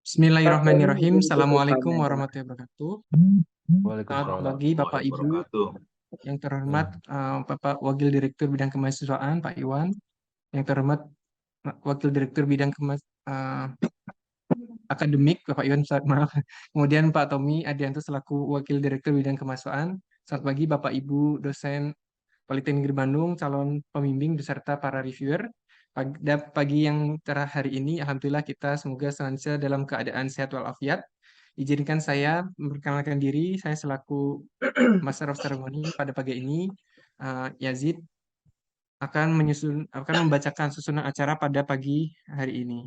Bismillahirrahmanirrahim. Assalamualaikum warahmatullahi wabarakatuh. Selamat Waalaikumsalam pagi Bapak warahmatullahi Ibu wabarakatuh. yang terhormat Bapak Wakil Direktur Bidang Kemahasiswaan Pak Iwan, yang terhormat Wakil Direktur Bidang Akademik Bapak Iwan, maaf. Kemudian Pak Tommy Adianto selaku Wakil Direktur Bidang Kemahasiswaan. Selamat pagi Bapak Ibu dosen Politeknik Negeri Bandung, calon pembimbing beserta para reviewer. Pada pagi yang cerah hari ini, Alhamdulillah kita semoga senantiasa dalam keadaan sehat walafiat. Izinkan saya memperkenalkan diri, saya selaku Master of Ceremony pada pagi ini, Yazid akan membacakan susunan acara pada pagi hari ini.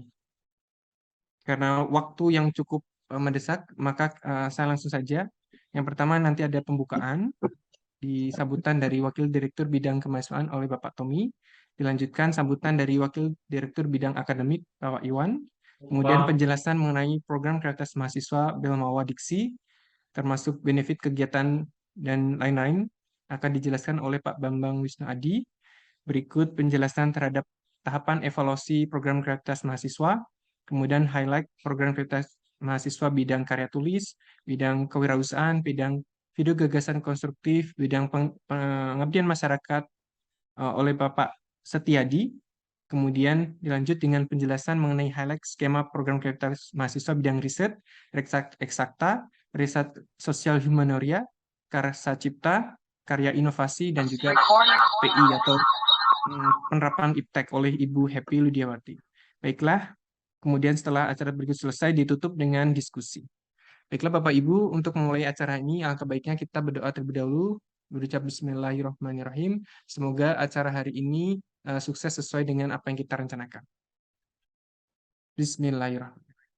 Karena waktu yang cukup mendesak, maka saya langsung saja. Yang pertama nanti ada pembukaan di sambutan dari Wakil Direktur Bidang Kemahasiswaan oleh Bapak Tommy, dilanjutkan sambutan dari Wakil Direktur Bidang Akademik Bapak Iwan, kemudian penjelasan mengenai program kreativitas mahasiswa Belmawa Diksi, termasuk benefit kegiatan dan lain-lain, akan dijelaskan oleh Pak Bambang Wisnu Adi. Berikut penjelasan terhadap tahapan evaluasi program kreativitas mahasiswa, kemudian highlight program kreativitas mahasiswa bidang karya tulis, bidang kewirausahaan, bidang video gagasan konstruktif, bidang pengabdian masyarakat oleh Bapak Setiadi. Kemudian dilanjut dengan penjelasan mengenai highlight skema program kreativitas mahasiswa bidang riset, eksakta, riset sosial humanoria, karsa cipta, karya inovasi, dan juga PI atau penerapan iptek oleh Ibu Happy Ludiawati. Baiklah, kemudian setelah acara berikut selesai ditutup dengan diskusi. Baiklah Bapak Ibu, untuk memulai acara ini alangkah baiknya kita berdoa terlebih dahulu, berucap Bismillahirrahmanirrahim. Semoga acara hari ini sukses sesuai dengan apa yang kita rencanakan. Bismillahirrahmanirrahim.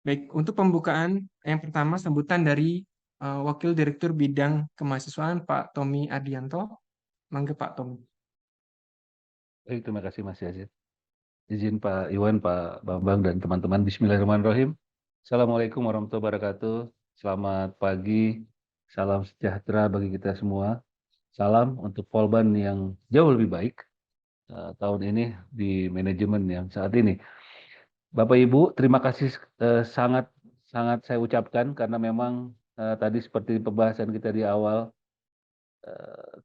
Baik, untuk pembukaan yang pertama sambutan dari Wakil Direktur Bidang Kemahasiswaan Pak Tommy Adianto. Mangga Pak Tommy. Baik, terima kasih Mas Yazid. Izin Pak Iwan, Pak Bambang, dan teman-teman. Bismillahirrahmanirrahim. Assalamualaikum warahmatullahi wabarakatuh. Selamat pagi, salam sejahtera bagi kita semua. Salam untuk Polban yang jauh lebih baik tahun ini di manajemen yang saat ini. Bapak Ibu, terima kasih sangat saya ucapkan karena memang tadi seperti pembahasan kita di awal,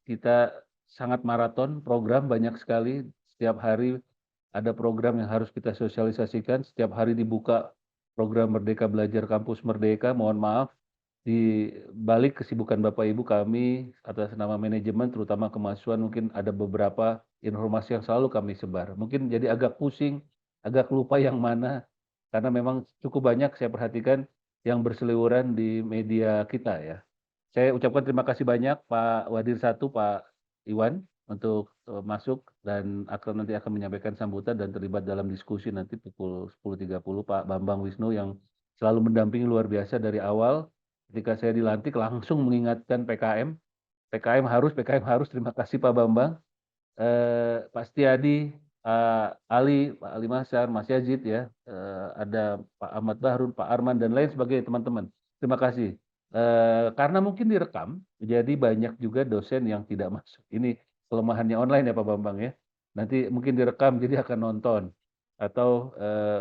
kita sangat maraton program banyak sekali. Setiap hari ada program yang harus kita sosialisasikan. Setiap hari dibuka program Merdeka Belajar Kampus Merdeka. Mohon maaf, di balik kesibukan Bapak Ibu, kami atas nama manajemen terutama kemahasiswaan mungkin ada beberapa informasi yang selalu kami sebar. Mungkin jadi agak pusing, agak lupa yang mana, karena memang cukup banyak saya perhatikan yang berseliweran di media kita ya. Saya ucapkan terima kasih banyak Pak Wadir 1, Pak Iwan untuk masuk dan nanti akan menyampaikan sambutan dan terlibat dalam diskusi nanti pukul 10.30. Pak Bambang Wisnu yang selalu mendampingi luar biasa dari awal. Ketika saya dilantik langsung mengingatkan PKM. PKM harus. Terima kasih Pak Bambang. Pak Setiadi, Pak Ali Masar, Mas Yazid ya, ada Pak Ahmad Bahrun, Pak Arman dan lain sebagainya teman-teman. Terima kasih. Karena mungkin direkam, jadi banyak juga dosen yang tidak masuk. Ini kelemahannya online ya Pak Bambang ya. Nanti mungkin direkam jadi akan nonton atau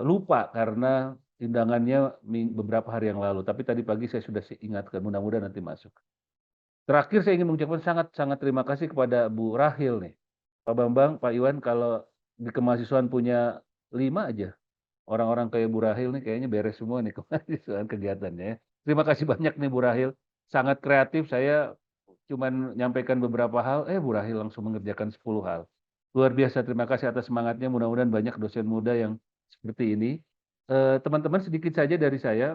lupa karena undangannya beberapa hari yang lalu. Tapi tadi pagi saya sudah ingatkan, mudah-mudahan nanti masuk. Terakhir saya ingin mengucapkan sangat terima kasih kepada Bu Rahil nih. Pak Bambang, Pak Iwan, kalau di kemahasiswaan punya 5 aja orang-orang kayak Bu Rahil nih kayaknya beres semua nih kemahasiswaan kegiatannya ya. Terima kasih banyak nih Bu Rahil. Sangat kreatif, saya cuman nyampaikan beberapa hal, Bu Rahil langsung mengerjakan 10 hal. Luar biasa, terima kasih atas semangatnya, mudah-mudahan banyak dosen muda yang seperti ini. Teman-teman sedikit saja dari saya,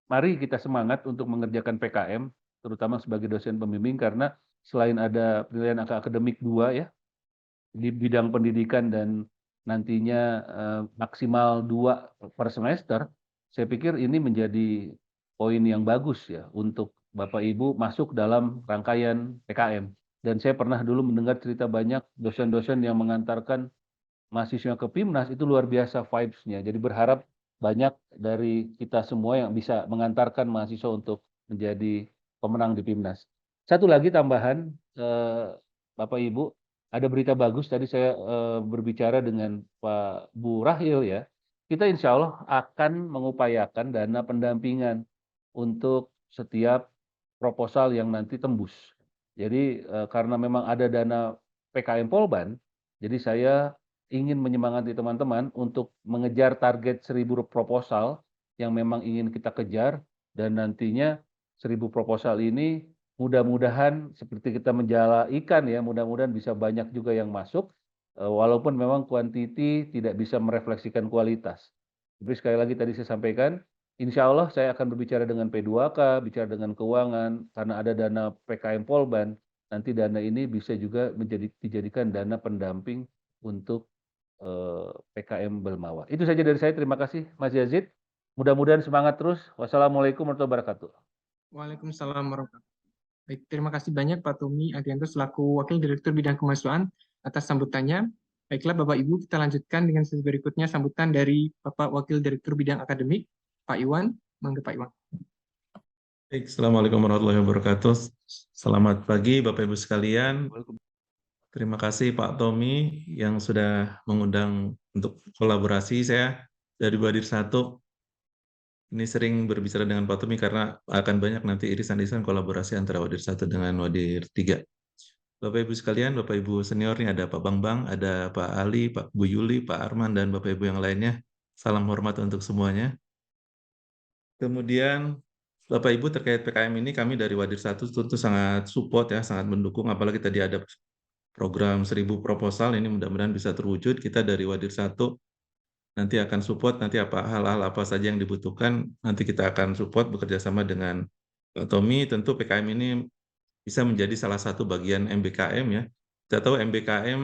mari kita semangat untuk mengerjakan PKM, terutama sebagai dosen pembimbing, karena selain ada penilaian angka akademik 2 ya, di bidang pendidikan dan nantinya maksimal 2 per semester, saya pikir ini menjadi poin yang bagus ya untuk Bapak Ibu masuk dalam rangkaian PKM. Dan saya pernah dulu mendengar cerita banyak dosen-dosen yang mengantarkan mahasiswa ke PIMNAS, itu luar biasa vibes-nya. Jadi berharap banyak dari kita semua yang bisa mengantarkan mahasiswa untuk menjadi pemenang di PIMNAS. Satu lagi tambahan, Bapak Ibu, ada berita bagus. Tadi saya berbicara dengan Pak Bu Rahil ya. kita insya Allah akan mengupayakan dana pendampingan untuk setiap proposal yang nanti tembus. Jadi karena memang ada dana PKM Polban, jadi saya ingin menyemangati teman-teman untuk mengejar target 1.000 proposal yang memang ingin kita kejar, dan nantinya 1.000 proposal ini mudah-mudahan seperti kita menjala ikan ya, mudah-mudahan bisa banyak juga yang masuk, walaupun memang kuantiti tidak bisa merefleksikan kualitas. Tapi sekali lagi tadi saya sampaikan, insya Allah saya akan berbicara dengan P2K, bicara dengan keuangan, karena ada dana PKM Polban, nanti dana ini bisa juga dijadikan dana pendamping untuk PKM Belmawa. Itu saja dari saya, terima kasih Mas Yazid. Mudah-mudahan semangat terus. Wassalamualaikum warahmatullahi wabarakatuh. Waalaikumsalam warahmatullahi wabarakatuh. Baik, terima kasih banyak Pak Tommy Agrianto selaku Wakil Direktur Bidang Kemahasiswaan atas sambutannya. Baiklah Bapak Ibu, kita lanjutkan dengan sesi berikutnya sambutan dari Bapak Wakil Direktur Bidang Akademik, Pak Iwan. Mangga Pak Iwan. Baik, Assalamualaikum warahmatullahi wabarakatuh. Selamat pagi Bapak Ibu sekalian. Terima kasih Pak Tommy yang sudah mengundang untuk kolaborasi saya dari Wadir 1. Ini sering berbicara dengan Pak Tommy karena akan banyak nanti irisan-irisan kolaborasi antara Wadir 1 dengan Wadir 3. Bapak Ibu sekalian, Bapak Ibu senior nih ada Pak Bambang, ada Pak Ali, Pak Bu Yuli, Pak Arman, dan Bapak Ibu yang lainnya. Salam hormat untuk semuanya. Kemudian Bapak Ibu terkait PKM ini kami dari Wadir 1 tentu sangat support ya, sangat mendukung, apalagi tadi ada program 1.000 proposal, ini mudah-mudahan bisa terwujud. Kita dari Wadir 1 nanti akan support, nanti hal-hal apa saja yang dibutuhkan, nanti kita akan support bekerja sama dengan Tommy. Tentu PKM ini bisa menjadi salah satu bagian MBKM ya. Kita tahu MBKM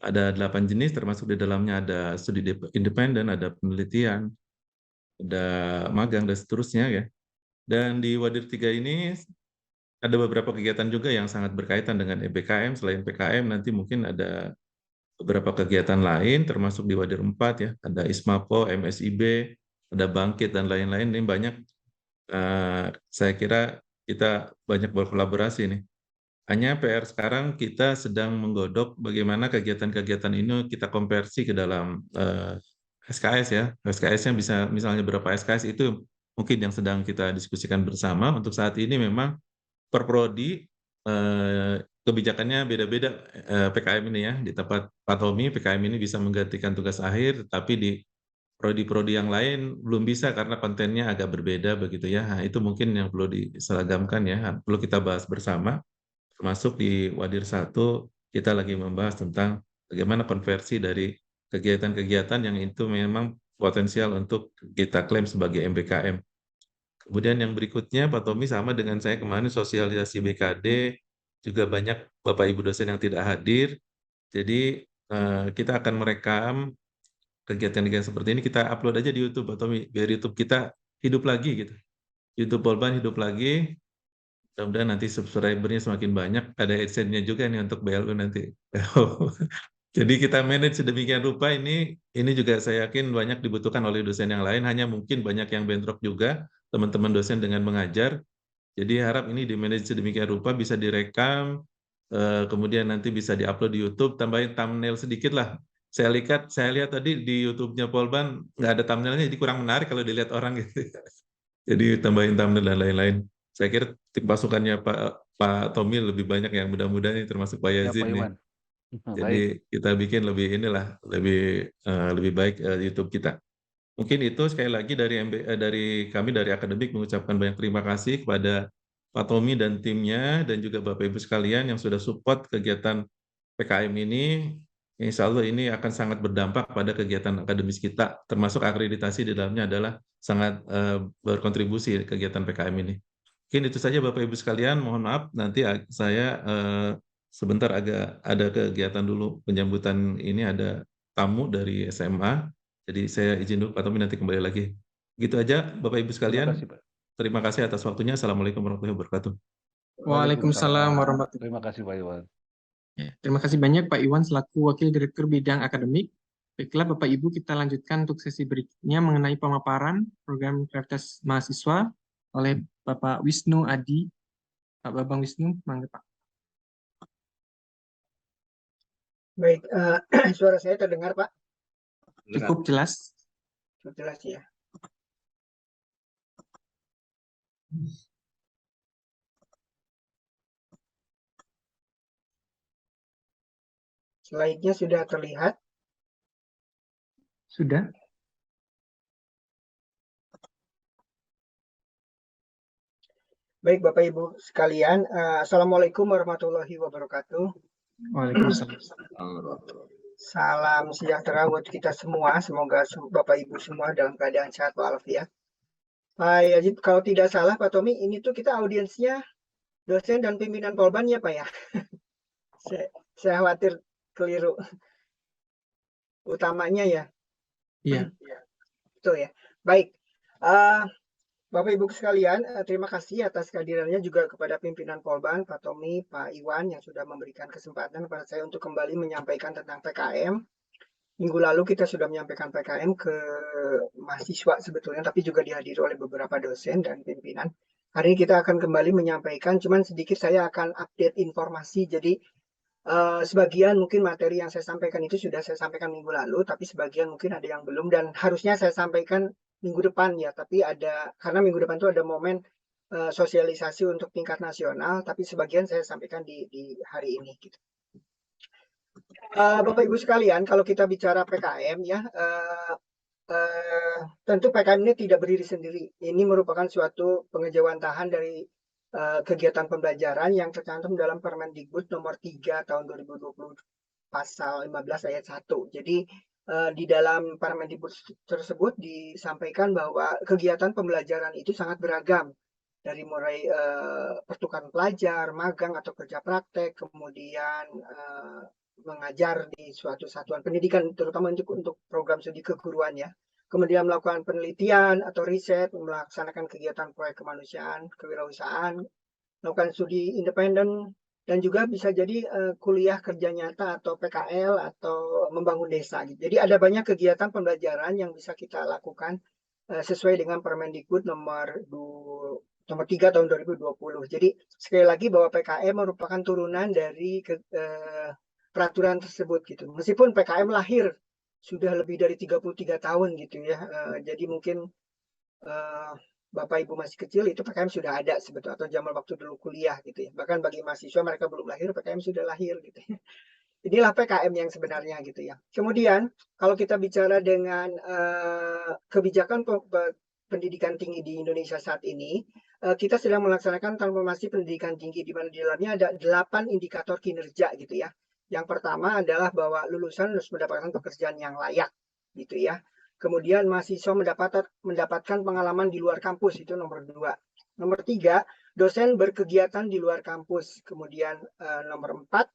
ada 8 jenis, termasuk di dalamnya ada studi independen, ada penelitian, ada magang, dan seterusnya ya. Dan di Wadir 3 ini ada beberapa kegiatan juga yang sangat berkaitan dengan MBKM. Selain PKM, nanti mungkin ada beberapa kegiatan lain, termasuk di Wadir 4 ya. Ada ISMAPO, MSIB, ada Bangkit, dan lain-lain. Ini banyak, saya kira kita banyak berkolaborasi nih. Hanya PR sekarang kita sedang menggodok bagaimana kegiatan-kegiatan ini kita konversi ke dalam SKS ya. SKS-nya bisa misalnya berapa SKS itu mungkin yang sedang kita diskusikan bersama. Untuk saat ini memang per prodi kebijakannya beda-beda PKM ini ya. Di tempat Pak Tommy, PKM ini bisa menggantikan tugas akhir, tapi di prodi-prodi yang lain belum bisa karena kontennya agak berbeda begitu ya. Nah, itu mungkin yang perlu diseragamkan ya, perlu kita bahas bersama. Termasuk di Wadir 1, kita lagi membahas tentang bagaimana konversi dari kegiatan-kegiatan yang itu memang potensial untuk kita klaim sebagai MBKM. Kemudian yang berikutnya, Pak Tommy sama dengan saya kemarin sosialisasi BKD, juga banyak Bapak Ibu dosen yang tidak hadir. Jadi kita akan merekam kegiatan-kegiatan seperti ini, kita upload aja di YouTube, Pak Tommy, biar YouTube kita hidup lagi gitu. YouTube Polban hidup lagi, mudah-mudahan nanti subscriber-nya semakin banyak, ada AdSense-nya juga nih untuk BLU nanti. Jadi kita manage sedemikian rupa ini juga saya yakin banyak dibutuhkan oleh dosen yang lain, hanya mungkin banyak yang bentrok juga, teman-teman dosen dengan mengajar. Jadi harap ini di-manage sedemikian rupa, bisa direkam, kemudian nanti bisa di-upload di YouTube, tambahin thumbnail sedikit lah. Saya lihat tadi di YouTube-nya Polban, nggak ada thumbnailnya, jadi kurang menarik kalau dilihat orang gitu. Jadi tambahin thumbnail dan lain-lain. Saya kira tim pasukannya Pak Tommy lebih banyak yang mudah-mudahan ini termasuk Pak Ya, Yazid Pak nih. Iwan. Jadi Baik. kita bikin lebih baik YouTube kita. Mungkin itu sekali lagi dari kami dari akademik mengucapkan banyak terima kasih kepada Pak Tommy dan timnya, dan juga Bapak Ibu sekalian yang sudah support kegiatan PKM ini. Insya Allah ini akan sangat berdampak pada kegiatan akademis kita, termasuk akreditasi di dalamnya adalah sangat berkontribusi kegiatan PKM ini. Mungkin itu saja Bapak Ibu sekalian, mohon maaf nanti saya sebentar agak ada kegiatan dulu penyambutan ini, ada tamu dari SMA, jadi saya izin dulu Pak Tommy, nanti kembali lagi. Gitu aja Bapak Ibu Terima sekalian, kasih, Pak. terima kasih atas waktunya. Assalamualaikum warahmatullahi wabarakatuh. Waalaikumsalam warahmatullahi wabarakatuh. Terima kasih Pak Iwan. Ya, terima kasih banyak Pak Iwan selaku Wakil Direktur Bidang Akademik. Baiklah Bapak Ibu, kita lanjutkan untuk sesi berikutnya mengenai pemaparan program prioritas mahasiswa oleh Bapak Wisnu Adi. Pak Babang Wisnu, mangga Pak. Baik, suara saya terdengar Pak? Cukup jelas. Jelas ya. Slide-nya sudah terlihat. Sudah? Baik Bapak Ibu sekalian, Assalamualaikum warahmatullahi wabarakatuh. Waalaikumsalam. Salam sejahtera buat kita semua. Semoga Bapak Ibu semua dalam keadaan sehat walafiat. Pak Yazid, kalau tidak salah Pak Tommy, ini tuh kita audiensnya dosen dan pimpinan Polban ya Pak ya? saya khawatir keliru. Utamanya ya. Iya. Betul ya. Baik. Bapak Ibu sekalian, terima kasih atas kehadirannya juga kepada pimpinan Polban, Pak Tommy, Pak Iwan yang sudah memberikan kesempatan kepada saya untuk kembali menyampaikan tentang PKM. Minggu lalu kita sudah menyampaikan PKM ke mahasiswa sebetulnya, tapi juga dihadiri oleh beberapa dosen dan pimpinan. Hari ini kita akan kembali menyampaikan, cuman sedikit saya akan update informasi. Jadi sebagian mungkin materi yang saya sampaikan itu sudah saya sampaikan minggu lalu, tapi sebagian mungkin ada yang belum dan harusnya saya sampaikan minggu depan ya, tapi karena minggu depan itu ada momen sosialisasi untuk tingkat nasional, tapi sebagian saya sampaikan di hari ini gitu. Bapak Ibu sekalian, kalau kita bicara PKM ya, tentu PKM ini tidak berdiri sendiri. Ini merupakan suatu pengejawantahan dari kegiatan pembelajaran yang tercantum dalam Permendikbud nomor 3 tahun 2020 pasal 15 ayat 1. Jadi di dalam Permendikbud tersebut disampaikan bahwa kegiatan pembelajaran itu sangat beragam, dari mulai pertukaran pelajar, magang atau kerja praktek, kemudian mengajar di suatu satuan pendidikan, terutama untuk program studi keguruan ya. Kemudian melakukan penelitian atau riset, melaksanakan kegiatan proyek kemanusiaan, kewirausahaan, melakukan studi independen, dan juga bisa jadi kuliah kerja nyata atau PKL atau membangun desa. Jadi ada banyak kegiatan pembelajaran yang bisa kita lakukan sesuai dengan Permendikbud nomor 3 tahun 2020. Jadi sekali lagi bahwa PKM merupakan turunan dari peraturan tersebut gitu. Meskipun PKM lahir sudah lebih dari 33 tahun gitu ya. Jadi mungkin Bapak Ibu masih kecil itu PKM sudah ada sebetulnya, atau zaman waktu dulu kuliah gitu ya. Bahkan bagi mahasiswa mereka belum lahir, PKM sudah lahir gitu ya. Inilah PKM yang sebenarnya gitu ya. Kemudian kalau kita bicara dengan kebijakan pendidikan tinggi di Indonesia saat ini, kita sedang melaksanakan transformasi pendidikan tinggi di mana di dalamnya ada 8 indikator kinerja gitu ya. Yang pertama adalah bahwa lulusan harus mendapatkan pekerjaan yang layak gitu ya. Kemudian mahasiswa mendapatkan pengalaman di luar kampus, itu nomor 2. Nomor 3, dosen berkegiatan di luar kampus. Kemudian nomor 4,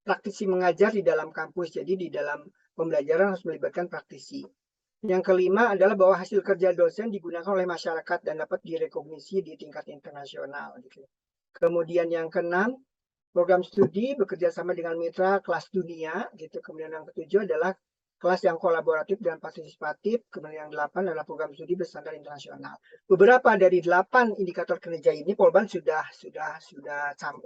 praktisi mengajar di dalam kampus. Jadi di dalam pembelajaran harus melibatkan praktisi. Yang kelima adalah bahwa hasil kerja dosen digunakan oleh masyarakat dan dapat direkognisi di tingkat internasional. Gitu. Kemudian yang keenam, program studi bekerja sama dengan mitra kelas dunia. Gitu. Kemudian yang ketujuh adalah kelas yang kolaboratif dan partisipatif. Kemudian yang 8 adalah program studi berstandar internasional. Beberapa dari 8 indikator kinerja ini Polban sudah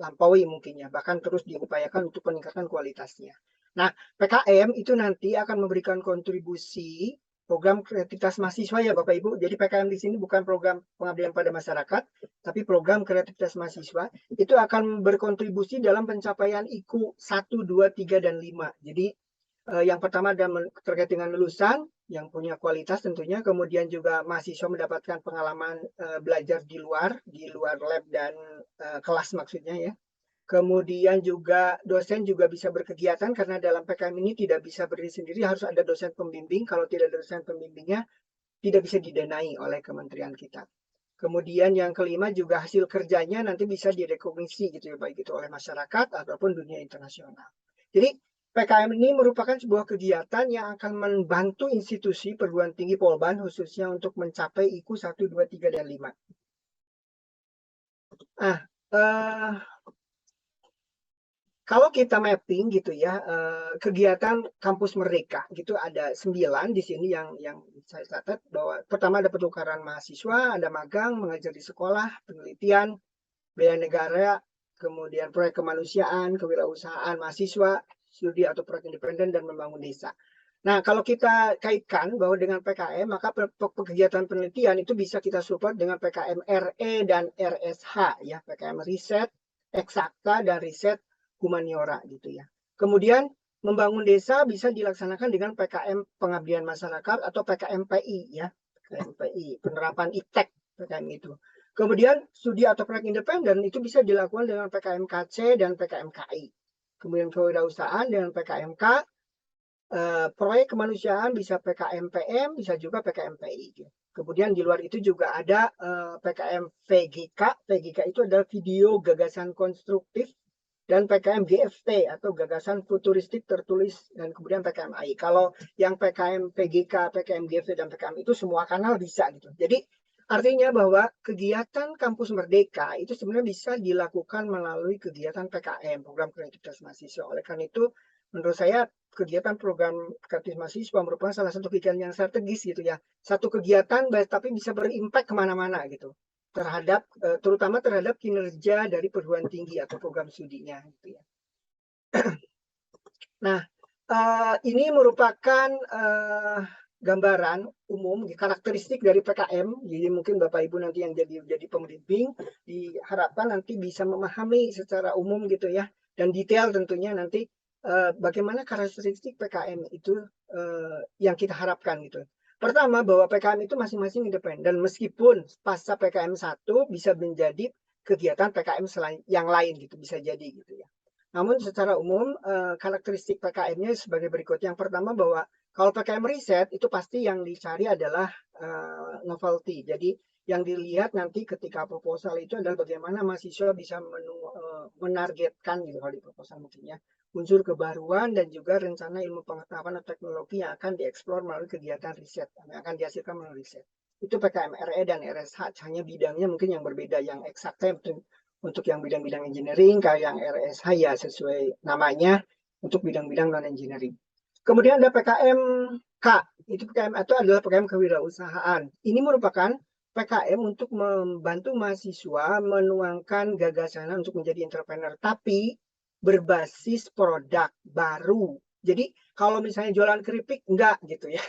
lampaui mungkinnya, bahkan terus diupayakan untuk peningkatan kualitasnya. Nah, PKM itu nanti akan memberikan kontribusi program kreativitas mahasiswa ya Bapak Ibu. Jadi PKM di sini bukan program pengabdian pada masyarakat, tapi program kreativitas mahasiswa. Itu akan berkontribusi dalam pencapaian IQ 1, 2, 3, dan 5. Jadi yang pertama adalah terkait dengan lulusan yang punya kualitas tentunya. Kemudian juga mahasiswa mendapatkan pengalaman belajar di luar lab dan kelas maksudnya ya. Kemudian juga dosen juga bisa berkegiatan karena dalam PKM ini tidak bisa berdiri sendiri, harus ada dosen pembimbing. Kalau tidak ada dosen pembimbingnya, tidak bisa didanai oleh kementerian kita. Kemudian yang kelima juga hasil kerjanya nanti bisa direkognisi gitu ya, baik itu oleh masyarakat ataupun dunia internasional. Jadi PKM ini merupakan sebuah kegiatan yang akan membantu institusi perguruan tinggi Polban khususnya untuk mencapai IQ 1, 2, 3, dan 5. Kalau kita mapping gitu ya, kegiatan kampus merdeka gitu ada 9 di sini yang saya catat, bahwa pertama ada pertukaran mahasiswa, ada magang, mengajar di sekolah, penelitian, bela negara, kemudian proyek kemanusiaan, kewirausahaan mahasiswa, studi atau proyek independen, dan membangun desa. Nah, kalau kita kaitkan bahwa dengan PKM, maka kegiatan penelitian itu bisa kita support dengan PKM RE dan RSH, ya, PKM riset, eksakta, dan riset humaniora, gitu ya. Kemudian, membangun desa bisa dilaksanakan dengan PKM pengabdian masyarakat atau PKM PI, ya, PKM PI, penerapan ITEK, PKM itu. Kemudian, studi atau proyek independen itu bisa dilakukan dengan PKM KC dan PKM KI. Kemudian, kewirausahaan dengan PKMK, proyek kemanusiaan bisa PKM PM, bisa juga PKM PI. Kemudian di luar itu juga ada PKM VGK. VGK itu adalah video gagasan konstruktif, dan PKM GFT atau gagasan futuristik tertulis, dan kemudian PKM AI. Kalau yang PKM PGK, PKM GFT, dan PKM itu semua kanal bisa gitu. Jadi artinya bahwa kegiatan Kampus Merdeka itu sebenarnya bisa dilakukan melalui kegiatan PKM, program kreativitas mahasiswa. Oleh karena itu, menurut saya kegiatan program kreatif mahasiswa merupakan salah satu kegiatan yang strategis gitu ya. Satu kegiatan tapi bisa berimpact kemana-mana gitu, terhadap terutama terhadap kinerja dari perguruan tinggi atau program studinya gitu ya. Nah, ini merupakan gambaran umum karakteristik dari PKM. Jadi mungkin Bapak Ibu nanti yang jadi pembimbing diharapkan nanti bisa memahami secara umum gitu ya, dan detail tentunya nanti bagaimana karakteristik PKM itu yang kita harapkan gitu. Pertama, bahwa PKM itu masing-masing independen, meskipun pasca PKM 1 bisa menjadi kegiatan PKM yang lain gitu, bisa jadi gitu ya. Namun secara umum karakteristik PKM-nya sebagai berikut. Yang pertama, bahwa kalau PKM riset itu pasti yang dicari adalah novelty. Jadi yang dilihat nanti ketika proposal itu adalah bagaimana mahasiswa bisa menargetkan gitu kalau di proposal mungkin ya, unsur kebaruan dan juga rencana ilmu pengetahuan atau teknologi yang akan dieksplor melalui kegiatan riset, yang akan dihasilkan melalui riset. Itu PKM RE dan RSH, hanya bidangnya mungkin yang berbeda. Yang eksakta untuk yang bidang-bidang engineering, kayak yang RSH ya sesuai namanya untuk bidang-bidang non-engineering. Kemudian ada PKM K, itu PKM itu adalah PKM kewirausahaan. Ini merupakan PKM untuk membantu mahasiswa menuangkan gagasan untuk menjadi entrepreneur, tapi berbasis produk baru. Jadi kalau misalnya jualan keripik, enggak gitu ya.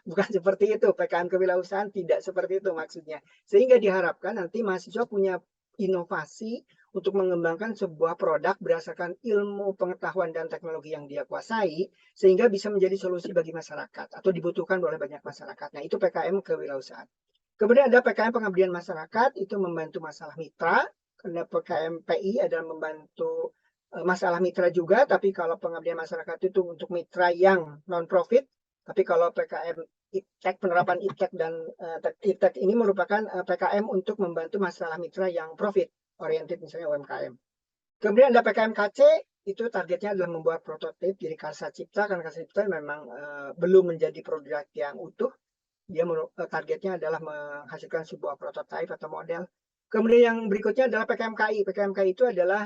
Bukan seperti itu, PKM kewirausahaan tidak seperti itu maksudnya. Sehingga diharapkan nanti mahasiswa punya inovasi untuk mengembangkan sebuah produk berdasarkan ilmu pengetahuan dan teknologi yang dia kuasai, sehingga bisa menjadi solusi bagi masyarakat atau dibutuhkan oleh banyak masyarakat. Nah, itu PKM kewirausahaan. Kemudian ada PKM pengabdian masyarakat, itu membantu masalah mitra. Karena PKM PI adalah membantu masalah mitra juga, tapi kalau pengabdian masyarakat itu untuk mitra yang non-profit. Tapi kalau PKM ITEK, penerapan ITEK dan ITEK ini merupakan PKM untuk membantu masalah mitra yang profit oriented, misalnya UMKM. Kemudian ada PKM KC, itu targetnya adalah membuat prototip. Jadi karsa cipta, karena karsa cipta memang belum menjadi produk yang utuh. Dia targetnya adalah menghasilkan sebuah prototipe atau model. Kemudian yang berikutnya adalah PKM KI. PKM KI itu adalah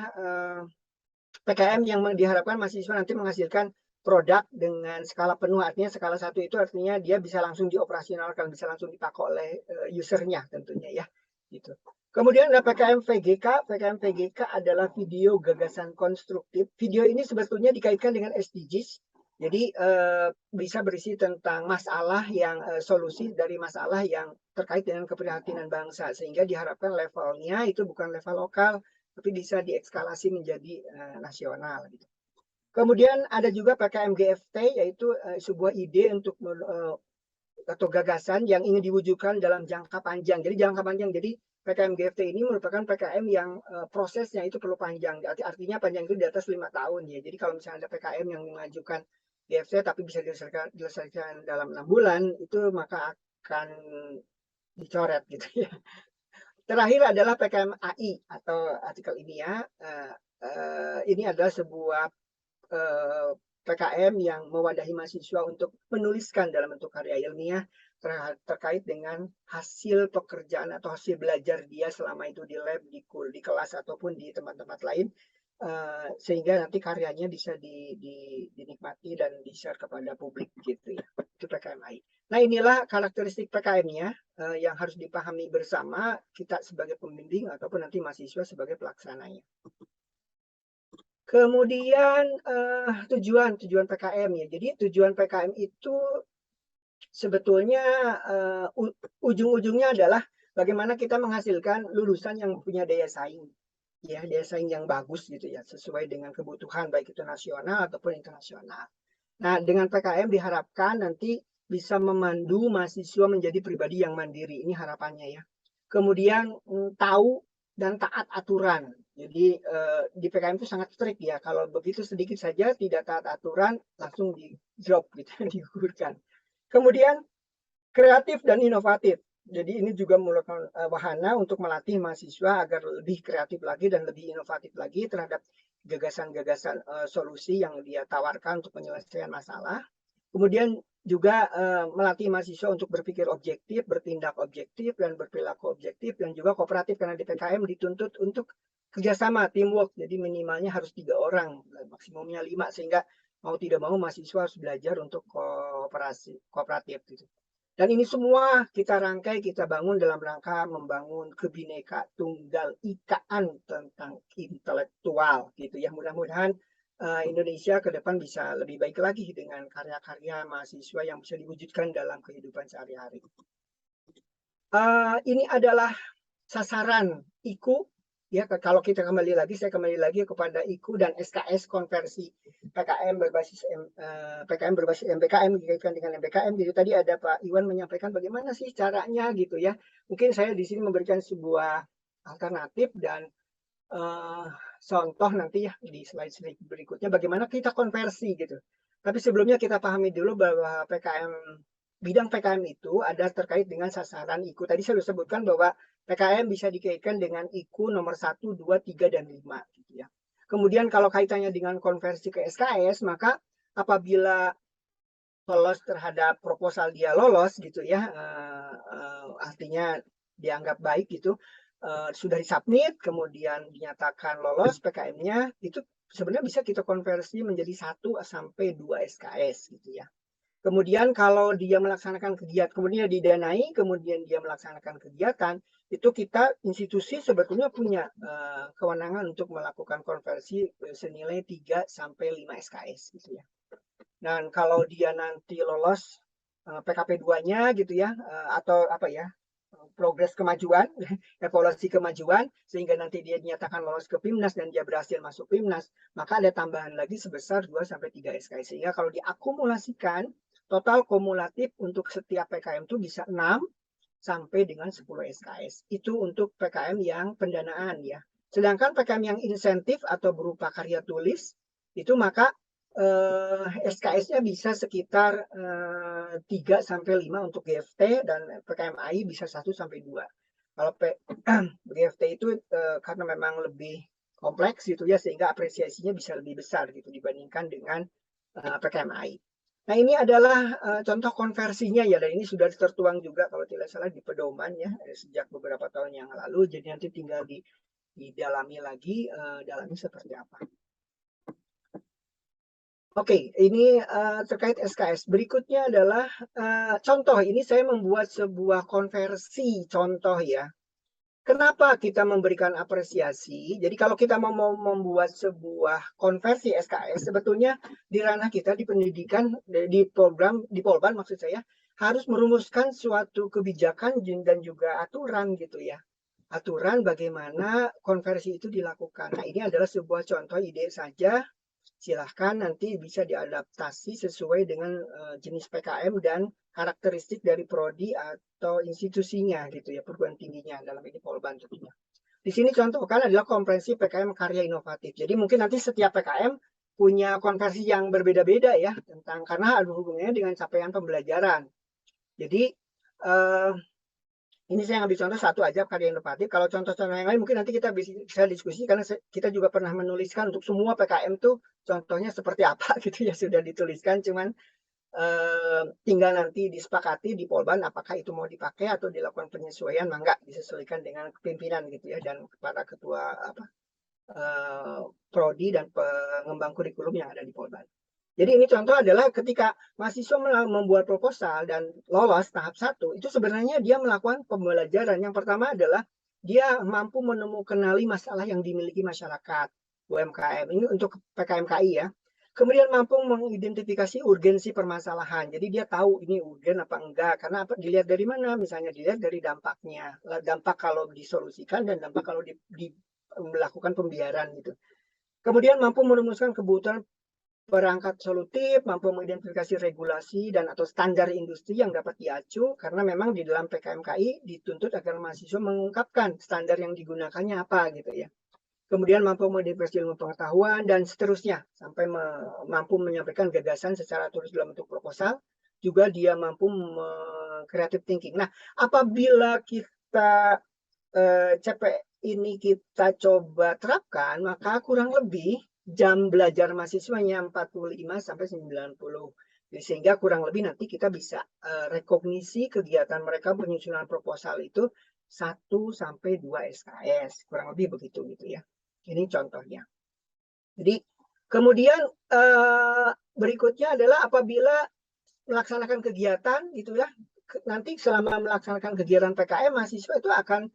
PKM yang diharapkan mahasiswa nanti menghasilkan produk dengan skala penuh. Artinya skala 1 itu artinya dia bisa langsung dioperasionalkan, bisa langsung dipakai oleh usernya tentunya ya. Gitu. Kemudian ada PKM VGK. PKM VGK adalah video gagasan konstruktif. Video ini sebetulnya dikaitkan dengan SDGs. Jadi bisa berisi tentang masalah yang solusi dari masalah yang terkait dengan keprihatinan bangsa, sehingga diharapkan levelnya itu bukan level lokal, tapi bisa diekskalasi menjadi nasional. Gitu. Kemudian ada juga PKM GFT, yaitu sebuah ide untuk atau gagasan yang ingin diwujudkan dalam jangka panjang. Jadi jangka panjang. Jadi PKM GFT ini merupakan PKM yang prosesnya itu perlu panjang. Artinya panjang itu di atas 5 tahun ya. Jadi kalau misalnya ada PKM yang mengajukan GFT tapi bisa diselesaikan dalam 6 bulan, itu maka akan dicoret gitu ya. Terakhir adalah PKM AI atau artikel ilmiah. Ini adalah sebuah PKM yang mewadahi mahasiswa untuk menuliskan dalam bentuk karya ilmiah terkait dengan hasil pekerjaan atau hasil belajar dia selama itu di lab, di kelas ataupun di tempat-tempat lain, sehingga nanti karyanya bisa dinikmati dan di-share kepada publik gitu ya. Itu PKM AI. Nah, inilah karakteristik PKM-nya yang harus dipahami bersama kita sebagai pembimbing ataupun nanti mahasiswa sebagai pelaksananya. Kemudian tujuan PKM ya. Jadi tujuan PKM itu sebetulnya ujung-ujungnya adalah bagaimana kita menghasilkan lulusan yang punya daya saing, ya daya saing yang bagus gitu ya, sesuai dengan kebutuhan baik itu nasional ataupun internasional. Nah, dengan PKM diharapkan nanti bisa memandu mahasiswa menjadi pribadi yang mandiri. Ini harapannya ya. Kemudian tahu dan taat aturan. Jadi di PKM itu sangat strict ya. Kalau begitu sedikit saja tidak taat aturan langsung di drop gitu, digugurkan. Kemudian kreatif dan inovatif. Jadi ini juga merupakan wahana untuk melatih mahasiswa agar lebih kreatif lagi dan lebih inovatif lagi terhadap gagasan-gagasan solusi yang dia tawarkan untuk penyelesaian masalah. Kemudian juga melatih mahasiswa untuk berpikir objektif, bertindak objektif, dan berperilaku objektif, dan juga kooperatif karena di PKM dituntut untuk kerjasama, teamwork. Jadi minimalnya harus 3 orang, maksimumnya 5, sehingga mau tidak mau mahasiswa harus belajar untuk kooperatif gitu. Dan ini semua kita rangkai, kita bangun dalam rangka membangun Kebhinneka Tunggal Ikaan tentang intelektual gitu ya. Mudah-mudahan Indonesia ke depan bisa lebih baik lagi dengan karya-karya mahasiswa yang bisa diwujudkan dalam kehidupan sehari-hari. Ini adalah sasaran IKU. Ya, kalau kita saya kembali lagi kepada IKU dan SKS konversi PKM berbasis MPKM dikaitkan dengan MPKM. Jadi tadi ada Pak Iwan menyampaikan bagaimana sih caranya gitu ya. Mungkin saya di sini memberikan sebuah alternatif dan contoh nanti ya di slide berikutnya bagaimana kita konversi gitu. Tapi sebelumnya kita pahami dulu bahwa bidang PKM itu ada terkait dengan sasaran IKU. Tadi saya sudah sebutkan bahwa PKM bisa dikaitkan dengan IKU nomor 1, 2, 3, dan 5. Gitu ya. Kemudian kalau kaitannya dengan konversi ke SKS, maka apabila lolos terhadap proposal dia lolos gitu ya, artinya dianggap baik gitu, sudah disubmit, kemudian dinyatakan lolos PKM-nya, itu sebenarnya bisa kita konversi menjadi 1 sampai 2 SKS gitu ya. Kemudian kalau dia melaksanakan kegiatan, kemudian didanai, kemudian dia melaksanakan kegiatan, itu kita institusi sebetulnya punya kewenangan untuk melakukan konversi senilai 3 sampai 5 SKS gitu ya. Dan kalau dia nanti lolos PKP 2-nya gitu ya, atau apa ya, progres kemajuan, evaluasi kemajuan, sehingga nanti dia dinyatakan lolos ke PIMNAS dan dia berhasil masuk PIMNAS, maka ada tambahan lagi sebesar 2 sampai 3 SKS. Sehingga kalau diakumulasikan, total kumulatif untuk setiap PKM itu bisa 6 sampai dengan 10 SKS. Itu untuk PKM yang pendanaan ya. Sedangkan PKM yang insentif atau berupa karya tulis, itu maka SKS-nya bisa sekitar 3 sampai 5 untuk GFT dan PKMI bisa 1 sampai 2. Kalau GFT itu karena memang lebih kompleks gitu ya, sehingga apresiasinya bisa lebih besar gitu dibandingkan dengan PKMI. Nah, ini adalah contoh konversinya ya, dan ini sudah tertuang juga kalau tidak salah di pedoman ya sejak beberapa tahun yang lalu. Jadi nanti tinggal didalami lagi dalamnya seperti apa. Oke, ini terkait SKS. Berikutnya adalah contoh. Ini saya membuat sebuah konversi contoh ya. Kenapa kita memberikan apresiasi? Jadi kalau kita mau membuat sebuah konversi SKS, sebetulnya di ranah kita di pendidikan, di Polban maksud saya, harus merumuskan suatu kebijakan dan juga aturan gitu ya. Aturan bagaimana konversi itu dilakukan. Nah, ini adalah sebuah contoh ide saja. Silahkan nanti bisa diadaptasi sesuai dengan jenis PKM dan karakteristik dari prodi atau institusinya gitu ya, perguruan tingginya, dalam ini Polban tentunya. Di sini contohkan adalah komprehensif PKM karya inovatif. Jadi mungkin nanti setiap PKM punya konversi yang berbeda-beda ya, karena ada hubungannya dengan capaian pembelajaran. Jadi ini saya ambil contoh satu aja, karya inovatif. Kalau contoh-contoh yang lain mungkin nanti kita bisa diskusi, karena kita juga pernah menuliskan untuk semua PKM tuh contohnya seperti apa gitu ya, sudah dituliskan, cuman tinggal nanti disepakati di Polban apakah itu mau dipakai atau dilakukan penyesuaian, mangga disesuaikan dengan pimpinan gitu ya, dan kepada ketua prodi dan pengembang kurikulum yang ada di Polban. Jadi ini contoh adalah ketika mahasiswa membuat proposal dan lolos tahap 1, itu sebenarnya dia melakukan pembelajaran. Yang pertama adalah dia mampu menemukan masalah yang dimiliki masyarakat. UMKM. Ini untuk PKMKI ya. Kemudian mampu mengidentifikasi urgensi permasalahan. Jadi dia tahu ini urgen apa enggak. Karena apa? Dilihat dari mana? Misalnya dilihat dari dampaknya. Dampak kalau disolusikan dan dampak kalau melakukan pembiaran gitu. Kemudian mampu merumuskan kebutuhan perangkat solutif, mampu mengidentifikasi regulasi dan atau standar industri yang dapat diacu, karena memang di dalam PKMKI dituntut agar mahasiswa mengungkapkan standar yang digunakannya apa gitu ya. Kemudian mampu mengidentifikasi ilmu pengetahuan dan seterusnya sampai mampu menyampaikan gagasan secara tulis dalam bentuk proposal. Juga dia mampu creative thinking. Nah, apabila kita CP ini kita coba terapkan, maka kurang lebih jam belajar mahasiswanya 45 sampai 90. Jadi sehingga kurang lebih nanti kita bisa rekognisi kegiatan mereka penyusunan proposal itu 1 sampai 2 SKS, kurang lebih begitu gitu ya. Ini contohnya. Jadi kemudian berikutnya adalah apabila melaksanakan kegiatan gitu ya, nanti selama melaksanakan kegiatan PKM mahasiswa itu akan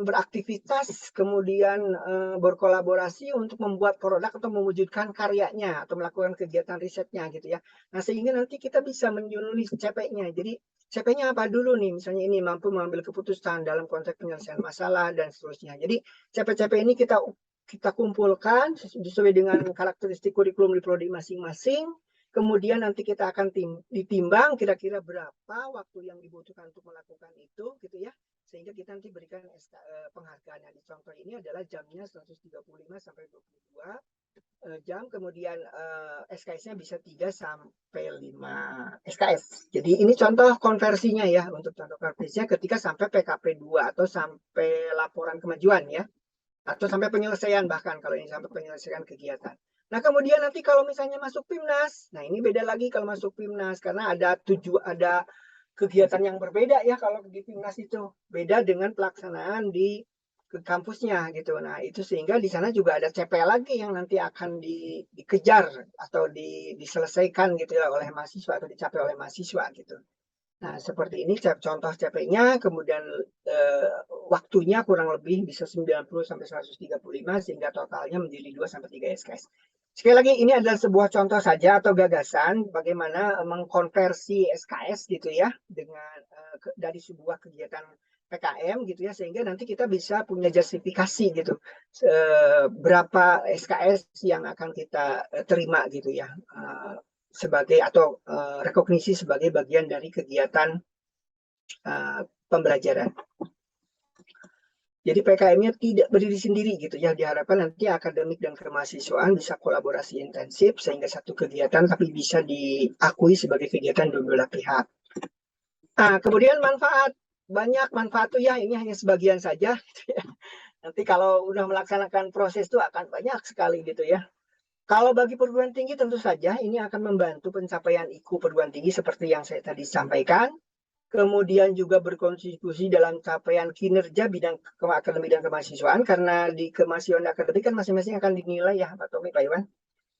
beraktivitas, kemudian berkolaborasi untuk membuat produk atau mewujudkan karyanya atau melakukan kegiatan risetnya gitu ya. Nah sehingga nanti kita bisa menulis CP-nya. Jadi CP-nya apa dulu nih? Misalnya ini mampu mengambil keputusan dalam konteks penyelesaian masalah dan seterusnya. Jadi CP-CP ini kita kumpulkan sesuai dengan karakteristik kurikulum di prodi masing-masing. Kemudian nanti kita akan ditimbang kira-kira berapa waktu yang dibutuhkan untuk melakukan itu gitu ya. Sehingga kita nanti berikan penghargaan. Di contoh ini adalah jamnya 135 sampai 22 jam, kemudian SKS-nya bisa 3 sampai 5 SKS. Jadi ini contoh konversinya ya, untuk contoh konversinya ketika sampai PKP 2 atau sampai laporan kemajuan ya. Atau sampai penyelesaian bahkan kalau ini sampai penyelesaian kegiatan. Nah kemudian nanti kalau misalnya masuk PIMNAS, nah ini beda lagi kalau masuk PIMNAS karena ada kegiatan yang berbeda ya kalau di PIMNAS itu. Beda dengan pelaksanaan di kampusnya gitu. Nah itu sehingga di sana juga ada CP lagi yang nanti akan dikejar atau diselesaikan gitu ya oleh mahasiswa atau dicapai oleh mahasiswa gitu. Nah, seperti ini contoh CP-nya, kemudian waktunya kurang lebih bisa 90 sampai 135 sehingga totalnya menjadi 2 sampai 3 SKS. Sekali lagi ini adalah sebuah contoh saja atau gagasan bagaimana mengkonversi SKS gitu ya dengan dari sebuah kegiatan PKM gitu ya sehingga nanti kita bisa punya justifikasi gitu berapa SKS yang akan kita terima gitu ya. Sebagai atau rekognisi sebagai bagian dari kegiatan pembelajaran. Jadi PKM-nya tidak berdiri sendiri gitu ya. Diharapkan nanti akademik dan kemahasiswaan bisa kolaborasi intensif sehingga satu kegiatan tapi bisa diakui sebagai kegiatan dua belah pihak. Nah, kemudian manfaat. Banyak manfaat tuh ya, ini hanya sebagian saja gitu ya. Nanti kalau udah melaksanakan proses itu akan banyak sekali gitu ya. Kalau bagi perguruan tinggi tentu saja ini akan membantu pencapaian IKU perguruan tinggi seperti yang saya tadi sampaikan. Kemudian juga berkontribusi dalam capaian kinerja bidang akademik dan kemahasiswaan karena di kemahasiswaan akademik kan masing-masing akan dinilai ya Pak Tommy, Pak Iwan.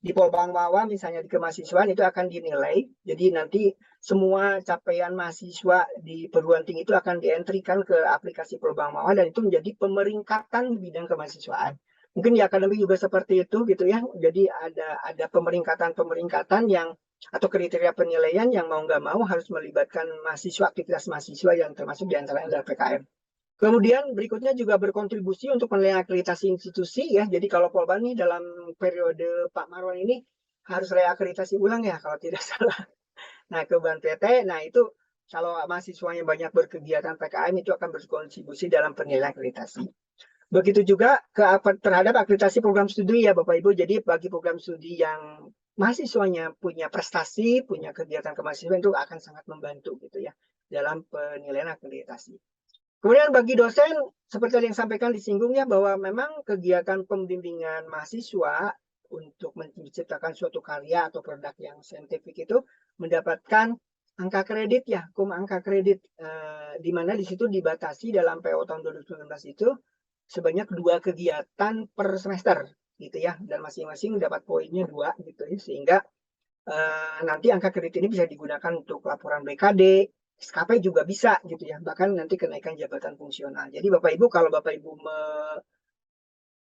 Di Polbang Wawa misalnya di kemahasiswaan itu akan dinilai. Jadi nanti semua capaian mahasiswa di perguruan tinggi itu akan dientrikan ke aplikasi Polbang Wawa dan itu menjadi pemeringkatan bidang kemahasiswaan. Mungkin di akademik juga seperti itu gitu ya. Jadi ada pemeringkatan yang atau kriteria penilaian yang mau nggak mau harus melibatkan mahasiswa, aktivitas mahasiswa yang termasuk diantaranya adalah PKM. Kemudian berikutnya juga berkontribusi untuk penilaian akreditasi institusi ya. Jadi kalau Polban nih dalam periode Pak Marwan ini harus reakreditasi ulang ya kalau tidak salah. Nah ke BANPT, nah itu kalau mahasiswanya banyak berkegiatan PKM itu akan berkontribusi dalam penilaian akreditasi. Begitu juga terhadap akreditasi program studi ya Bapak Ibu. Jadi bagi program studi yang mahasiswanya punya prestasi, punya kegiatan kemahasiswaan itu akan sangat membantu gitu ya dalam penilaian akreditasi. Kemudian bagi dosen, seperti yang disampaikan disinggung ya bahwa memang kegiatan pembimbingan mahasiswa untuk menciptakan suatu karya atau produk yang saintifik itu mendapatkan angka kredit ya, angka kredit di mana di situ dibatasi dalam PO tahun 2019 itu sebanyak 2 kegiatan per semester gitu ya, dan masing-masing dapat poinnya 2 gitu ya, sehingga nanti angka kredit ini bisa digunakan untuk laporan BKD, SKP juga bisa gitu ya, bahkan nanti kenaikan jabatan fungsional. Jadi Bapak Ibu kalau Bapak Ibu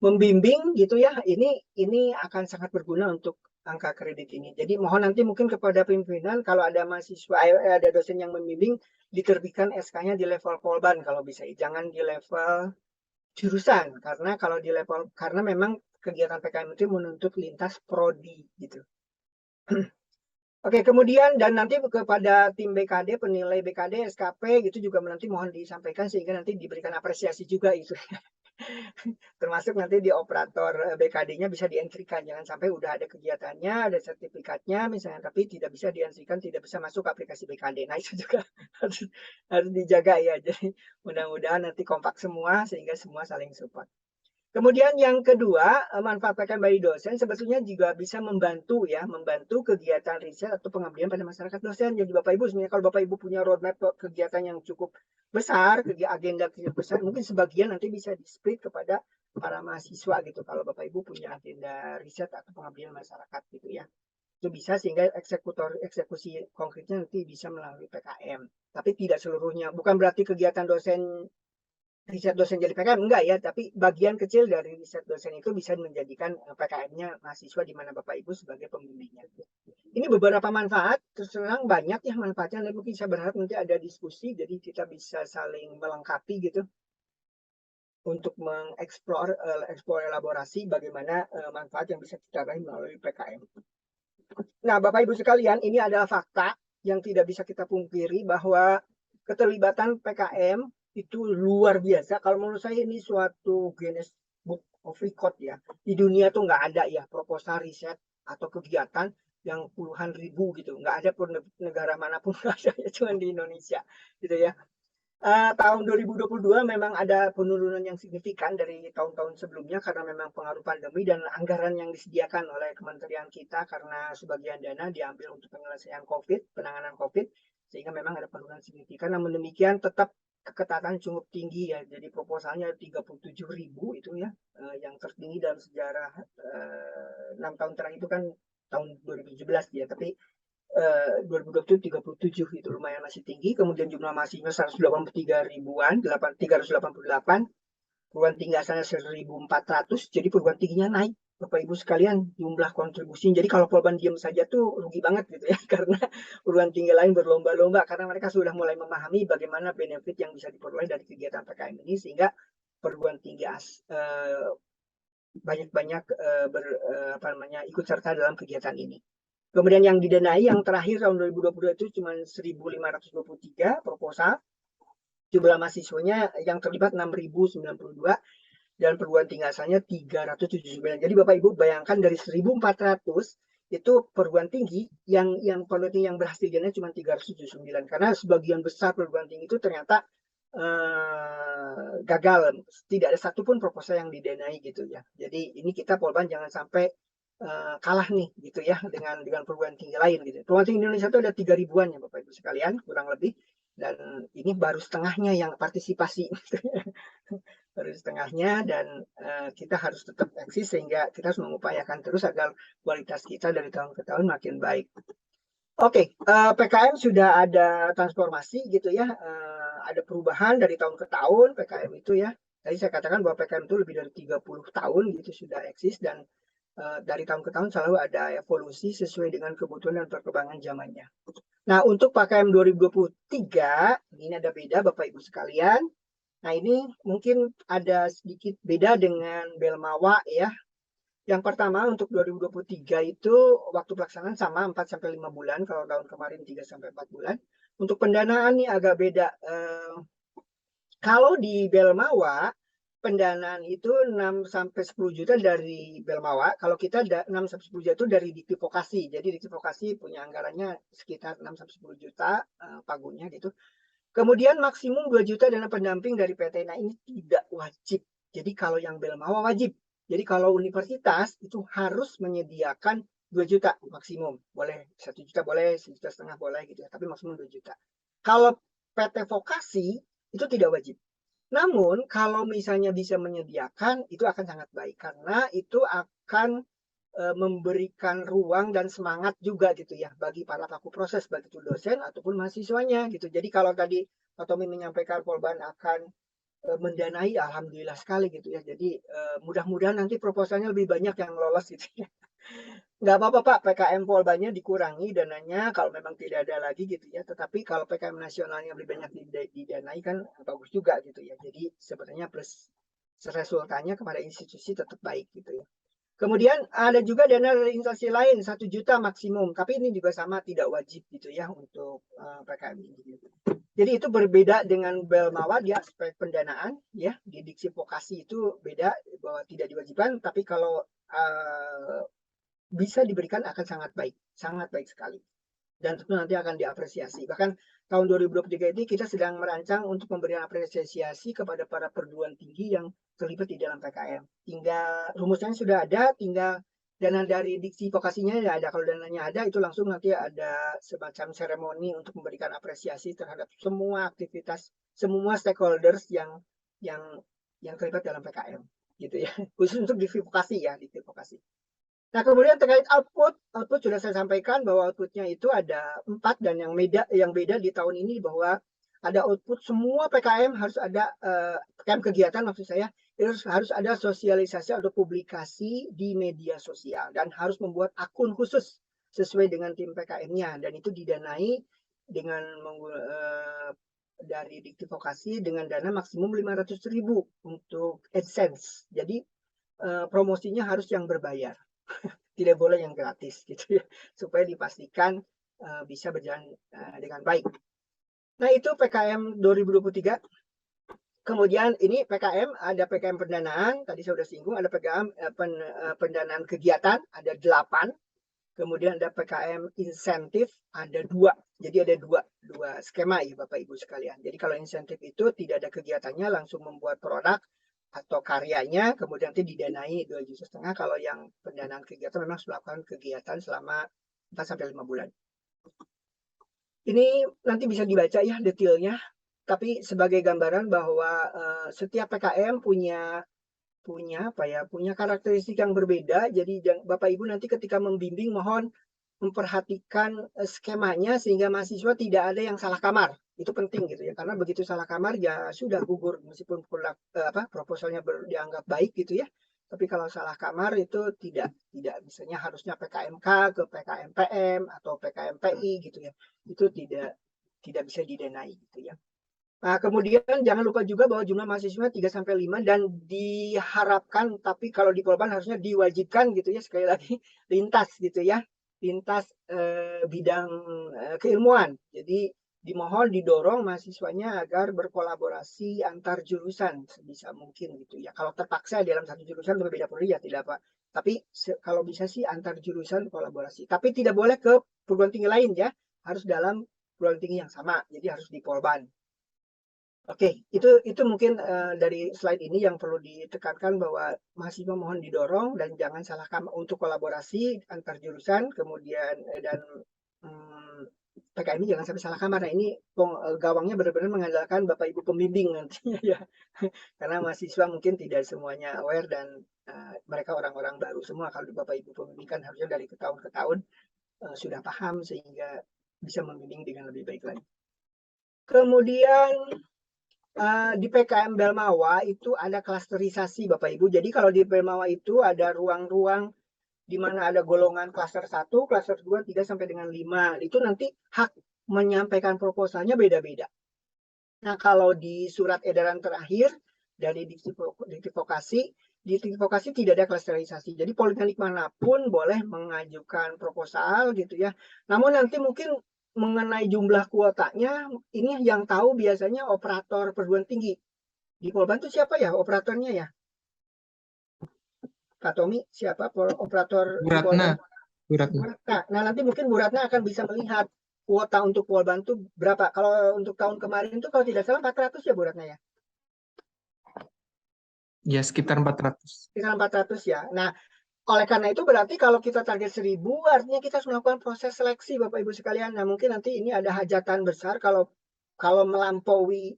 membimbing gitu ya, ini akan sangat berguna untuk angka kredit ini. Jadi mohon nanti mungkin kepada pimpinan kalau ada mahasiswa, ada dosen yang membimbing, diterbitkan SK-nya di level Polban kalau bisa, jangan di level jurusan, karena kalau di level, karena memang kegiatan PKM itu menuntut lintas prodi gitu. Oke, kemudian dan nanti kepada tim BKD, penilai BKD, SKP gitu juga nanti mohon disampaikan sehingga nanti diberikan apresiasi juga itu. Termasuk nanti di operator BKD-nya bisa dientrikan, jangan sampai udah ada kegiatannya, ada sertifikatnya misalnya, tapi tidak bisa dientrikan, tidak bisa masuk aplikasi BKD. Nah itu juga harus dijaga ya. Jadi mudah-mudahan nanti kompak semua sehingga semua saling support. Kemudian yang kedua, manfaat PKM bagi dosen sebetulnya juga bisa membantu ya, membantu kegiatan riset atau pengabdian pada masyarakat dosen. Jadi Bapak Ibu sebenarnya kalau Bapak Ibu punya roadmap kegiatan yang cukup besar, agenda besar, mungkin sebagian nanti bisa di-split kepada para mahasiswa gitu. Kalau Bapak Ibu punya agenda riset atau pengabdian masyarakat gitu ya. Itu bisa sehingga eksekusi konkretnya nanti bisa melalui PKM. Tapi tidak seluruhnya. Bukan berarti kegiatan dosen riset dosen jadi PKM, enggak ya, tapi bagian kecil dari riset dosen itu bisa menjadikan PKM-nya mahasiswa di mana Bapak Ibu sebagai pembimbingnya. Ini beberapa manfaat, terus terang banyak ya manfaatnya, dan mungkin saya berharap nanti ada diskusi, jadi kita bisa saling melengkapi gitu untuk mengeksplor elaborasi bagaimana manfaat yang bisa kita raih melalui PKM. Nah, Bapak Ibu sekalian, ini adalah fakta yang tidak bisa kita pungkiri bahwa keterlibatan PKM itu luar biasa. Kalau menurut saya ini suatu Guinness Book of Record ya. Di dunia tuh nggak ada ya proposal riset atau kegiatan yang puluhan ribu gitu. Nggak ada pun negara manapun nggak ada ya, cuma di Indonesia gitu ya. Tahun 2022 memang ada penurunan yang signifikan dari tahun-tahun sebelumnya karena memang pengaruh pandemi dan anggaran yang disediakan oleh kementerian kita karena sebagian dana diambil untuk penyelesaian COVID, penanganan COVID, sehingga memang ada penurunan signifikan. Namun demikian tetap keketatan cukup tinggi ya, jadi proposalnya 37.000 itu ya, yang tertinggi dalam sejarah 6 tahun terakhir itu kan tahun 2017 ya, tapi 2020 37 itu lumayan masih tinggi. Kemudian jumlah mahasiswa 183 ribuan, 388, perguruan tinggi asalnya 1.400, jadi perguruan tingginya naik. Bapak Ibu sekalian, jumlah kontribusi. Jadi kalau Polban diam saja tuh rugi banget gitu ya, karena perguruan tinggi lain berlomba-lomba karena mereka sudah mulai memahami bagaimana benefit yang bisa diperoleh dari kegiatan PKM ini, sehingga perguruan tinggi banyak-banyak ikut serta dalam kegiatan ini. Kemudian yang didanai yang terakhir tahun 2022 itu cuma 1.523 proposal. Jumlah mahasiswanya yang terlibat 6.092 dan perguruan tinggi asalnya 379. Jadi Bapak Ibu bayangkan dari 1.400 itu perguruan tinggi yang berhasil dananya cuma 379 karena sebagian besar perguruan tinggi itu ternyata gagal, tidak ada satupun proposal yang didanai gitu ya. Jadi ini kita Polban jangan sampai kalah nih gitu ya dengan perguruan tinggi lain gitu. Perguruan tinggi Indonesia itu ada 3 ribuan ya Bapak Ibu sekalian kurang lebih, dan ini baru setengahnya yang partisipasi baru setengahnya, dan kita harus tetap eksis sehingga kita harus mengupayakan terus agar kualitas kita dari tahun ke tahun makin baik. Oke, PKM sudah ada transformasi gitu ya, ada perubahan dari tahun ke tahun PKM itu ya. Tadi saya katakan bahwa PKM itu lebih dari 30 tahun gitu sudah eksis, dan dari tahun ke tahun selalu ada evolusi sesuai dengan kebutuhan dan perkembangan zamannya. Nah, untuk PKM 2023, ini ada beda Bapak Ibu sekalian. Nah, ini mungkin ada sedikit beda dengan Belmawa ya. Yang pertama untuk 2023 itu waktu pelaksanaan sama 4-5 bulan, kalau tahun kemarin 3-4 bulan. Untuk pendanaan nih agak beda. Kalau di Belmawa, pendanaan itu 6-10 juta dari Belmawa. Kalau kita 6-10 juta itu dari Dikti Vokasi. Jadi Dikti Vokasi punya anggarannya sekitar 6-10 juta pagunya gitu. Kemudian maksimum 2 juta dana pendamping dari PT. Nah, ini tidak wajib. Jadi kalau yang Belmawa wajib. Jadi kalau universitas itu harus menyediakan 2 juta maksimum. Boleh 1 juta boleh, 1,5 juta boleh gitu ya. Tapi maksimum 2 juta. Kalau PT Vokasi itu tidak wajib. Namun kalau misalnya bisa menyediakan itu akan sangat baik karena itu akan memberikan ruang dan semangat juga gitu ya bagi para pelaku proses, baik itu dosen ataupun mahasiswanya gitu. Jadi kalau tadi Pak Tommy menyampaikan Polban akan mendanai, alhamdulillah sekali gitu ya. Jadi mudah-mudahan nanti proposalnya lebih banyak yang lolos gitu ya. Nggak apa-apa Pak, PKM Polbannya dikurangi dananya kalau memang tidak ada lagi gitu ya. Tetapi kalau PKM nasionalnya lebih banyak didanai kan bagus juga gitu ya. Jadi sebenarnya plus resultannya kepada institusi tetap baik gitu ya. Kemudian ada juga dana dari instansi lain 1 juta maksimum, tapi ini juga sama tidak wajib gitu ya untuk PKM ini. Gitu. Jadi itu berbeda dengan Belmawa di aspek pendanaan ya, di diksi vokasi itu beda bahwa tidak diwajibkan, tapi kalau bisa diberikan akan sangat baik sekali. Dan tentu nanti akan diapresiasi. Bahkan tahun 2023 ini kita sedang merancang untuk memberikan apresiasi kepada para perguruan tinggi yang terlibat di dalam PKM. Tinggal rumusnya sudah ada, tinggal dana dari diksi vokasinya ya ada. Kalau dananya ada, itu langsung nanti ada semacam seremoni untuk memberikan apresiasi terhadap semua aktivitas, semua stakeholders yang terlibat dalam PKM, gitu ya. Khusus untuk diksi vokasi ya, diksi vokasi. Nah, kemudian terkait output sudah saya sampaikan bahwa outputnya itu ada 4 dan yang beda di tahun ini bahwa ada output semua PKM harus ada PKM kegiatan maksud saya harus ada sosialisasi atau publikasi di media sosial dan harus membuat akun khusus sesuai dengan tim PKM-nya dan itu didanai dengan dari Dikti Vokasi dengan dana maksimum 500.000 untuk AdSense. Jadi promosinya harus yang berbayar. Tidak boleh yang gratis gitu ya supaya dipastikan bisa berjalan dengan baik. Nah itu PKM 2023. Kemudian ini PKM ada PKM pendanaan tadi saya sudah singgung, ada PKM pendanaan kegiatan ada 8, kemudian ada PKM insentif ada 2. Jadi ada dua skema ya Bapak Ibu sekalian. Jadi kalau insentif itu tidak ada kegiatannya langsung membuat produk atau karyanya kemudian nanti didanai 2,5 juta. Kalau yang pendanaan kegiatan memang harus melakukan kegiatan selama 4-5 bulan. Ini nanti bisa dibaca ya detailnya, tapi sebagai gambaran bahwa setiap PKM punya karakteristik yang berbeda. Jadi Bapak Ibu nanti ketika membimbing mohon memperhatikan skemanya sehingga mahasiswa tidak ada yang salah kamar. Itu penting gitu ya, karena begitu salah kamar ya sudah gugur meskipun proposalnya dianggap baik gitu ya. Tapi kalau salah kamar itu tidak misalnya harusnya PKMK ke PKMPM atau PKMPI gitu ya. Itu tidak bisa didanai gitu ya. Nah, kemudian jangan lupa juga bahwa jumlah mahasiswa 3-5 dan diharapkan tapi kalau di Polban harusnya diwajibkan gitu ya sekali lagi lintas gitu ya. Lintas bidang keilmuan. Jadi dimohon didorong mahasiswanya agar berkolaborasi antar jurusan sebisa mungkin gitu ya. Kalau terpaksa dalam satu jurusan berbeda prodi ya tidak apa. Tapi kalau bisa sih antar jurusan kolaborasi. Tapi tidak boleh ke perguruan tinggi lain ya. Harus dalam perguruan tinggi yang sama. Jadi harus di Polban. Oke, itu mungkin dari slide ini yang perlu ditekankan bahwa mahasiswa mohon didorong dan jangan salah kamar untuk kolaborasi antar jurusan, kemudian dan PKM ini jangan sampai salah kamar. Nah ini gawangnya benar-benar mengandalkan Bapak Ibu pembimbing nantinya ya, karena mahasiswa mungkin tidak semuanya aware dan mereka orang-orang baru semua. Kalau Bapak Ibu pembimbing kan harusnya dari tahun ke tahun sudah paham sehingga bisa membimbing dengan lebih baik lagi. Kemudian di PKM Belmawa itu ada klasterisasi Bapak Ibu. Jadi kalau di Belmawa itu ada ruang-ruang di mana ada golongan klaster 1, klaster 2, 3 sampai dengan 5. Itu nanti hak menyampaikan proposalnya beda-beda. Nah, kalau di surat edaran terakhir dari Dikti Vokasi tidak ada klasterisasi. Jadi politeknik manapun boleh mengajukan proposal gitu ya. Namun nanti mungkin mengenai jumlah kuotanya, ini yang tahu biasanya operator perguruan tinggi. Di Polban itu siapa ya operatornya ya? Pak Tommy, siapa operator di Polban? Bu Ratna. Nah, nanti mungkin Bu Ratna akan bisa melihat kuota untuk Polban itu berapa. Kalau untuk tahun kemarin itu kalau tidak salah 400 ya Bu Ratna ya? Ya, sekitar 400. Sekitar 400 ya. Nah, oleh karena itu berarti kalau kita target 1000 artinya kita harus melakukan proses seleksi Bapak Ibu sekalian. Nah mungkin nanti ini ada hajatan besar kalau melampaui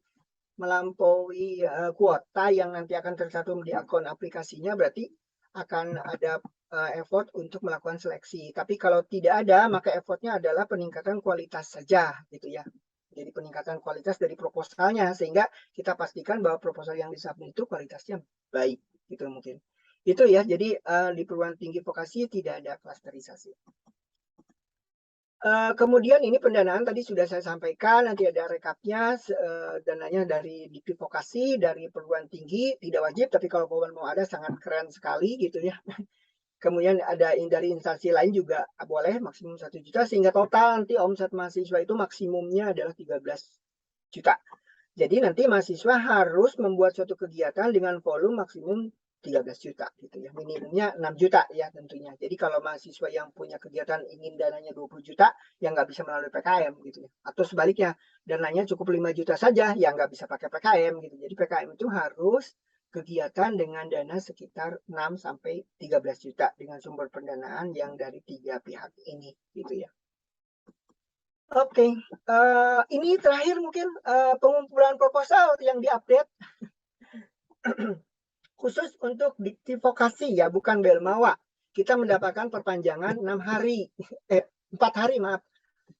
kuota yang nanti akan tercantum di akun aplikasinya berarti akan ada effort untuk melakukan seleksi. Tapi kalau tidak ada maka effortnya adalah peningkatan kualitas saja gitu ya. Jadi peningkatan kualitas dari proposalnya, sehingga kita pastikan bahwa proposal yang disubmit itu kualitasnya baik gitu mungkin. Itu ya, jadi di perguruan tinggi vokasi tidak ada klasterisasi. Kemudian ini pendanaan tadi sudah saya sampaikan, nanti ada rekapnya, dananya dari Dikti Vokasi, dari perguruan tinggi, tidak wajib, tapi kalau mau ada sangat keren sekali gitu ya. Kemudian ada dari instansi lain juga boleh maksimum 1 juta, sehingga total nanti omset mahasiswa itu maksimumnya adalah 13 juta. Jadi nanti mahasiswa harus membuat suatu kegiatan dengan volume maksimum 13 juta gitu ya. Minimumnya 6 juta ya tentunya. Jadi kalau mahasiswa yang punya kegiatan ingin dananya 20 juta, ya nggak bisa melalui PKM gitu ya. Atau sebaliknya, dananya cukup 5 juta saja, ya nggak bisa pakai PKM gitu. Jadi PKM itu harus kegiatan dengan dana sekitar 6 sampai 13 juta dengan sumber pendanaan yang dari 3 pihak ini gitu ya. Oke, ini terakhir mungkin pengumpulan proposal yang diupdate khusus untuk Dikti Vokasi ya, bukan Belmawa. Kita mendapatkan perpanjangan 4 hari maaf.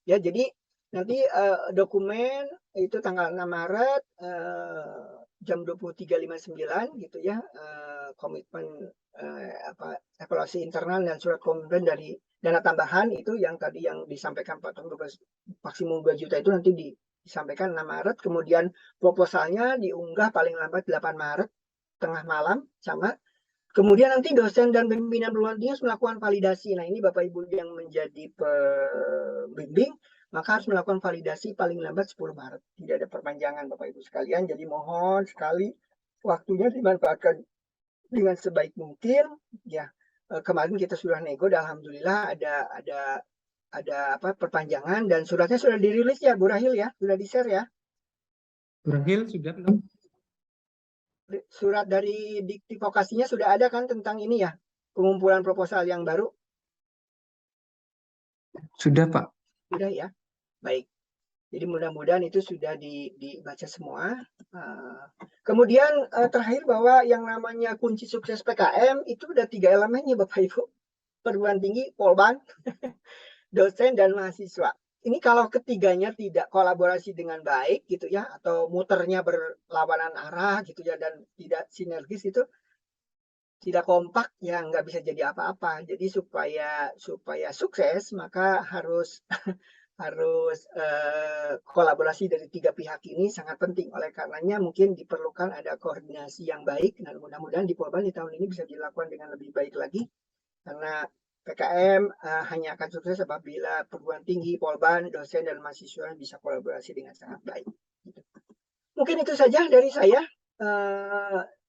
Ya, jadi nanti dokumen itu tanggal 6 Maret jam 23.59 gitu ya, komitmen evaluasi internal dan surat komitmen dari dana tambahan itu yang tadi yang disampaikan Pak Tom maksimum 2 juta itu nanti disampaikan 6 Maret, kemudian proposalnya diunggah paling lambat 8 Maret tengah malam sama. Kemudian nanti dosen dan pimpinan perguruan tinggi harus melakukan validasi. Nah, ini Bapak Ibu yang menjadi pembimbing maka harus melakukan validasi paling lambat 10 Maret. Tidak ada perpanjangan Bapak Ibu sekalian. Jadi mohon sekali waktunya dimanfaatkan dengan sebaik mungkin ya. Kemarin kita sudah nego dan alhamdulillah ada perpanjangan dan suratnya sudah dirilis ya Bu Rahil ya, sudah di-share ya. Bu Rahil sudah belum? Surat dari Dikti Vokasinya sudah ada kan tentang ini ya, pengumpulan proposal yang baru? Sudah Pak. Sudah ya, baik. Jadi mudah-mudahan itu sudah dibaca semua. Kemudian terakhir bahwa yang namanya kunci sukses PKM itu udah 3 elemennya Bapak Ibu. Perguruan tinggi, Polban, dosen, dan mahasiswa. Ini kalau ketiganya tidak kolaborasi dengan baik gitu ya, atau muternya berlawanan arah gitu ya, dan tidak sinergis itu tidak kompak ya nggak bisa jadi apa-apa. Jadi supaya sukses maka harus kolaborasi dari 3 pihak ini sangat penting. Oleh karenanya mungkin diperlukan ada koordinasi yang baik dan mudah-mudahan di Polban di tahun ini bisa dilakukan dengan lebih baik lagi karena PKM hanya akan sukses apabila perguruan tinggi, Polban, dosen, dan mahasiswa bisa kolaborasi dengan sangat baik. Mungkin itu saja dari saya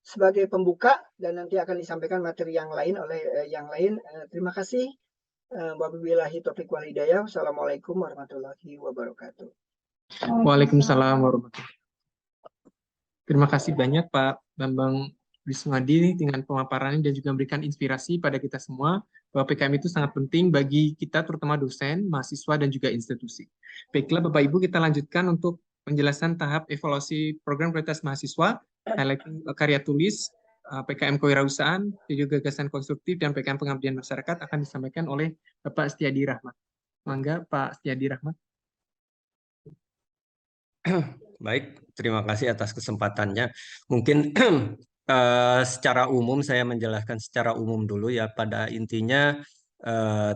sebagai pembuka dan nanti akan disampaikan materi yang lain oleh yang lain. Terima kasih. Wabillahi taufiq wal hidayah. Wassalamualaikum warahmatullahi wabarakatuh. Waalaikumsalam warahmatullahi wabarakatuh. Terima kasih banyak Pak Bambang Wisnuwadi dengan pemaparannya dan juga memberikan inspirasi pada kita semua bahwa PKM itu sangat penting bagi kita terutama dosen, mahasiswa, dan juga institusi. Baiklah Bapak Ibu, kita lanjutkan untuk penjelasan tahap evaluasi program kualitas mahasiswa, highlighting karya tulis, PKM kewirausahaan, juga gagasan konstruktif, dan PKM pengabdian masyarakat akan disampaikan oleh Bapak Setiadi Rahmat. Mangga Pak Setiadi Rahmat. Baik, terima kasih atas kesempatannya. Mungkin secara umum saya menjelaskan secara umum dulu ya. Pada intinya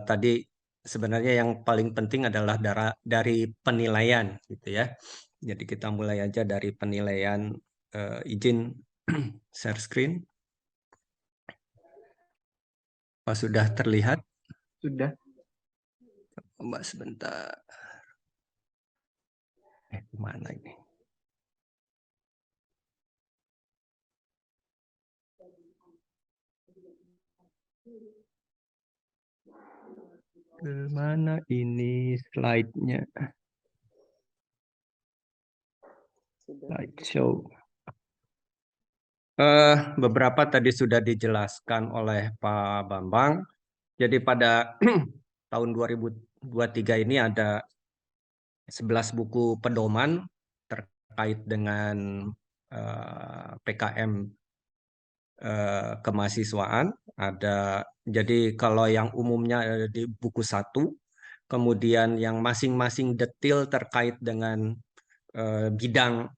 tadi sebenarnya yang paling penting adalah dari penilaian gitu ya. Jadi kita mulai aja dari penilaian izin share screen. Apa sudah terlihat? Sudah. Mbak sebentar. Kemana ini? Kemana ini slide-nya? Slideshow. Beberapa tadi sudah dijelaskan oleh Pak Bambang. Jadi pada tahun 2023 ini ada 11 buku pedoman terkait dengan PKM kemahasiswaan. Jadi kalau yang umumnya ada di buku 1, kemudian yang masing-masing detail terkait dengan bidang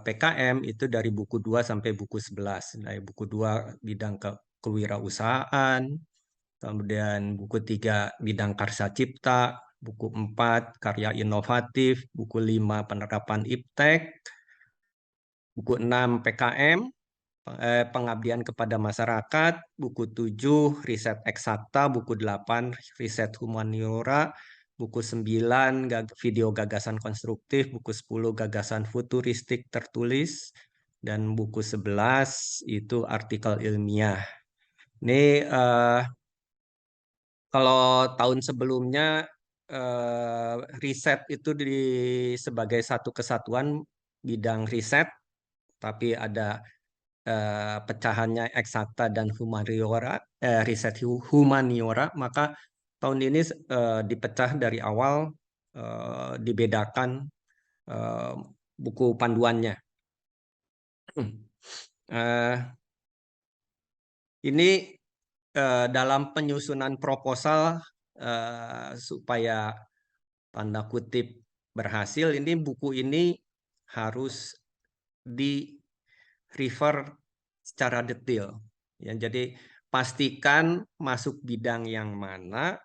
PKM itu dari buku 2 sampai buku 11. Dari buku 2 bidang kewirausahaan, kemudian buku 3 bidang karya cipta, buku 4 karya inovatif, buku 5 penerapan iptek, buku 6 PKM, pengabdian kepada masyarakat, buku 7 riset eksakta, buku 8 riset humaniora, buku 9 video gagasan konstruktif, buku 10 gagasan futuristik tertulis, dan buku 11 itu artikel ilmiah. Ini kalau tahun sebelumnya riset itu sebagai satu kesatuan bidang riset, tapi ada pecahannya eksakta dan humaniora, riset humaniora, maka tahun ini dipecah dari awal, dibedakan buku panduannya. Ini dalam penyusunan proposal supaya tanda kutip berhasil, ini buku ini harus di refer secara detail. Ya, jadi pastikan masuk bidang yang mana,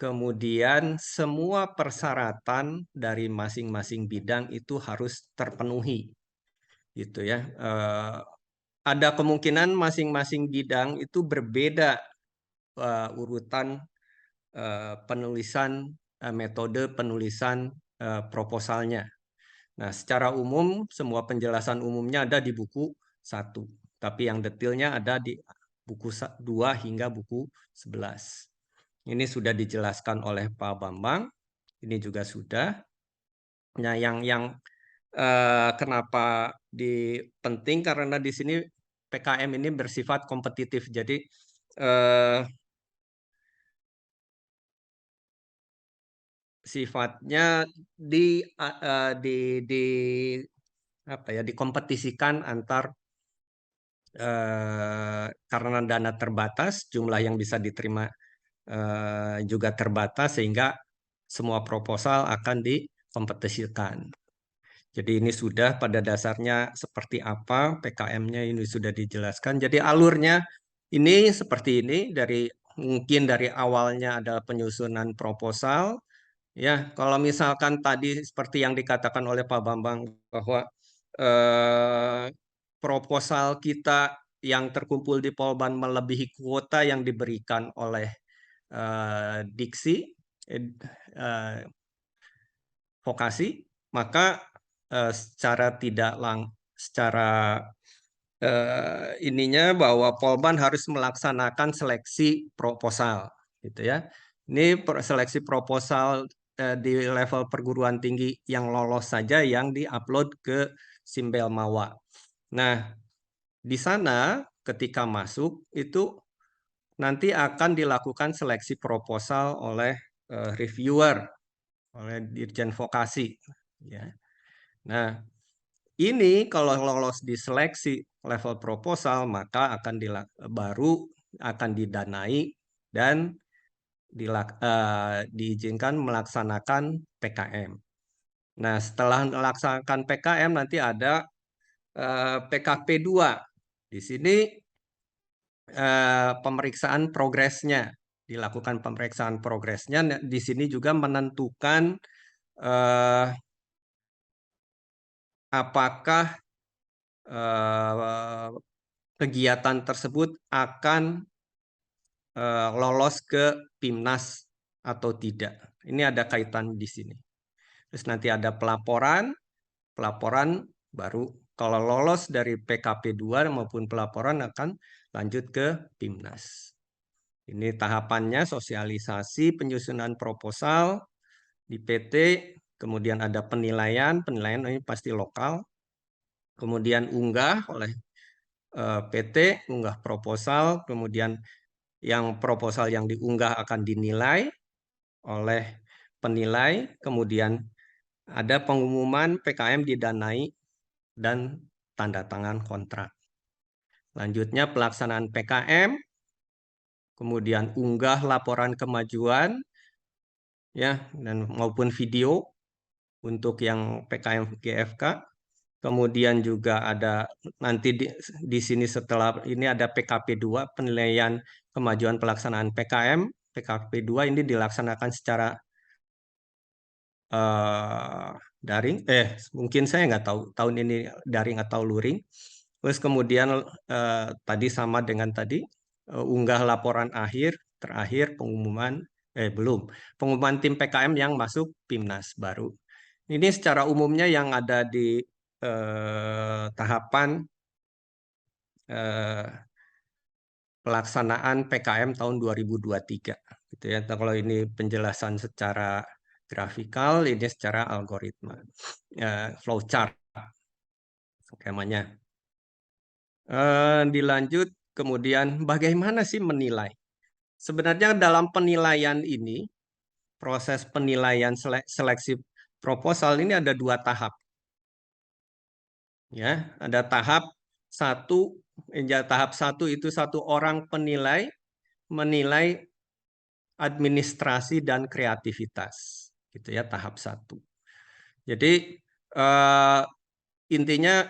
kemudian semua persyaratan dari masing-masing bidang itu harus terpenuhi, gitu ya. Ada kemungkinan masing-masing bidang itu berbeda urutan penulisan, metode penulisan proposalnya. Nah, secara umum semua penjelasan umumnya ada di buku 1, tapi yang detailnya ada di buku 2 hingga buku 11. Ini sudah dijelaskan oleh Pak Bambang, ini juga sudah. Nah, yang kenapa penting karena di sini PKM ini bersifat kompetitif. Jadi sifatnya dikompetisikan antar karena dana terbatas, jumlah yang bisa diterima juga terbatas, sehingga semua proposal akan dikompetisikan. Jadi ini sudah pada dasarnya seperti apa PKM-nya ini sudah dijelaskan. Jadi alurnya ini seperti ini, mungkin dari awalnya adalah penyusunan proposal. Ya, kalau misalkan tadi seperti yang dikatakan oleh Pak Bambang bahwa proposal kita yang terkumpul di Polban melebihi kuota yang diberikan oleh diksi vokasi, maka secara ininya bahwa Polban harus melaksanakan seleksi proposal, gitu ya. Ini seleksi proposal di level perguruan tinggi yang lolos saja yang diupload ke Simbel Mawa. Nah, di sana ketika masuk itu nanti akan dilakukan seleksi proposal oleh reviewer, oleh Dirjen Vokasi. Ya. Nah, ini kalau lolos di seleksi level proposal, maka baru akan didanai dan diizinkan melaksanakan PKM. Nah, setelah melaksanakan PKM nanti ada PKP 2. Di sini pemeriksaan progresnya, dilakukan pemeriksaan progresnya. Di sini juga menentukan apakah kegiatan tersebut akan lolos ke PIMNAS atau tidak. Ini ada kaitan di sini. Terus nanti ada pelaporan baru kalau lolos dari PKP 2 maupun pelaporan akan lanjut ke PIMNAS. Ini tahapannya sosialisasi penyusunan proposal di PT, kemudian ada penilaian ini pasti lokal, kemudian unggah oleh PT, unggah proposal, kemudian yang proposal yang diunggah akan dinilai oleh penilai, kemudian ada pengumuman PKM didanai dan tanda tangan kontrak. Lanjutnya pelaksanaan PKM, kemudian unggah laporan kemajuan, ya, dan maupun video untuk yang PKM GFK. Kemudian juga ada nanti di sini setelah ini ada PKP 2, penilaian kemajuan pelaksanaan PKM. PKP 2 ini dilaksanakan secara daring. Mungkin saya nggak tahu tahun ini daring atau luring. Terus kemudian tadi sama dengan tadi, unggah laporan akhir, terakhir pengumuman, pengumuman tim PKM yang masuk PIMNAS baru. Ini secara umumnya yang ada di tahapan pelaksanaan PKM tahun 2023. Gitu ya. Nah, kalau ini penjelasan secara grafikal, ini secara algoritma, flowchart skemanya. Dilanjut, kemudian bagaimana sih menilai? Sebenarnya dalam penilaian ini, proses penilaian seleksi proposal ini ada 2 tahap. Ya, ada tahap 1, tahap 1 itu 1 orang penilai menilai administrasi dan kreativitas, gitu ya, tahap 1. Jadi intinya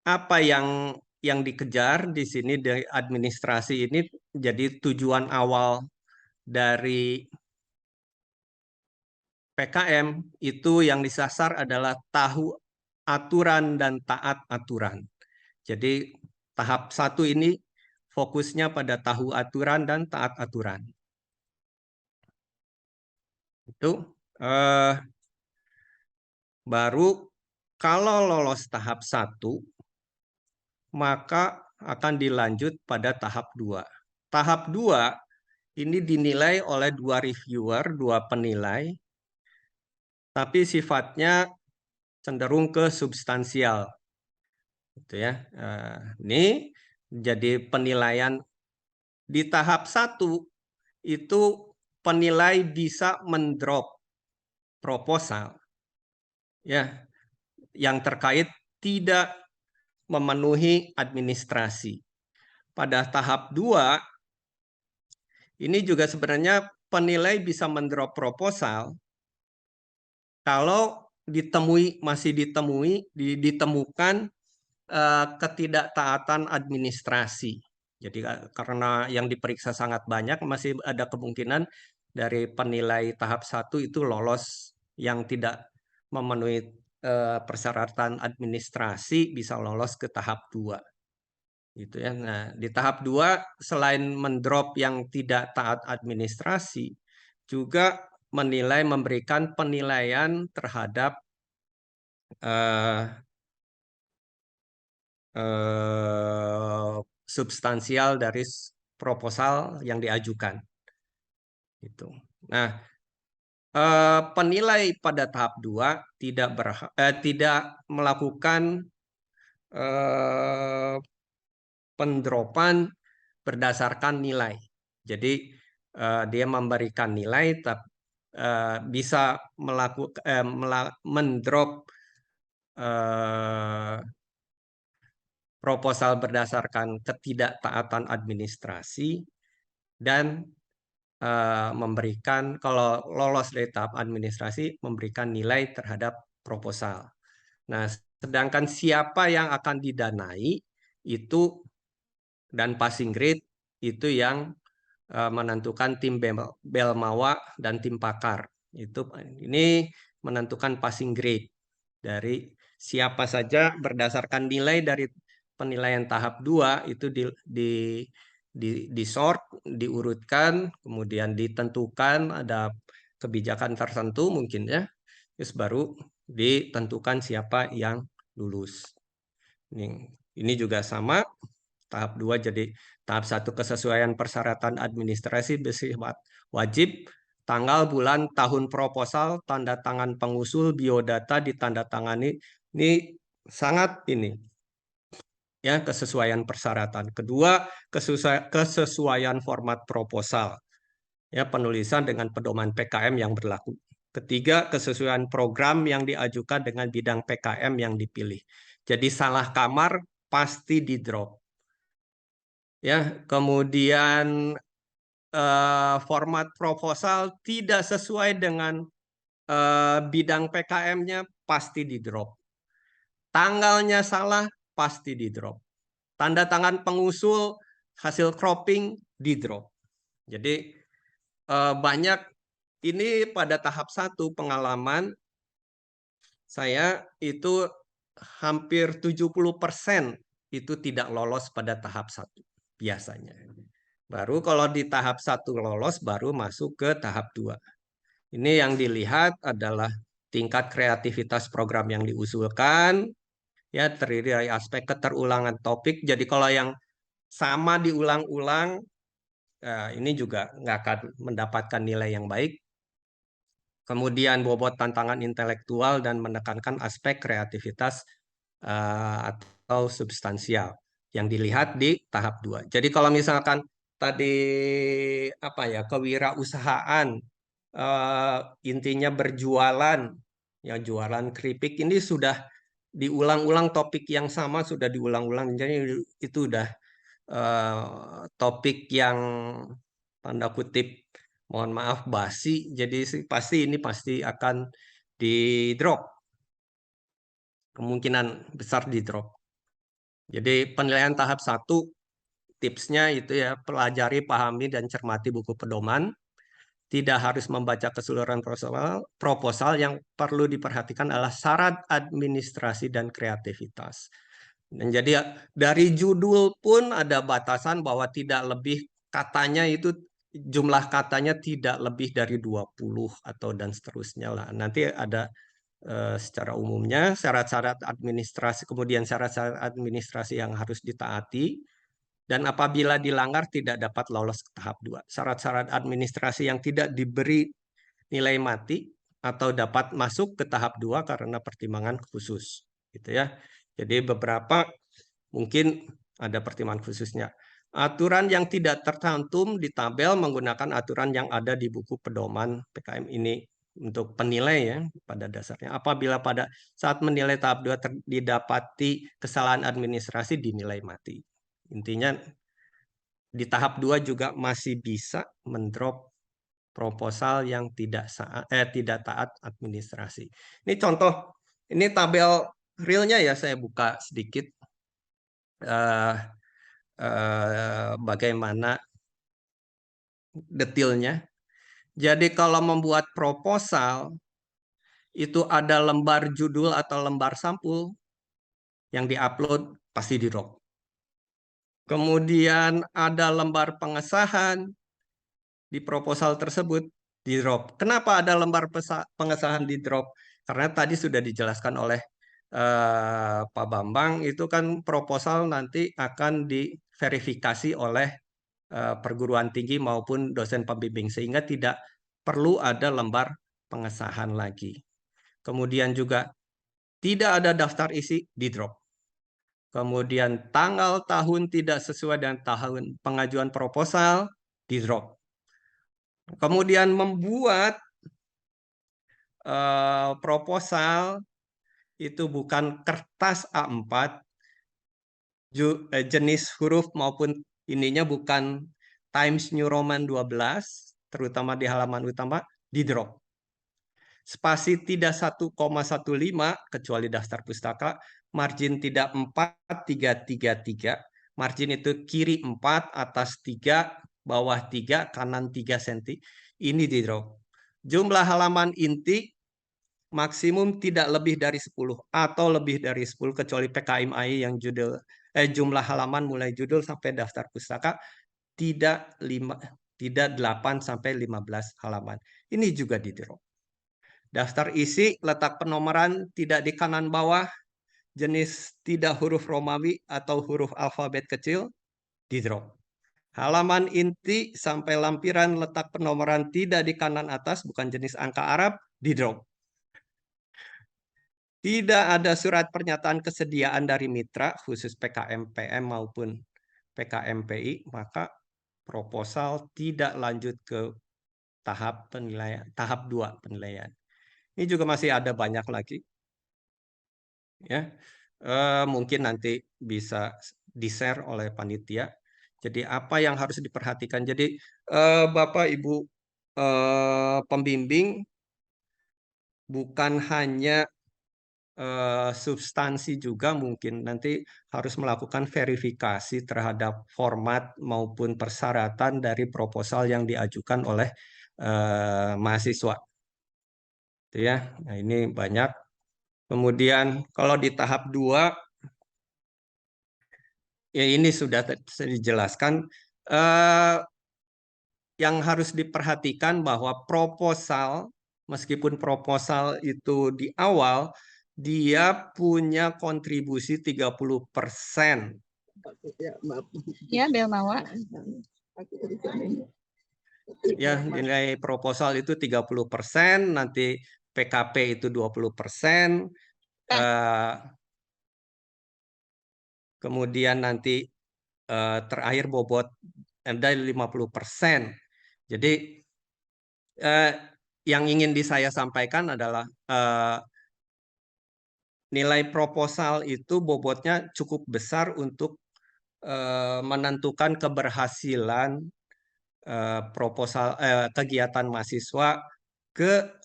apa yang dikejar di sini dari administrasi ini, jadi tujuan awal dari PKM itu yang disasar adalah tahu aturan dan taat aturan. Jadi tahap 1 ini fokusnya pada tahu aturan dan taat aturan. Itu baru kalau lolos tahap 1, maka akan dilanjut pada tahap 2. Tahap 2 ini dinilai oleh 2 reviewer, 2 penilai, tapi sifatnya cenderung ke substansial. Gitu ya. Ini jadi penilaian di tahap 1 itu penilai bisa mendrop proposal ya yang terkait tidak memenuhi administrasi. Pada tahap 2 ini juga sebenarnya penilai bisa mendrop proposal kalau masih ditemukan ketidaktaatan administrasi. Jadi karena yang diperiksa sangat banyak, masih ada kemungkinan dari penilai tahap 1 itu lolos yang tidak memenuhi persyaratan administrasi bisa lolos ke tahap 2. Gitu ya. Nah, di tahap 2 selain mendrop yang tidak taat administrasi, juga memberikan penilaian terhadap substansial dari proposal yang diajukan. Gitu. Nah, penilai pada tahap 2 tidak melakukan pendropan berdasarkan nilai. Jadi dia memberikan nilai, bisa mendrop proposal berdasarkan ketidaktaatan administrasi dan memberikan, kalau lolos dari tahap administrasi, memberikan nilai terhadap proposal. Nah, sedangkan siapa yang akan didanai itu dan passing grade itu yang menentukan tim Belmawa dan tim pakar. Ini menentukan passing grade dari siapa saja berdasarkan nilai dari penilaian tahap 2 itu di sort, diurutkan, kemudian ditentukan ada kebijakan tertentu mungkin ya, terus baru ditentukan siapa yang lulus. Ini juga sama, tahap 2 jadi tahap 1 kesesuaian persyaratan administrasi bersifat wajib, tanggal, bulan, tahun proposal, tanda tangan pengusul, biodata ditandatangani. Ini sangat ya, kesesuaian persyaratan. Kedua, kesesuaian format proposal. Ya, penulisan dengan pedoman PKM yang berlaku. Ketiga, kesesuaian program yang diajukan dengan bidang PKM yang dipilih. Jadi salah kamar pasti di drop. Ya, kemudian format proposal tidak sesuai dengan bidang PKM-nya pasti di drop. Tanggalnya salah, pasti di drop. Tanda tangan pengusul hasil cropping di drop. Jadi banyak ini pada tahap 1 pengalaman saya itu hampir 70% itu tidak lolos pada tahap 1 biasanya. Baru kalau di tahap 1 lolos baru masuk ke tahap 2. Ini yang dilihat adalah tingkat kreativitas program yang diusulkan, ya terdiri dari aspek keterulangan topik. Jadi kalau yang sama diulang-ulang, ini juga nggak akan mendapatkan nilai yang baik. Kemudian bobot tantangan intelektual dan menekankan aspek kreativitas atau substansial yang dilihat di tahap 2. Jadi kalau misalkan tadi apa ya, kewirausahaan, intinya berjualan, ya jualan keripik, ini sudah diulang-ulang topik yang sama, sudah diulang-ulang, jadi itu udah topik yang tanda kutip mohon maaf basi, jadi pasti akan di drop, kemungkinan besar di drop. Jadi penilaian tahap 1 tipsnya itu ya, pelajari, pahami, dan cermati buku pedoman. Tidak harus membaca keseluruhan proposal. Yang perlu diperhatikan adalah syarat administrasi dan kreativitas. Dan jadi dari judul pun ada batasan bahwa tidak lebih, katanya itu jumlah katanya tidak lebih dari 20 atau dan seterusnya lah. Nanti ada secara umumnya syarat-syarat administrasi, kemudian syarat-syarat administrasi yang harus ditaati, dan apabila dilanggar tidak dapat lolos ke tahap 2. Syarat-syarat administrasi yang tidak diberi nilai mati atau dapat masuk ke tahap 2 karena pertimbangan khusus, gitu ya. Jadi beberapa mungkin ada pertimbangan khususnya. Aturan yang tidak tercantum di tabel menggunakan aturan yang ada di buku pedoman PKM ini untuk penilai ya pada dasarnya. Apabila pada saat menilai tahap 2 didapati kesalahan administrasi, dinilai mati. Intinya di tahap 2 juga masih bisa mendrop proposal yang tidak taat administrasi. Ini contoh, ini tabel realnya ya, saya buka sedikit bagaimana detailnya. Jadi kalau membuat proposal itu ada lembar judul atau lembar sampul yang diupload pasti di drop. Kemudian ada lembar pengesahan di proposal tersebut di drop. Kenapa ada lembar pengesahan di drop? Karena tadi sudah dijelaskan oleh Pak Bambang, itu kan proposal nanti akan diverifikasi oleh perguruan tinggi maupun dosen pembimbing, sehingga tidak perlu ada lembar pengesahan lagi. Kemudian juga tidak ada daftar isi, di drop. Kemudian tanggal tahun tidak sesuai dengan tahun pengajuan proposal, di drop. Kemudian membuat proposal itu bukan kertas A4, jenis huruf maupun ininya bukan Times New Roman 12, terutama di halaman utama, di drop. Spasi tidak 1,15 kecuali daftar pustaka, margin tidak 4,333, margin itu kiri 4, atas 3, bawah 3, kanan 3 cm, ini di drop. Jumlah halaman inti maksimum tidak lebih dari 10 atau lebih dari 10 kecuali PKMI yang jumlah halaman mulai judul sampai daftar pustaka tidak 8 sampai 15 halaman. Ini juga di drop. Daftar isi letak penomoran tidak di kanan bawah, jenis tidak huruf Romawi atau huruf alfabet kecil, di drop. Halaman inti sampai lampiran letak penomoran tidak di kanan atas, bukan jenis angka Arab, di drop. Tidak ada surat pernyataan kesediaan dari mitra, khusus PKM-PM maupun PKM-PI, maka proposal tidak lanjut ke tahap penilaian, tahap 2 penilaian. Ini juga masih ada banyak lagi. Ya, mungkin nanti bisa di-share oleh panitia. Jadi apa yang harus diperhatikan? Jadi Bapak Ibu pembimbing, bukan hanya substansi juga, mungkin nanti harus melakukan verifikasi terhadap format maupun persyaratan dari proposal yang diajukan oleh mahasiswa. Itu ya. Nah, ini banyak. Kemudian kalau di tahap 2, ya ini sudah dijelaskan. Yang harus diperhatikan bahwa proposal, meskipun proposal itu di awal, dia punya kontribusi 30%. Ya, Belmawa. Ya, nilai proposal itu 30%, nanti PKP itu 20%, kemudian nanti terakhir bobot ada 50%. Jadi yang ingin saya sampaikan adalah nilai proposal itu bobotnya cukup besar untuk menentukan keberhasilan proposal kegiatan mahasiswa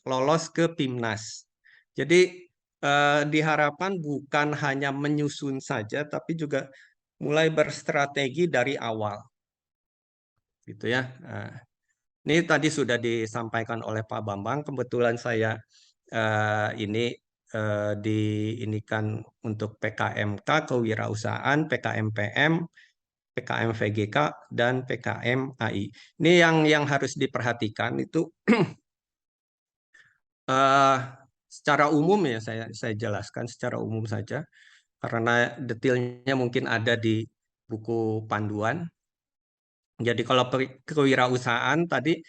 lolos ke PIMNAS. Jadi diharapkan bukan hanya menyusun saja, tapi juga mulai berstrategi dari awal, gitu ya. Ini tadi sudah disampaikan oleh Pak Bambang. Kebetulan saya ini diinikan untuk PKMK kewirausahaan, PKMPM, PKM VGK, dan PKM AI. Ini yang harus diperhatikan itu secara umum ya, saya jelaskan secara umum saja, karena detailnya mungkin ada di buku panduan. Jadi kalau kewirausahaan tadi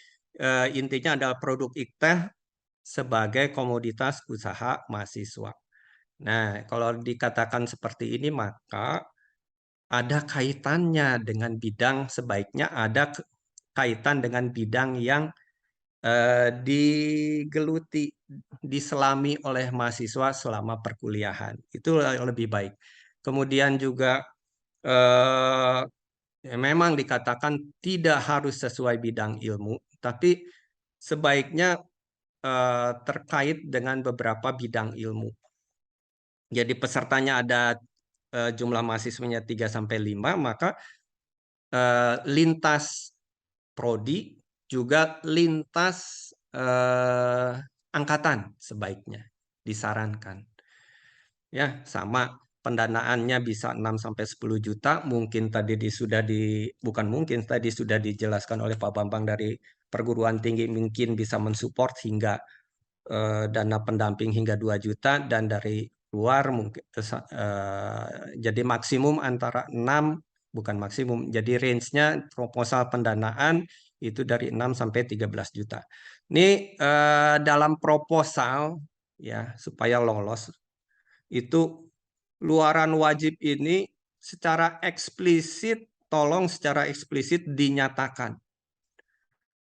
intinya adalah produk IKTE sebagai komoditas usaha mahasiswa. Nah, kalau dikatakan seperti ini, maka ada kaitannya dengan bidang, sebaiknya ada kaitan dengan bidang yang digeluti, diselami oleh mahasiswa selama perkuliahan. Itu lebih baik. Kemudian juga memang dikatakan tidak harus sesuai bidang ilmu, tapi sebaiknya terkait dengan beberapa bidang ilmu. Jadi pesertanya ada jumlah mahasiswanya 3-5, maka lintas prodi juga lintas angkatan sebaiknya disarankan. Ya, sama pendanaannya bisa 6-10 juta, mungkin tadi sudah dijelaskan oleh Pak Bambang dari perguruan tinggi mungkin bisa mensupport hingga dana pendamping hingga 2 juta, dan dari luar mungkin jadi maksimum antara 6, bukan maksimum, jadi range-nya proposal pendanaan itu dari 6-13 juta. Ini dalam proposal ya, supaya lolos itu luaran wajib ini tolong secara eksplisit dinyatakan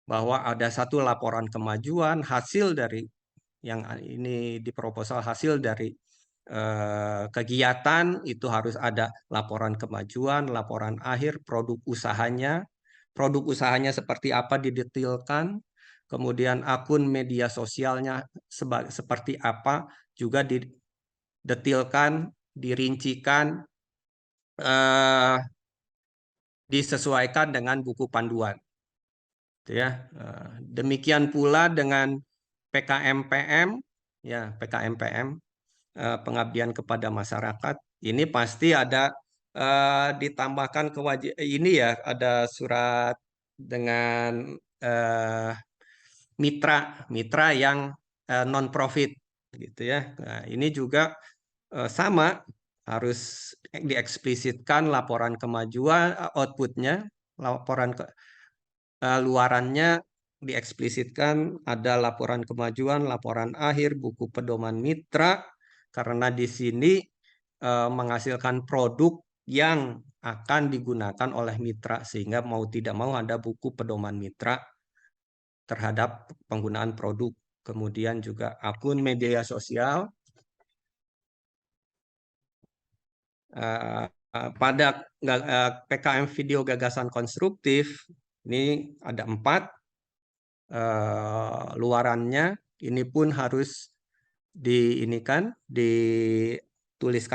bahwa ada satu laporan kemajuan hasil dari yang ini di proposal, hasil dari kegiatan itu harus ada laporan kemajuan, laporan akhir, produk usahanya seperti apa didetilkan, kemudian akun media sosialnya seperti apa juga didetilkan, dirincikan, disesuaikan dengan buku panduan. Ya, demikian pula dengan PKMPM, ya PKMPM, pengabdian kepada masyarakat. Ini pasti ada ditambahkan ini ya, ada surat dengan mitra yang non-profit, gitu ya. Nah, ini juga sama, harus dieksplisitkan laporan kemajuan, outputnya, laporan luarannya dieksplisitkan, ada laporan kemajuan, laporan akhir, buku pedoman mitra, karena di sini menghasilkan produk yang akan digunakan oleh mitra, sehingga mau tidak mau ada buku pedoman mitra terhadap penggunaan produk. Kemudian juga akun media sosial. Pada PKM video gagasan konstruktif, ini ada 4 luarannya, ini pun harus dituliskan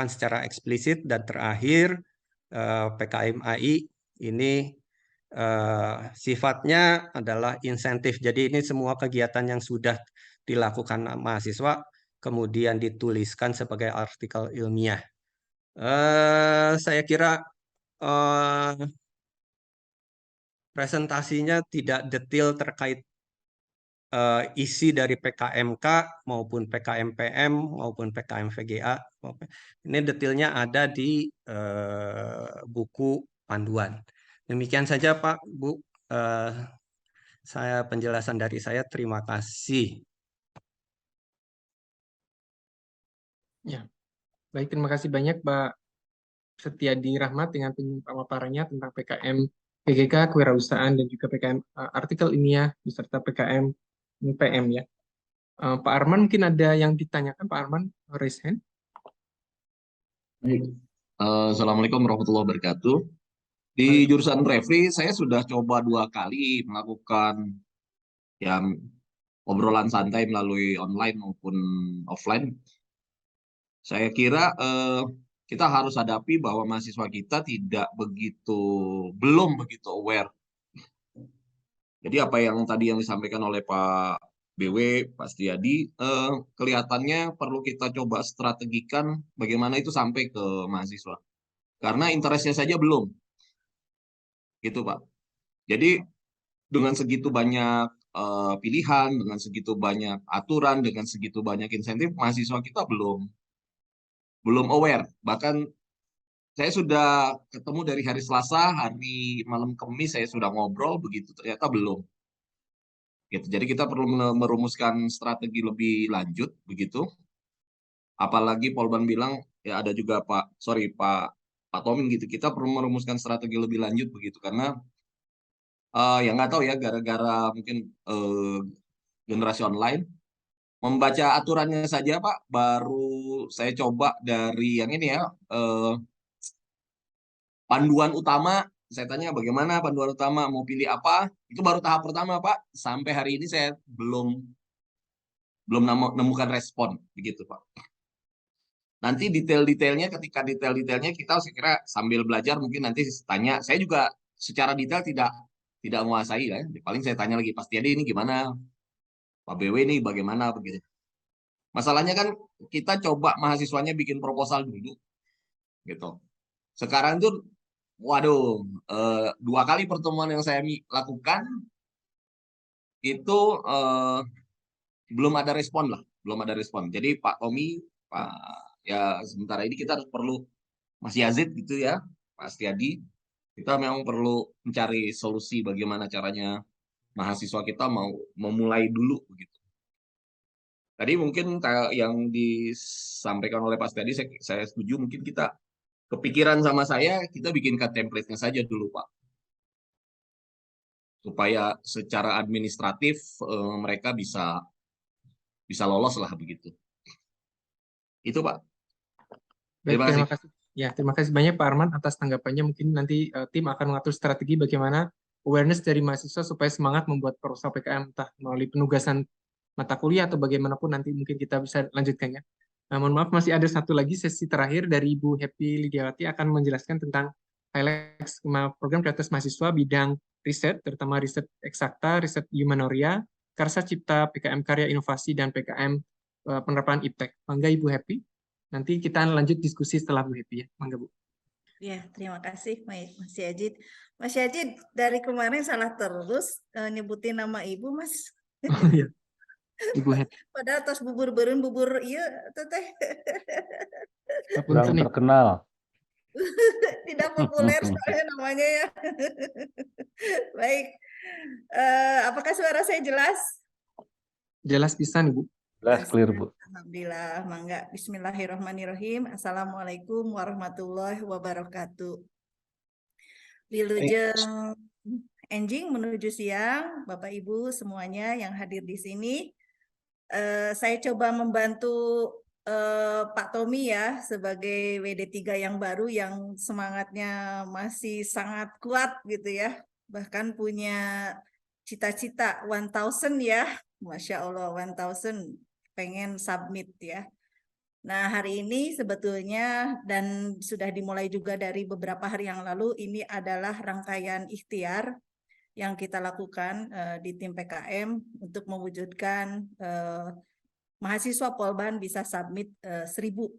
secara eksplisit, dan terakhir PKM AI ini sifatnya adalah insentif. Jadi ini semua kegiatan yang sudah dilakukan mahasiswa kemudian dituliskan sebagai artikel ilmiah. Saya kira presentasinya tidak detail terkait isi dari PKMK maupun PKMPM maupun PKM VGA. Ini detailnya ada di buku panduan. Demikian saja Pak, Bu. Penjelasan dari saya. Terima kasih. Ya, baik, terima kasih banyak Pak Setiadi Rahmat dengan pemaparannya tentang PKM PGK kewirausahaan dan juga PKM artikel ilmiah beserta PKM PM ya. Pak Arman mungkin ada yang ditanyakan, Pak Arman, raise hand. Baik. Assalamualaikum warahmatullahi wabarakatuh. Di jurusan Refri, saya sudah coba 2 kali melakukan ya, obrolan santai melalui online maupun offline. Saya kira kita harus hadapi bahwa mahasiswa kita belum begitu aware. Jadi apa yang tadi yang disampaikan oleh Pak BW, Pak Setiadi, kelihatannya perlu kita coba strategikan bagaimana itu sampai ke mahasiswa. Karena interestnya saja belum. Gitu Pak. Jadi dengan segitu banyak pilihan, dengan segitu banyak aturan, dengan segitu banyak insentif, mahasiswa kita belum aware. Bahkan saya sudah ketemu dari hari Selasa, hari malam Kamis saya sudah ngobrol, begitu ternyata belum. Gitu. Jadi kita perlu merumuskan strategi lebih lanjut, begitu. Apalagi Polban bilang, ya ada juga Pak Tomin gitu, kita perlu merumuskan strategi lebih lanjut, begitu. Karena ya nggak tahu ya, gara-gara mungkin generasi online, membaca aturannya saja Pak, baru saya coba dari yang ini ya, panduan utama, saya tanya bagaimana panduan utama, mau pilih apa, itu baru tahap pertama Pak, sampai hari ini saya belum menemukan respon, begitu Pak. Nanti detail-detailnya, ketika detail-detailnya kita saya kira sambil belajar mungkin nanti tanya, saya juga secara detail tidak menguasai ya, paling saya tanya lagi, pasti ada ini gimana, Pak BW ini bagaimana, begitu. Masalahnya kan kita coba mahasiswanya bikin proposal dulu, gitu. Sekarang tuh, waduh, 2 kali pertemuan yang saya lakukan itu belum ada respon lah, belum ada respon. Jadi Pak Tommy, ya sementara ini kita harus perlu Mas Yazid gitu ya, Pak Setiadi, kita memang perlu mencari solusi bagaimana caranya mahasiswa kita mau memulai dulu begitu. Tadi mungkin yang disampaikan oleh Pak Setiadi saya setuju, mungkin kita kepikiran sama saya, kita bikinkan template-nya saja dulu Pak. Supaya secara administratif mereka bisa lolos lah begitu. Itu Pak. Baik, terima kasih. Ya, terima kasih banyak Pak Arman atas tanggapannya. Mungkin nanti tim akan mengatur strategi bagaimana awareness dari mahasiswa supaya semangat membuat proposal PKM, entah melalui penugasan mata kuliah atau bagaimanapun, nanti mungkin kita bisa lanjutkannya. Mohon maaf, masih ada satu lagi sesi terakhir dari Ibu Happy Lidiawati akan menjelaskan tentang highlight program kreativitas mahasiswa bidang riset, terutama riset eksakta, riset humanoria, karsa cipta, PKM karya inovasi, dan PKM penerapan iptek. Mangga Ibu Happy. Nanti kita lanjut diskusi setelah Bu Happy ya. Mangga Bu. Ya, terima kasih Mas Yazid. Mas Yazid, dari kemarin salah terus nyebutin nama Ibu, Mas. Oh, iya. Ibu Happy. Padahal tos bubur berun bubur iya teteh. Kurang terkenal. Tidak populer soalnya namanya ya. Baik. Apakah suara saya jelas? Jelas pisan Ibu. Jelas, clear Bu. Alhamdulillah, mangga. Bismillahirrahmanirrahim. Assalamualaikum warahmatullahi wabarakatuh. Wilujeng enjing menuju siang, Bapak Ibu semuanya yang hadir di sini. Saya coba membantu Pak Tommy ya sebagai WD3 yang baru yang semangatnya masih sangat kuat gitu ya. Bahkan punya cita-cita 1000 ya. Masya Allah 1000 pengen submit ya. Nah, hari ini sebetulnya dan sudah dimulai juga dari beberapa hari yang lalu, ini adalah rangkaian ikhtiar yang kita lakukan di tim PKM untuk mewujudkan mahasiswa Polban bisa submit 1000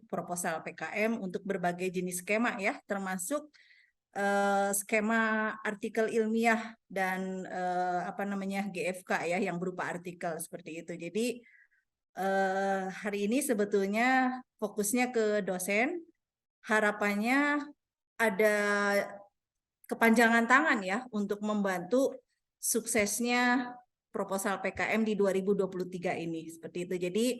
proposal PKM untuk berbagai jenis skema ya, termasuk skema artikel ilmiah dan GFK ya yang berupa artikel seperti itu. Jadi hari ini sebetulnya fokusnya ke dosen, harapannya ada kepanjangan tangan ya untuk membantu suksesnya proposal PKM di 2023 ini seperti itu. Jadi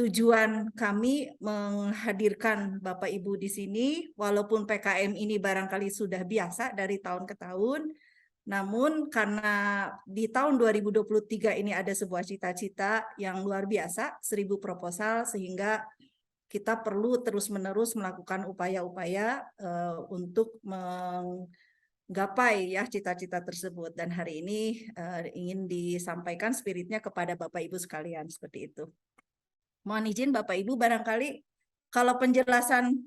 tujuan kami menghadirkan Bapak Ibu di sini, walaupun PKM ini barangkali sudah biasa dari tahun ke tahun, namun karena di tahun 2023 ini ada sebuah cita-cita yang luar biasa, 1000 proposal, sehingga kita perlu terus-menerus melakukan upaya-upaya untuk menggapai ya cita-cita tersebut. Dan hari ini ingin disampaikan spiritnya kepada Bapak Ibu sekalian seperti itu. Mohon izin Bapak Ibu, barangkali kalau penjelasan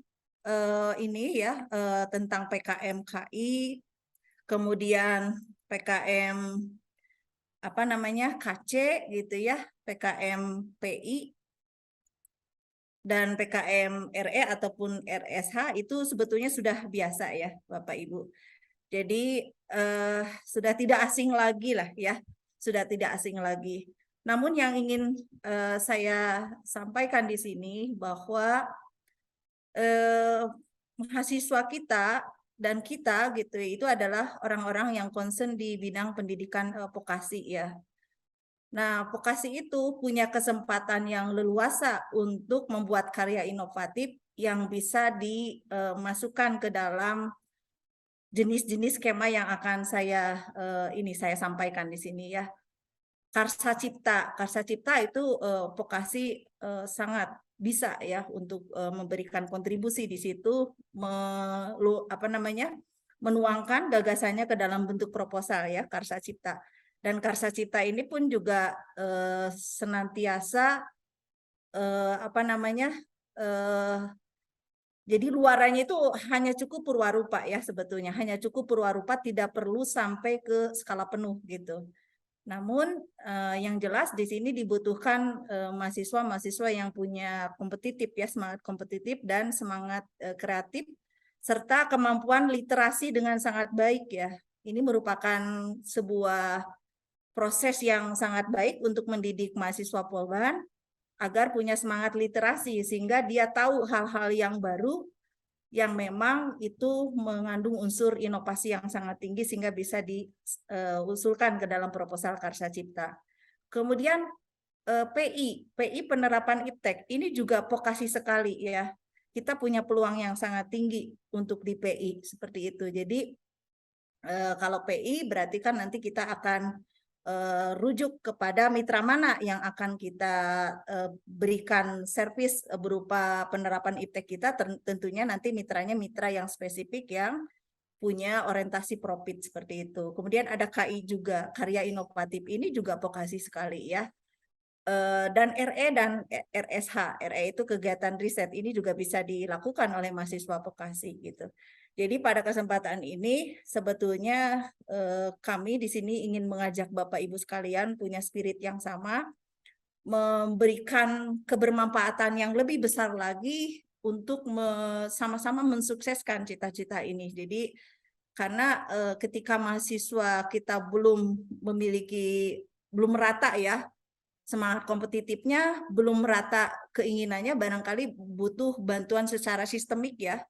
ini ya tentang PKM KI, kemudian PKM KC gitu ya, PKM PI dan PKM RE ataupun RSH itu sebetulnya sudah biasa ya Bapak Ibu. Jadi sudah tidak asing lagi lah ya, sudah tidak asing lagi. Namun yang ingin saya sampaikan di sini bahwa mahasiswa kita dan kita gitu itu adalah orang-orang yang concern di bidang pendidikan vokasi ya. Nah, vokasi itu punya kesempatan yang leluasa untuk membuat karya inovatif yang bisa dimasukkan ke dalam jenis-jenis skema yang akan saya sampaikan di sini ya. Karsa Cipta itu vokasi sangat bisa ya untuk memberikan kontribusi di situ, menuangkan gagasannya ke dalam bentuk proposal ya, Karsa Cipta. Dan Karsa Cipta ini pun juga senantiasa jadi luarannya itu hanya cukup purwarupa ya sebetulnya, hanya cukup purwarupa, tidak perlu sampai ke skala penuh gitu. Namun yang jelas di sini dibutuhkan mahasiswa-mahasiswa yang punya kompetitif ya, semangat kompetitif dan semangat kreatif serta kemampuan literasi dengan sangat baik ya. Ini merupakan sebuah proses yang sangat baik untuk mendidik mahasiswa Polban agar punya semangat literasi sehingga dia tahu hal-hal yang baru yang memang itu mengandung unsur inovasi yang sangat tinggi sehingga bisa diusulkan ke dalam proposal Karsa Cipta. Kemudian PI penerapan iptek ini juga vokasi sekali ya. Kita punya peluang yang sangat tinggi untuk di PI seperti itu. Jadi kalau PI berarti kan nanti kita akan rujuk kepada mitra mana yang akan kita berikan servis berupa penerapan iptek kita, tentunya nanti mitranya mitra yang spesifik yang punya orientasi profit seperti itu. Kemudian ada KI juga, karya inovatif ini juga vokasi sekali ya. Dan RE dan RSH, RE itu kegiatan riset, ini juga bisa dilakukan oleh mahasiswa vokasi gitu. Jadi pada kesempatan ini sebetulnya kami di sini ingin mengajak Bapak Ibu sekalian punya spirit yang sama, memberikan kebermanfaatan yang lebih besar lagi untuk sama-sama mensukseskan cita-cita ini. Jadi karena ketika mahasiswa kita belum merata ya, semangat kompetitifnya, belum merata keinginannya, barangkali butuh bantuan secara sistemik ya,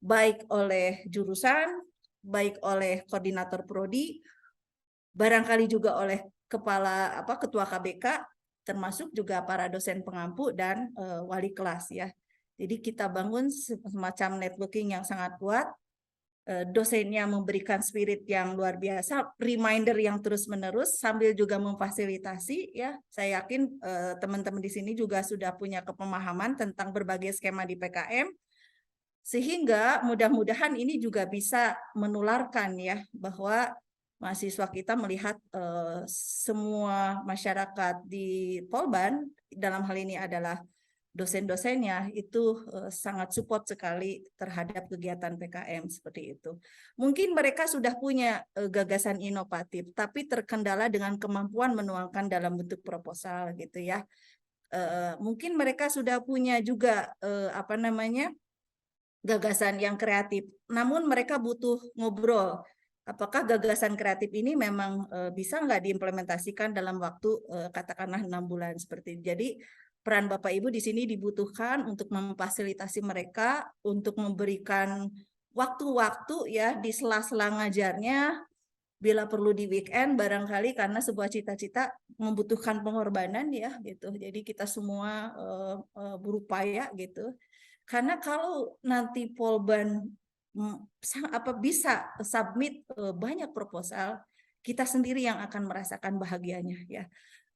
baik oleh jurusan, baik oleh koordinator prodi, barangkali juga oleh ketua KBK, termasuk juga para dosen pengampu dan wali kelas ya. Jadi kita bangun semacam networking yang sangat kuat, dosennya memberikan spirit yang luar biasa, reminder yang terus-menerus sambil juga memfasilitasi ya. Saya yakin teman-teman di sini juga sudah punya kepemahaman tentang berbagai skema di PKM. Sehingga mudah-mudahan ini juga bisa menularkan ya bahwa mahasiswa kita melihat semua masyarakat di Polban, dalam hal ini adalah dosen-dosennya, itu sangat support sekali terhadap kegiatan PKM seperti itu. Mungkin mereka sudah punya gagasan inovatif, tapi terkendala dengan kemampuan menuangkan dalam bentuk proposal gitu ya. Mungkin mereka sudah punya juga gagasan yang kreatif, namun mereka butuh ngobrol. Apakah gagasan kreatif ini memang bisa nggak diimplementasikan dalam waktu katakanlah 6 bulan seperti itu. Jadi peran Bapak Ibu di sini dibutuhkan untuk memfasilitasi mereka, untuk memberikan waktu-waktu ya di sela-sela ngajarnya, bila perlu di weekend barangkali, karena sebuah cita-cita membutuhkan pengorbanan ya gitu. Jadi kita semua berupaya gitu. Karena kalau nanti Polban bisa submit banyak proposal, kita sendiri yang akan merasakan bahagianya ya.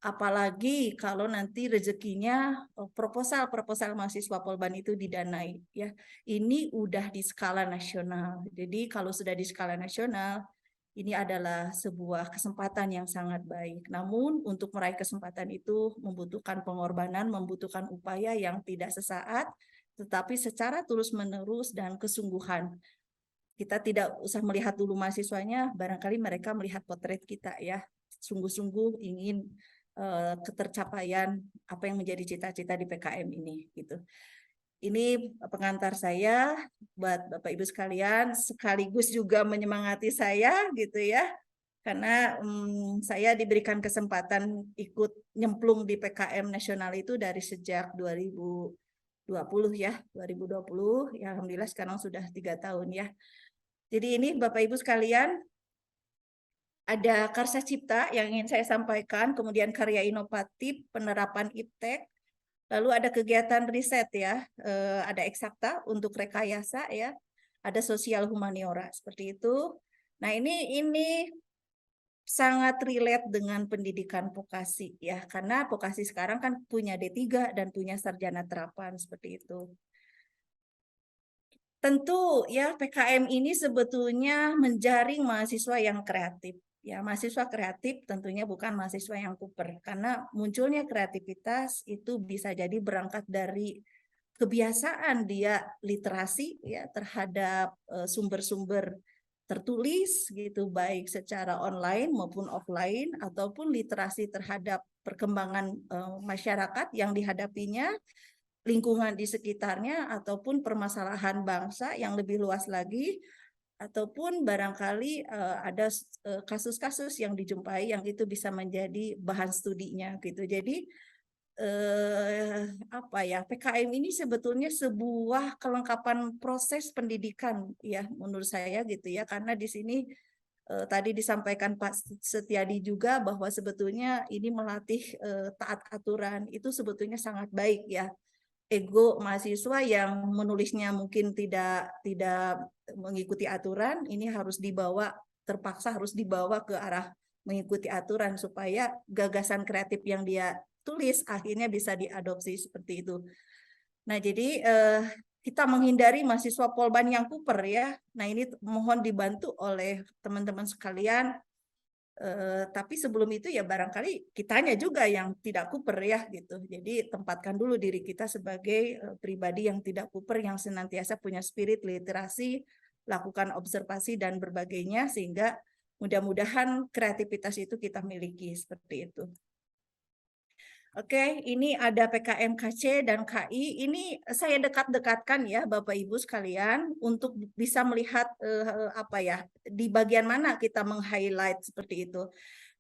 Apalagi kalau nanti rezekinya proposal mahasiswa Polban itu didanai ya. Ini udah di skala nasional. Jadi kalau sudah di skala nasional, ini adalah sebuah kesempatan yang sangat baik. Namun untuk meraih kesempatan itu membutuhkan pengorbanan, membutuhkan upaya yang tidak sesaat, tetapi secara terus-menerus dan kesungguhan. Kita tidak usah melihat dulu mahasiswanya, barangkali mereka melihat potret kita ya. Sungguh-sungguh ingin ketercapaian apa yang menjadi cita-cita di PKM ini gitu. Ini pengantar saya buat Bapak Ibu sekalian, sekaligus juga menyemangati saya gitu ya. Karena saya diberikan kesempatan ikut nyemplung di PKM nasional itu dari sejak 2020 ya, 2020 ya, alhamdulillah sekarang sudah 3 tahun ya. Jadi ini Bapak Ibu sekalian, ada karsa cipta yang ingin saya sampaikan, kemudian karya inovatif, penerapan iptek, lalu ada kegiatan riset ya, ada eksakta untuk rekayasa ya, ada sosial humaniora seperti itu. Nah ini sangat relate dengan pendidikan vokasi ya, karena vokasi sekarang kan punya D3 dan punya sarjana terapan seperti itu. Tentu ya PKM ini sebetulnya menjaring mahasiswa yang kreatif. Ya, mahasiswa kreatif tentunya bukan mahasiswa yang kuper, karena munculnya kreativitas itu bisa jadi berangkat dari kebiasaan dia literasi ya terhadap sumber-sumber tertulis gitu, baik secara online maupun offline, ataupun literasi terhadap perkembangan masyarakat yang dihadapinya, lingkungan di sekitarnya, ataupun permasalahan bangsa yang lebih luas lagi, ataupun barangkali ada kasus-kasus yang dijumpai yang itu bisa menjadi bahan studinya gitu. Jadi PKM ini sebetulnya sebuah kelengkapan proses pendidikan ya menurut saya gitu ya, karena di sini tadi disampaikan Pak Setiadi juga bahwa sebetulnya ini melatih taat aturan, itu sebetulnya sangat baik ya. Ego mahasiswa yang menulisnya mungkin tidak mengikuti aturan, ini terpaksa harus dibawa ke arah mengikuti aturan supaya gagasan kreatif yang dia tulis akhirnya bisa diadopsi seperti itu. Nah, jadi kita menghindari mahasiswa Polban yang kuper ya. Nah, ini mohon dibantu oleh teman-teman sekalian. Tapi sebelum itu ya barangkali kitanya juga yang tidak kuper ya gitu. Jadi tempatkan dulu diri kita sebagai pribadi yang tidak kuper, yang senantiasa punya spirit literasi, lakukan observasi dan berbagainya, sehingga mudah-mudahan kreativitas itu kita miliki seperti itu. Oke, ini ada PKM KC dan KI. Ini saya dekat-dekatkan ya Bapak Ibu sekalian untuk bisa melihat di bagian mana kita meng-highlight seperti itu.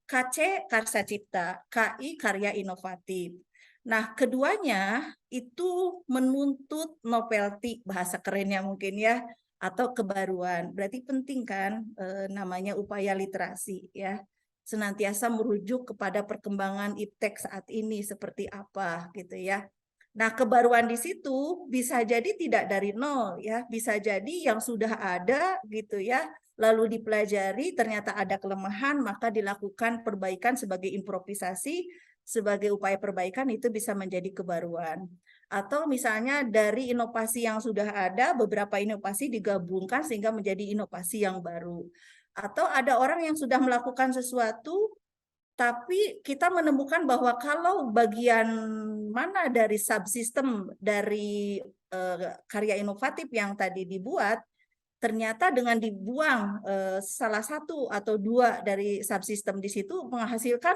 KC karsa cipta, KI karya inovatif. Nah, keduanya itu menuntut novelty, bahasa kerennya mungkin ya, atau kebaruan. Berarti penting kan namanya upaya literasi ya. Senantiasa merujuk kepada perkembangan iptek saat ini seperti apa gitu ya. Nah, kebaruan di situ bisa jadi tidak dari nol ya, bisa jadi yang sudah ada gitu ya, lalu dipelajari ternyata ada kelemahan, maka dilakukan perbaikan sebagai improvisasi, sebagai upaya perbaikan, itu bisa menjadi kebaruan. Atau misalnya dari inovasi yang sudah ada, beberapa inovasi digabungkan sehingga menjadi inovasi yang baru. Atau ada orang yang sudah melakukan sesuatu, tapi kita menemukan bahwa kalau bagian mana dari subsistem dari karya inovatif yang tadi dibuat, ternyata dengan dibuang salah satu atau dua dari subsistem di situ menghasilkan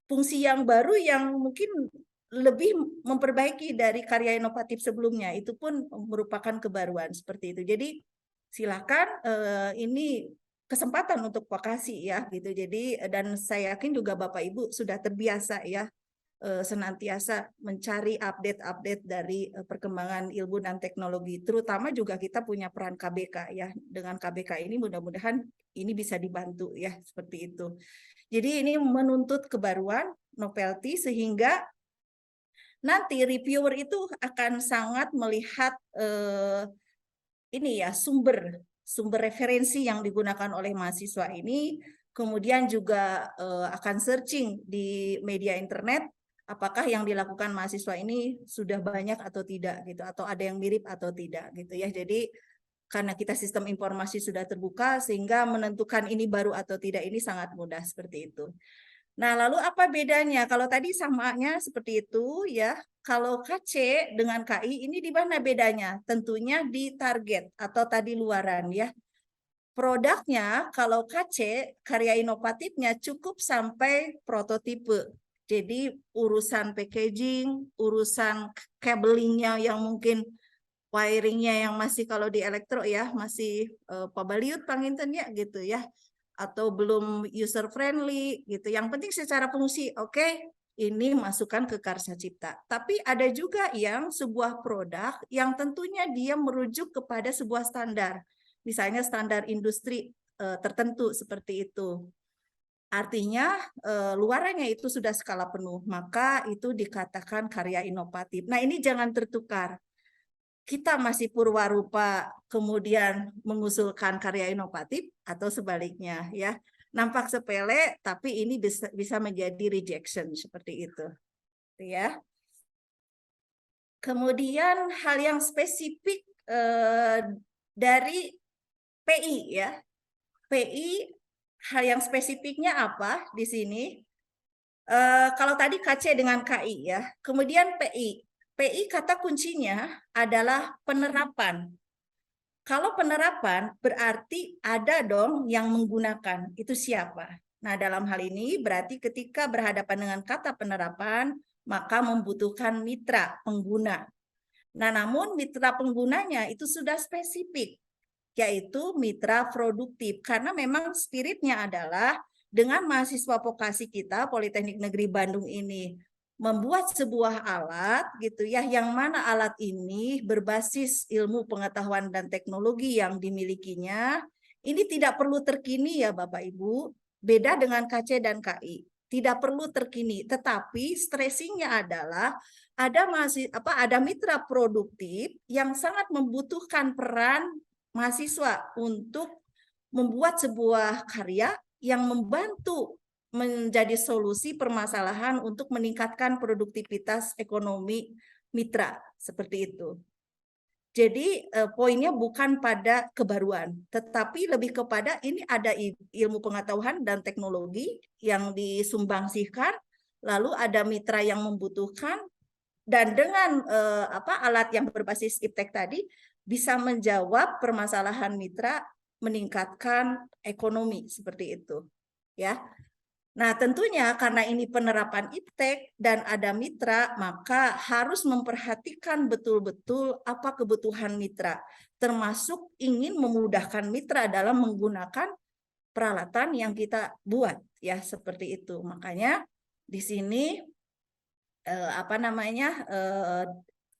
fungsi yang baru yang mungkin lebih memperbaiki dari karya inovatif sebelumnya. Itu pun merupakan kebaruan seperti itu. Jadi silakan, ini kesempatan untuk vokasi ya gitu. Jadi dan saya yakin juga Bapak Ibu sudah terbiasa ya senantiasa mencari update-update dari perkembangan ilmu dan teknologi. Terutama juga kita punya peran KBK ya. Dengan KBK ini mudah-mudahan ini bisa dibantu ya seperti itu. Jadi ini menuntut kebaruan, novelty, sehingga nanti reviewer itu akan sangat melihat ini ya sumber referensi yang digunakan oleh mahasiswa ini, kemudian juga akan searching di media internet apakah yang dilakukan mahasiswa ini sudah banyak atau tidak gitu, atau ada yang mirip atau tidak gitu ya. Jadi karena kita sistem informasi sudah terbuka sehingga menentukan ini baru atau tidak ini sangat mudah seperti itu. Nah, lalu apa bedanya? Kalau tadi samanya seperti itu ya. Kalau KC dengan KI ini di mana bedanya? Tentunya di target atau tadi luaran ya. Produknya kalau KC, karya inovatifnya cukup sampai prototipe. Jadi urusan packaging, urusan cabling-nya yang mungkin wiringnya yang masih kalau di elektro ya, masih pabaliut panginten ya gitu ya. Atau belum user friendly gitu. Yang penting secara fungsi, oke, ini masukkan ke Karsa Cipta. Tapi ada juga yang sebuah produk yang tentunya dia merujuk kepada sebuah standar. Misalnya standar industri tertentu seperti itu. Artinya luarannya itu sudah skala penuh, maka itu dikatakan karya inovatif. Nah ini jangan tertukar. Kita masih purwarupa kemudian mengusulkan karya inovatif atau sebaliknya ya. Nampak sepele tapi ini bisa menjadi rejection seperti itu. Ya. Kemudian hal yang spesifik dari PI ya. PI hal yang spesifiknya apa di sini? Kalau tadi KC dengan KI ya. Kemudian PI. PI kata kuncinya adalah penerapan. Kalau penerapan berarti ada dong yang menggunakan. Itu siapa? Nah, dalam hal ini berarti ketika berhadapan dengan kata penerapan, maka membutuhkan mitra pengguna. Nah, namun mitra penggunanya itu sudah spesifik, yaitu mitra produktif. Karena memang spiritnya adalah dengan mahasiswa vokasi kita, Politeknik Negeri Bandung ini, membuat sebuah alat gitu ya, yang mana alat ini berbasis ilmu pengetahuan dan teknologi yang dimilikinya. Ini tidak perlu terkini ya Bapak Ibu, beda dengan KC dan KI. Tidak perlu terkini, tetapi stressingnya adalah ada mitra produktif yang sangat membutuhkan peran mahasiswa untuk membuat sebuah karya yang membantu menjadi solusi permasalahan untuk meningkatkan produktivitas ekonomi mitra seperti itu. Jadi poinnya bukan pada kebaruan, tetapi lebih kepada ini ada ilmu pengetahuan dan teknologi yang disumbangsikan, lalu ada mitra yang membutuhkan, dan dengan alat yang berbasis iptek tadi bisa menjawab permasalahan mitra, meningkatkan ekonomi seperti itu, ya. Nah, tentunya karena ini penerapan iptek dan ada mitra, maka harus memperhatikan betul-betul apa kebutuhan mitra, termasuk ingin memudahkan mitra dalam menggunakan peralatan yang kita buat, ya seperti itu. Makanya di sini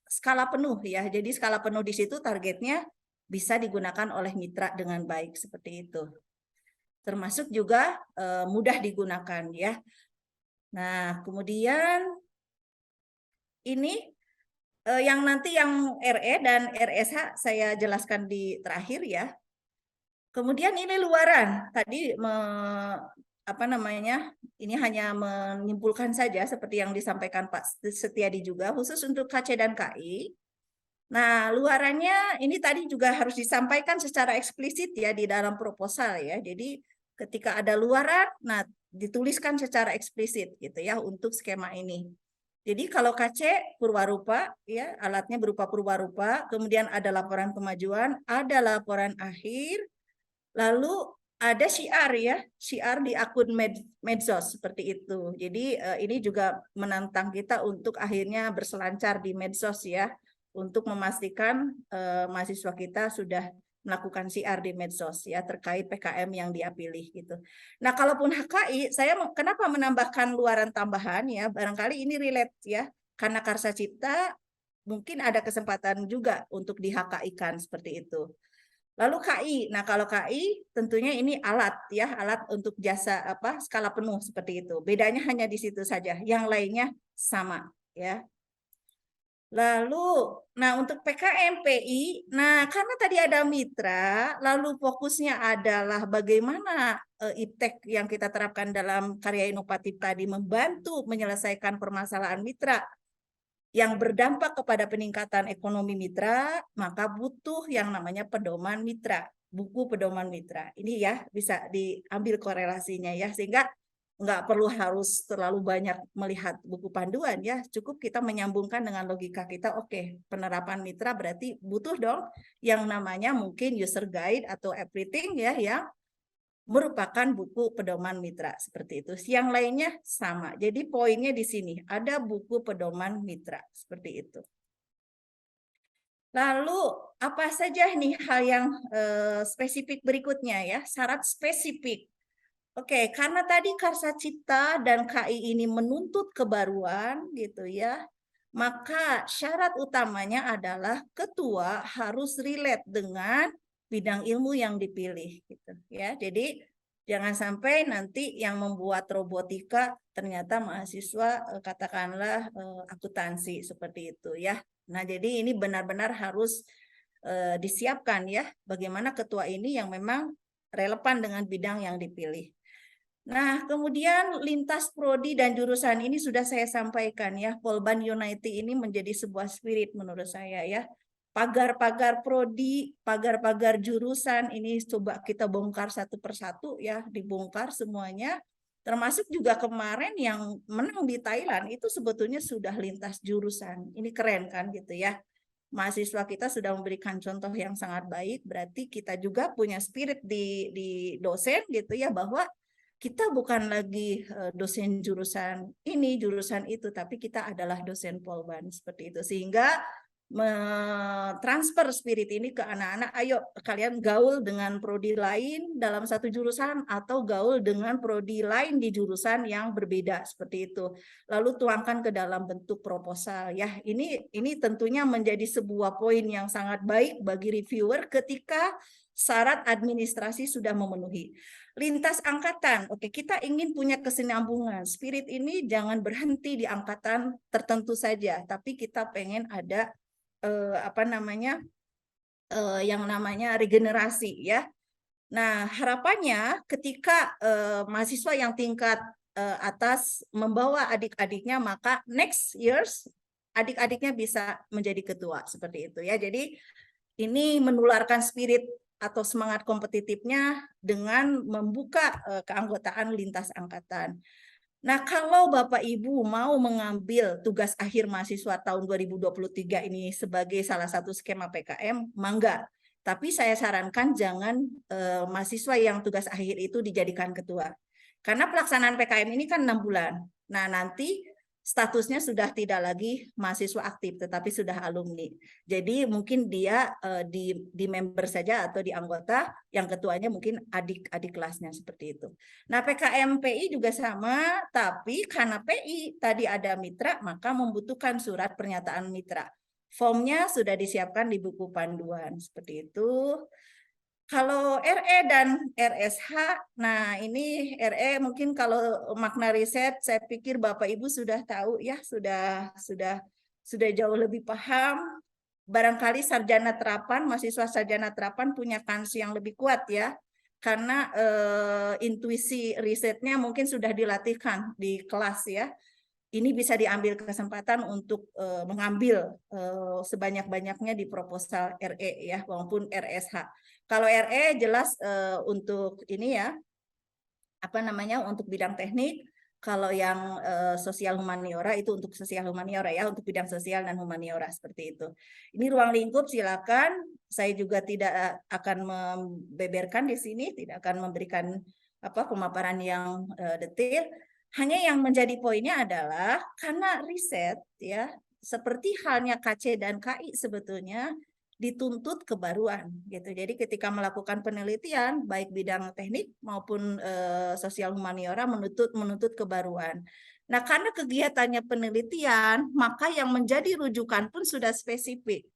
skala penuh ya. Jadi skala penuh di situ targetnya bisa digunakan oleh mitra dengan baik seperti itu. Termasuk juga mudah digunakan ya. Nah, kemudian ini yang nanti yang RE dan RSH saya jelaskan di terakhir ya. Kemudian ini luaran. Tadi ini hanya menyimpulkan saja seperti yang disampaikan Pak Setiadi juga, khusus untuk KC dan KI. Nah, luarannya ini tadi juga harus disampaikan secara eksplisit ya di dalam proposal ya. Jadi ketika ada luaran, nah dituliskan secara eksplisit gitu ya untuk skema ini. Jadi kalau KC purwarupa ya, alatnya berupa purwarupa, kemudian ada laporan kemajuan, ada laporan akhir, lalu ada syiar ya, syiar di akun medsos seperti itu. Jadi ini juga menantang kita untuk akhirnya berselancar di medsos ya, untuk memastikan mahasiswa kita sudah melakukan syiar di medsos ya terkait PKM yang dia pilih gitu. Nah, kalaupun HKI, saya kenapa menambahkan luaran tambahan ya? Barangkali ini relate ya, karena Karsa Cipta mungkin ada kesempatan juga untuk di HKI-kan seperti itu. Lalu KI, nah kalau KI tentunya ini alat ya, alat untuk jasa apa skala penuh seperti itu. Bedanya hanya di situ saja, yang lainnya sama ya. Lalu, nah untuk PKMPI, nah karena tadi ada mitra, lalu fokusnya adalah bagaimana IPTEK yang kita terapkan dalam karya inovatif tadi membantu menyelesaikan permasalahan mitra yang berdampak kepada peningkatan ekonomi mitra, maka butuh yang namanya pedoman mitra, buku pedoman mitra. Ini ya bisa diambil korelasinya ya, sehingga nggak perlu harus terlalu banyak melihat buku panduan ya, cukup kita menyambungkan dengan logika kita. Oke, penerapan mitra berarti butuh dong yang namanya mungkin user guide atau everything ya, yang merupakan buku pedoman mitra seperti itu. Yang lainnya sama. Jadi poinnya di sini ada buku pedoman mitra seperti itu. Lalu apa saja nih hal yang spesifik berikutnya ya, syarat spesifik. Oke, karena tadi Karsa Cipta dan KI ini menuntut kebaruan gitu ya, maka syarat utamanya adalah ketua harus relate dengan bidang ilmu yang dipilih gitu ya. Jadi jangan sampai nanti yang membuat robotika ternyata mahasiswa katakanlah akuntansi seperti itu ya. Nah, jadi ini benar-benar harus disiapkan ya, bagaimana ketua ini yang memang relevan dengan bidang yang dipilih. Nah, kemudian lintas prodi dan jurusan ini sudah saya sampaikan ya, Polban Unity ini menjadi sebuah spirit menurut saya ya. Pagar-pagar prodi, pagar-pagar jurusan ini coba kita bongkar satu persatu ya, dibongkar semuanya. Termasuk juga kemarin yang menang di Thailand itu sebetulnya sudah lintas jurusan. Ini keren kan gitu ya. Mahasiswa kita sudah memberikan contoh yang sangat baik, berarti kita juga punya spirit di dosen gitu ya, bahwa kita bukan lagi dosen jurusan ini, jurusan itu, tapi kita adalah dosen Polban seperti itu. Sehingga transfer spirit ini ke anak-anak, ayo kalian gaul dengan prodi lain dalam satu jurusan atau gaul dengan prodi lain di jurusan yang berbeda seperti itu. Lalu tuangkan ke dalam bentuk proposal ya. Ini tentunya menjadi sebuah poin yang sangat baik bagi reviewer ketika syarat administrasi sudah memenuhi. Lintas angkatan, oke, kita ingin punya kesinambungan. Spirit ini jangan berhenti di angkatan tertentu saja, tapi kita pengen ada yang namanya regenerasi ya. Nah, harapannya ketika mahasiswa yang tingkat atas membawa adik-adiknya, maka next years adik-adiknya bisa menjadi ketua seperti itu ya. Jadi ini menularkan spirit atau semangat kompetitifnya dengan membuka keanggotaan lintas angkatan. Nah, kalau Bapak Ibu mau mengambil tugas akhir mahasiswa tahun 2023 ini sebagai salah satu skema PKM, mangga. Tapi saya sarankan jangan mahasiswa yang tugas akhir itu dijadikan ketua. Karena pelaksanaan PKM ini kan 6 bulan. Nah, nanti statusnya sudah tidak lagi mahasiswa aktif, tetapi sudah alumni. Jadi mungkin dia di member saja atau di anggota, yang ketuanya mungkin adik-adik kelasnya seperti itu. Nah, PKM PI juga sama, tapi karena PI tadi ada mitra, maka membutuhkan surat pernyataan mitra. Formnya sudah disiapkan di buku panduan, seperti itu. Kalau RE dan RSH, nah ini RE mungkin kalau makna riset, saya pikir Bapak Ibu sudah tahu ya, sudah jauh lebih paham. Barangkali sarjana terapan, mahasiswa sarjana terapan punya kans yang lebih kuat ya, karena intuisi risetnya mungkin sudah dilatihkan di kelas ya. ini bisa diambil kesempatan untuk mengambil sebanyak-banyaknya di proposal RE ya maupun RSH. Kalau RE jelas untuk ini ya apa namanya untuk bidang teknik. Kalau yang sosial humaniora itu untuk sosial humaniora ya, untuk bidang sosial dan humaniora seperti itu. Ini ruang lingkup silakan. Saya juga tidak akan membeberkan di sini, tidak akan memberikan pemaparan yang detail. Hanya yang menjadi poinnya adalah karena riset ya, seperti halnya KC dan KI sebetulnya dituntut kebaruan gitu. Jadi ketika melakukan penelitian baik bidang teknik maupun sosial humaniora menuntut kebaruan. Nah, karena kegiatannya penelitian, maka yang menjadi rujukan pun sudah spesifik.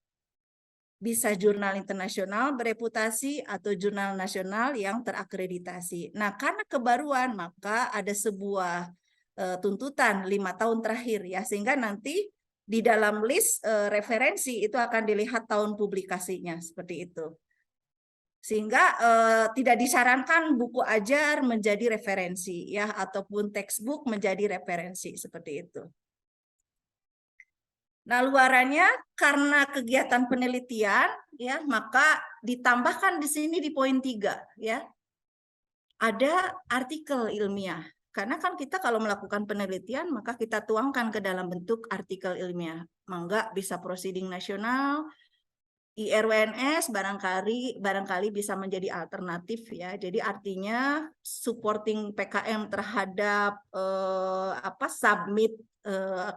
Bisa jurnal internasional bereputasi atau jurnal nasional yang terakreditasi. Nah, karena kebaruan, maka ada sebuah tuntutan 5 tahun terakhir ya, sehingga nanti di dalam list referensi itu akan dilihat tahun publikasinya seperti itu. Sehingga tidak disarankan buku ajar menjadi referensi ya ataupun textbook menjadi referensi seperti itu. Nah, luarannya karena kegiatan penelitian ya, maka ditambahkan di sini di poin 3 ya. Ada artikel ilmiah. Karena kan kita kalau melakukan penelitian maka kita tuangkan ke dalam bentuk artikel ilmiah. Mangga bisa proceeding nasional, IRWNS barangkali bisa menjadi alternatif ya. Jadi artinya supporting PKM terhadap submit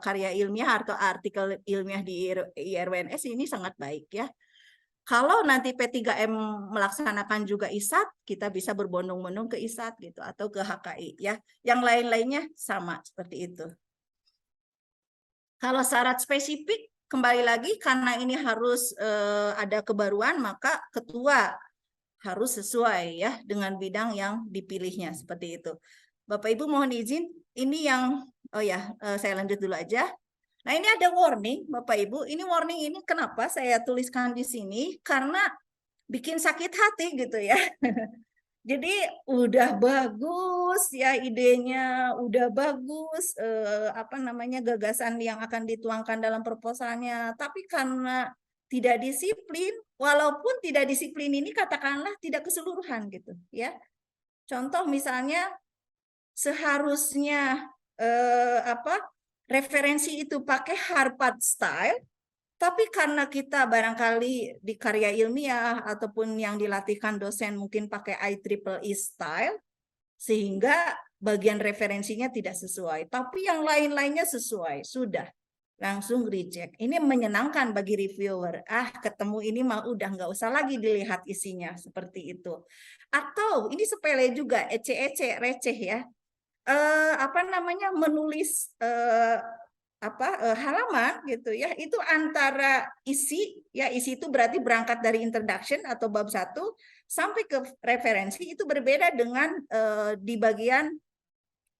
karya ilmiah atau artikel ilmiah di IRWNS ini sangat baik ya. Kalau nanti P3M melaksanakan juga ISAT, kita bisa berbondong-bondong ke ISAT gitu atau ke HKI ya. Yang lain-lainnya sama seperti itu. Kalau syarat spesifik kembali lagi karena ini harus ada kebaruan, maka ketua harus sesuai ya dengan bidang yang dipilihnya seperti itu. Bapak Ibu mohon izin, ini yang saya lanjut dulu aja. Nah, ini ada warning, Bapak Ibu. Ini warning ini kenapa saya tuliskan di sini? Karena bikin sakit hati gitu ya. Jadi udah bagus ya idenya, udah bagus gagasan yang akan dituangkan dalam proposalnya. Tapi karena tidak disiplin, walaupun tidak disiplin ini katakanlah tidak keseluruhan gitu ya. Contoh misalnya seharusnya referensi itu pakai Harvard style, tapi karena kita barangkali di karya ilmiah ataupun yang dilatihkan dosen mungkin pakai IEEE style, sehingga bagian referensinya tidak sesuai. Tapi yang lain-lainnya sesuai, sudah. Langsung reject. Ini menyenangkan bagi reviewer. Ketemu ini mah udah nggak usah lagi dilihat isinya, seperti itu. Atau ini sepele juga, ece-ece, receh ya. Menulis halaman gitu ya, itu antara isi itu berarti berangkat dari introduction atau bab 1 sampai ke referensi itu berbeda dengan di bagian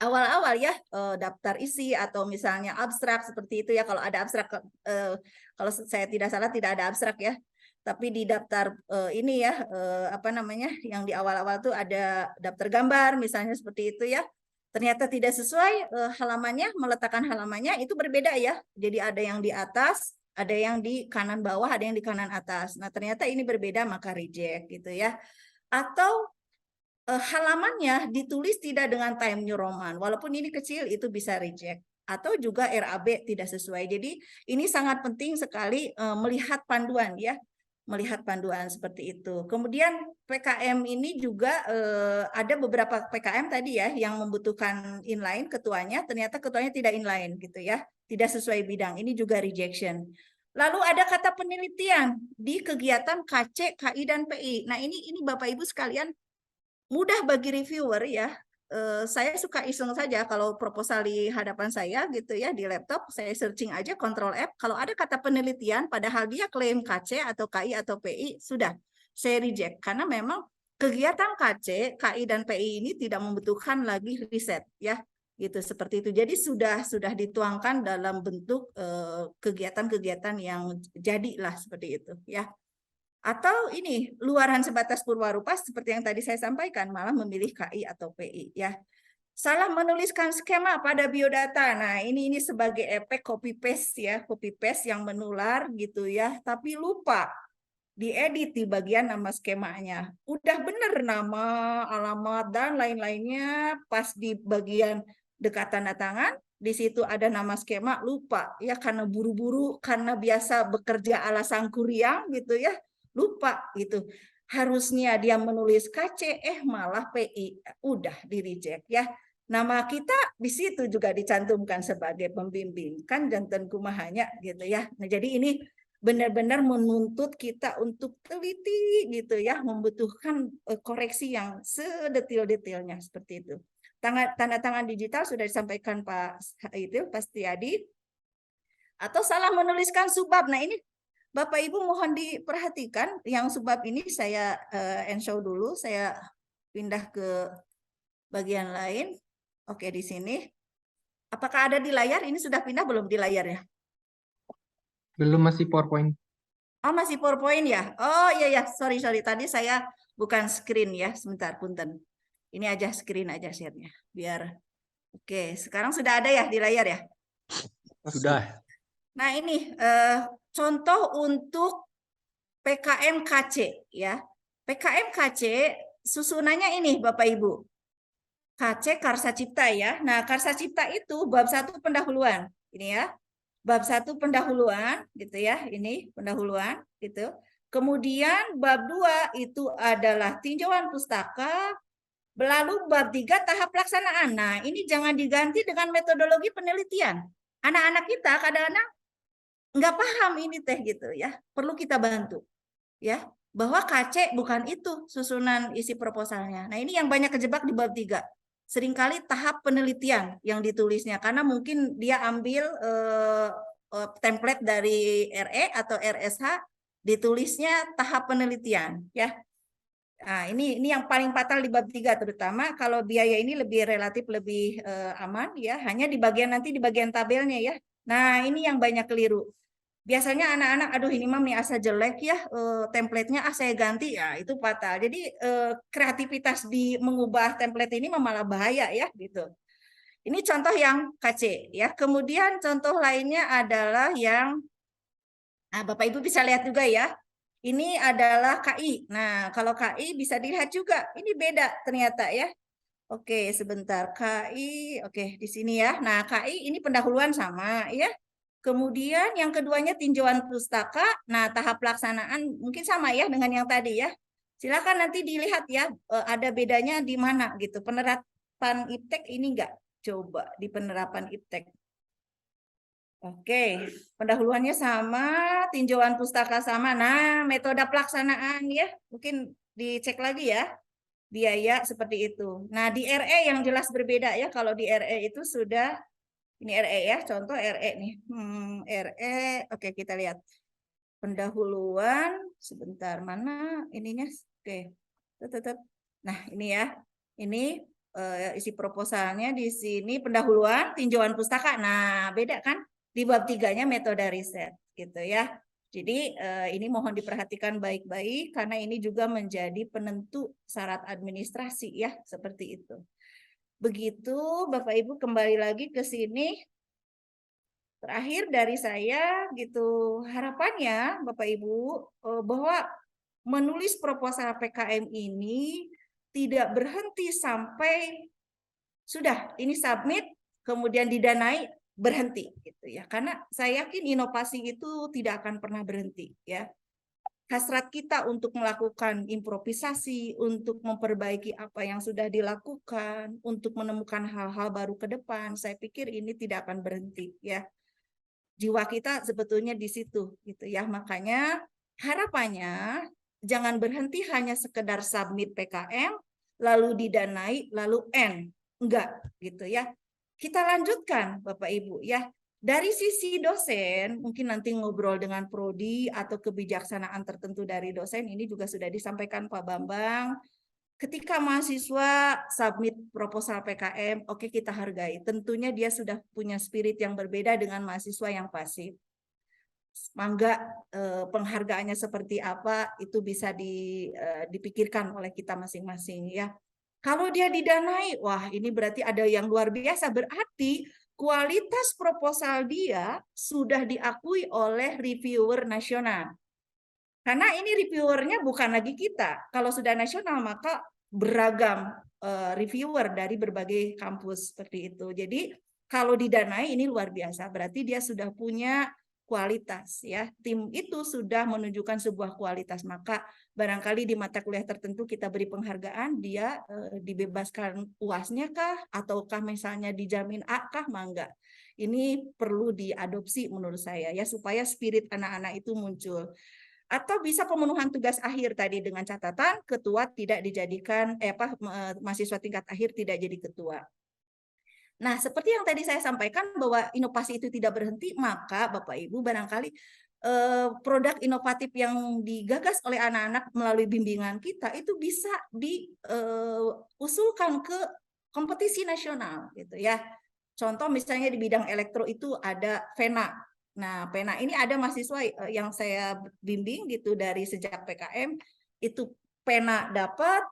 awal-awal ya, daftar isi atau misalnya abstrak seperti itu ya. Kalau ada abstrak, kalau saya tidak salah tidak ada abstrak ya, tapi di daftar ini ya yang di awal-awal tuh ada daftar gambar misalnya seperti itu ya. Ternyata tidak sesuai halamannya, meletakkan halamannya itu berbeda ya. Jadi ada yang di atas, ada yang di kanan bawah, ada yang di kanan atas. Nah, ternyata ini berbeda maka reject gitu ya. Atau halamannya ditulis tidak dengan Times New Roman, walaupun ini kecil itu bisa reject. Atau juga RAB tidak sesuai. Jadi ini sangat penting sekali melihat panduan ya. Melihat panduan seperti itu. Kemudian PKM ini juga ada beberapa PKM tadi ya yang membutuhkan inline ketuanya, ternyata ketuanya tidak inline gitu ya, tidak sesuai bidang. Ini juga rejection. Lalu ada kata penelitian di kegiatan KC, KI dan PI. Nah, ini Bapak Ibu sekalian mudah bagi reviewer ya. Saya suka iseng saja kalau proposal di hadapan saya gitu ya di laptop, saya searching aja Ctrl F, kalau ada kata penelitian padahal dia klaim KC atau KI atau PI, sudah saya reject karena memang kegiatan KC, KI dan PI ini tidak membutuhkan lagi riset ya. Gitu seperti itu. Jadi sudah dituangkan dalam bentuk kegiatan-kegiatan yang jadilah seperti itu ya. Atau ini luaran sebatas purwarupa seperti yang tadi saya sampaikan malah memilih KI atau PI ya. Salah menuliskan skema pada biodata. Nah, ini sebagai efek copy paste ya, copy paste yang menular gitu ya, tapi lupa diedit di bagian nama skemanya. Udah bener nama, alamat dan lain-lainnya, pas di bagian dekat tanda tangan, di situ ada nama skema, lupa ya karena buru-buru, karena biasa bekerja ala sangkuriang gitu ya, lupa gitu. Harusnya dia menulis KC, malah PI, udah di reject ya. Nama kita di situ juga dicantumkan sebagai pembimbing, kan jantan kumahanya gitu ya. Nah, jadi ini benar-benar menuntut kita untuk teliti gitu ya, membutuhkan koreksi yang sedetil-detilnya seperti itu. Tanda tangan digital sudah disampaikan Pak Setiadi. Atau salah menuliskan subbab. Nah, ini Bapak Ibu mohon diperhatikan, yang subbab ini saya enshow dulu, saya pindah ke bagian lain. Oke, di sini. Apakah ada di layar? Ini sudah pindah belum di layarnya? Belum, masih PowerPoint. Oh, masih PowerPoint ya? Oh iya, sorry. Tadi saya bukan screen ya, sebentar, punten. Ini aja screen aja share-nya, biar. Oke, sekarang sudah ada ya di layar ya? Sudah. Nah, ini contoh untuk PKM KC ya. PKM KC susunannya ini Bapak Ibu. KC Karsa Cipta ya. Nah, Karsa Cipta itu bab 1 pendahuluan. Ini ya. Bab 1 pendahuluan gitu ya. Ini pendahuluan gitu. Kemudian bab 2 itu adalah tinjauan pustaka. Lalu bab 3 tahap pelaksanaan. Nah, ini jangan diganti dengan metodologi penelitian. Anak-anak kita kadang-kadang nggak paham ini teh gitu ya. Perlu kita bantu ya. Bahwa KC bukan itu susunan isi proposalnya. Nah, ini yang banyak kejebak di bab 3. Seringkali tahap penelitian yang ditulisnya karena mungkin dia ambil template dari RE atau RSH, ditulisnya tahap penelitian ya. Nah, ini yang paling fatal di bab 3 terutama. Kalau biaya ini lebih relatif lebih aman ya, hanya di bagian tabelnya ya. Nah, ini yang banyak keliru. Biasanya anak-anak, aduh ini mah asa jelek ya, template-nya saya ganti, ya itu fatal. Jadi kreativitas di mengubah template ini malah bahaya ya gitu. Ini contoh yang KC ya. Kemudian contoh lainnya adalah yang, nah Bapak Ibu bisa lihat juga ya. Ini adalah KI. Nah kalau KI bisa dilihat juga, ini beda ternyata ya. Oke sebentar, KI, oke di sini ya. Nah KI ini pendahuluan sama ya. Kemudian yang keduanya tinjauan pustaka. Nah, tahap pelaksanaan mungkin sama ya dengan yang tadi ya. Silakan nanti dilihat ya, ada bedanya di mana gitu. Penerapan IPTEK ini enggak? Coba di penerapan IPTEK. Oke, pendahuluannya sama, tinjauan pustaka sama. Nah, metode pelaksanaan ya, mungkin dicek lagi ya. Biaya seperti itu. Nah, di RE yang jelas berbeda ya. Kalau di RE itu sudah ini RE ya, contoh RE nih. RE, oke kita lihat. Pendahuluan, sebentar, mana ininya? Oke, tetap. Nah ini ya, ini isi proposalnya di sini pendahuluan, tinjauan pustaka. Nah beda kan? Di bab 3-nya metode riset gitu ya. Jadi ini mohon diperhatikan baik-baik karena ini juga menjadi penentu syarat administrasi ya, seperti itu. Begitu Bapak Ibu kembali lagi ke sini. Terakhir dari saya gitu, harapannya Bapak Ibu bahwa menulis proposal PKM ini tidak berhenti sampai sudah ini submit kemudian didanai berhenti gitu ya. Karena saya yakin inovasi itu tidak akan pernah berhenti ya. Hasrat kita untuk melakukan improvisasi, untuk memperbaiki apa yang sudah dilakukan, untuk menemukan hal-hal baru ke depan, saya pikir ini tidak akan berhenti ya. Jiwa kita sebetulnya di situ gitu ya. Makanya harapannya jangan berhenti hanya sekedar submit PKM lalu didanai lalu end. Enggak gitu ya. Kita lanjutkan Bapak Ibu ya. Dari sisi dosen, mungkin nanti ngobrol dengan prodi atau kebijaksanaan tertentu dari dosen, ini juga sudah disampaikan Pak Bambang. Ketika mahasiswa submit proposal PKM, oke kita hargai. Tentunya dia sudah punya spirit yang berbeda dengan mahasiswa yang pasif. Mangga penghargaannya seperti apa, itu bisa dipikirkan oleh kita masing-masing ya. Kalau dia didanai, wah ini berarti ada yang luar biasa. Berarti kualitas proposal dia sudah diakui oleh reviewer nasional. Karena ini reviewernya bukan lagi kita. Kalau sudah nasional maka beragam reviewer dari berbagai kampus seperti itu. Jadi kalau didanai ini luar biasa. Berarti dia sudah punya kualitas ya. Tim itu sudah menunjukkan sebuah kualitas. Maka barangkali di mata kuliah tertentu kita beri penghargaan, dia dibebaskan UAS-nya kah, ataukah misalnya dijamin A kah, mangga. Ini perlu diadopsi menurut saya ya, supaya spirit anak-anak itu muncul. Atau bisa pemenuhan tugas akhir tadi dengan catatan ketua tidak dijadikan mahasiswa tingkat akhir tidak jadi ketua. Nah, seperti yang tadi saya sampaikan bahwa inovasi itu tidak berhenti, maka Bapak Ibu barangkali produk inovatif yang digagas oleh anak-anak melalui bimbingan kita itu bisa diusulkan ke kompetisi nasional gitu ya. Contoh misalnya di bidang elektro itu ada Vena. Nah, Vena ini ada mahasiswa yang saya bimbing gitu dari sejak PKM, itu Vena dapat,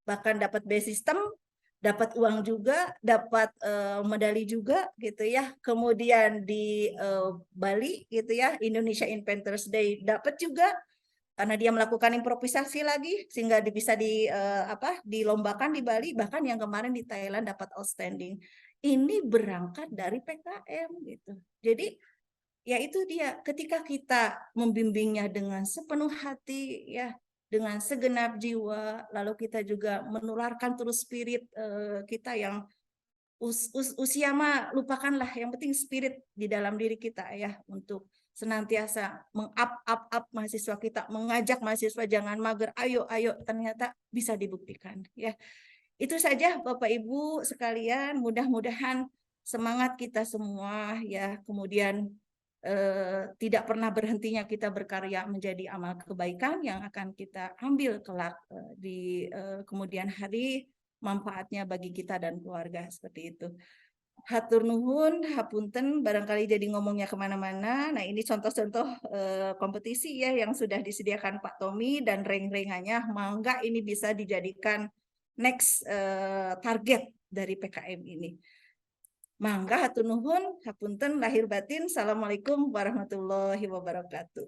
bahkan dapat B system, dapat uang juga, dapat medali juga gitu ya. Kemudian di Bali gitu ya, Indonesia Inventors Day dapat juga karena dia melakukan improvisasi lagi sehingga bisa dilombakan di Bali, bahkan yang kemarin di Thailand dapat outstanding. Ini berangkat dari PKM gitu. Jadi ya itu dia, ketika kita membimbingnya dengan sepenuh hati ya, dengan segenap jiwa, lalu kita juga menularkan terus spirit kita yang usia mah lupakanlah, yang penting spirit di dalam diri kita ya, untuk senantiasa meng-up mahasiswa kita, mengajak mahasiswa jangan mager, ayo ternyata bisa dibuktikan ya. Itu saja Bapak Ibu sekalian, mudah-mudahan semangat kita semua ya, kemudian tidak pernah berhentinya kita berkarya menjadi amal kebaikan yang akan kita ambil kelak di kemudian hari, manfaatnya bagi kita dan keluarga, seperti itu. Hatur nuhun, hapunten, barangkali jadi ngomongnya kemana-mana. Nah ini contoh-contoh kompetisi ya yang sudah disediakan Pak Tommy dan ring-ringannya, mangga ini bisa dijadikan next target dari PKM ini. Mangga hatur nuhun, hapunten, lahir batin. Assalamualaikum warahmatullahi wabarakatuh.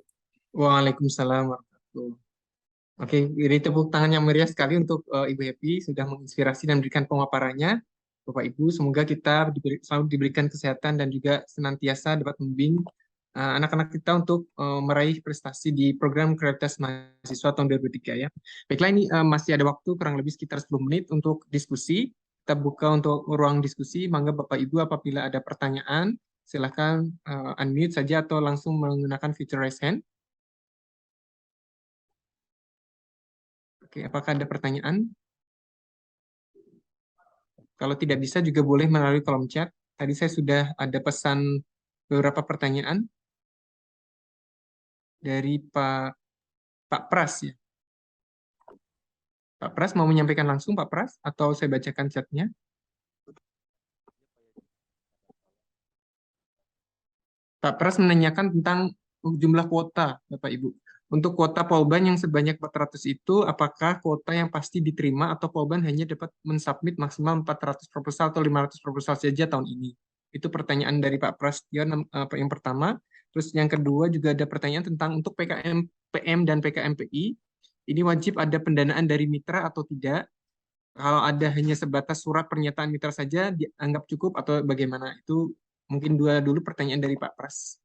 Waalaikumsalam warahmatullahi wabarakatuh. Oke, ini tepuk tangan yang meriah sekali untuk Ibu Happy sudah menginspirasi dan memberikan pemaparannya. Bapak Ibu, semoga kita selalu diberikan kesehatan dan juga senantiasa dapat membimbing anak-anak kita untuk meraih prestasi di program Kreativitas Mahasiswa tahun 2023 ya. Baiklah, ini masih ada waktu kurang lebih sekitar 10 menit untuk diskusi. Kita buka untuk ruang diskusi. Mangga Bapak Ibu apabila ada pertanyaan, silakan unmute saja atau langsung menggunakan fitur raise hand. Oke, apakah ada pertanyaan? Kalau tidak bisa juga boleh melalui kolom chat. Tadi saya sudah ada pesan beberapa pertanyaan dari Pak Pras ya. Pak Pras mau menyampaikan langsung Pak Pras atau saya bacakan chatnya? Pak Pras menanyakan tentang jumlah kuota Bapak Ibu. Untuk kuota Polban yang sebanyak 400 itu, apakah kuota yang pasti diterima atau Polban hanya dapat mensubmit maksimal 400 proposal atau 500 proposal saja tahun ini? Itu pertanyaan dari Pak Prasetyo yang pertama. Terus yang kedua juga ada pertanyaan tentang untuk PKM PM dan PKMPI. Ini wajib ada pendanaan dari mitra atau tidak? Kalau ada hanya sebatas surat pernyataan mitra saja dianggap cukup atau bagaimana? Itu mungkin dulu pertanyaan dari Pak Pras.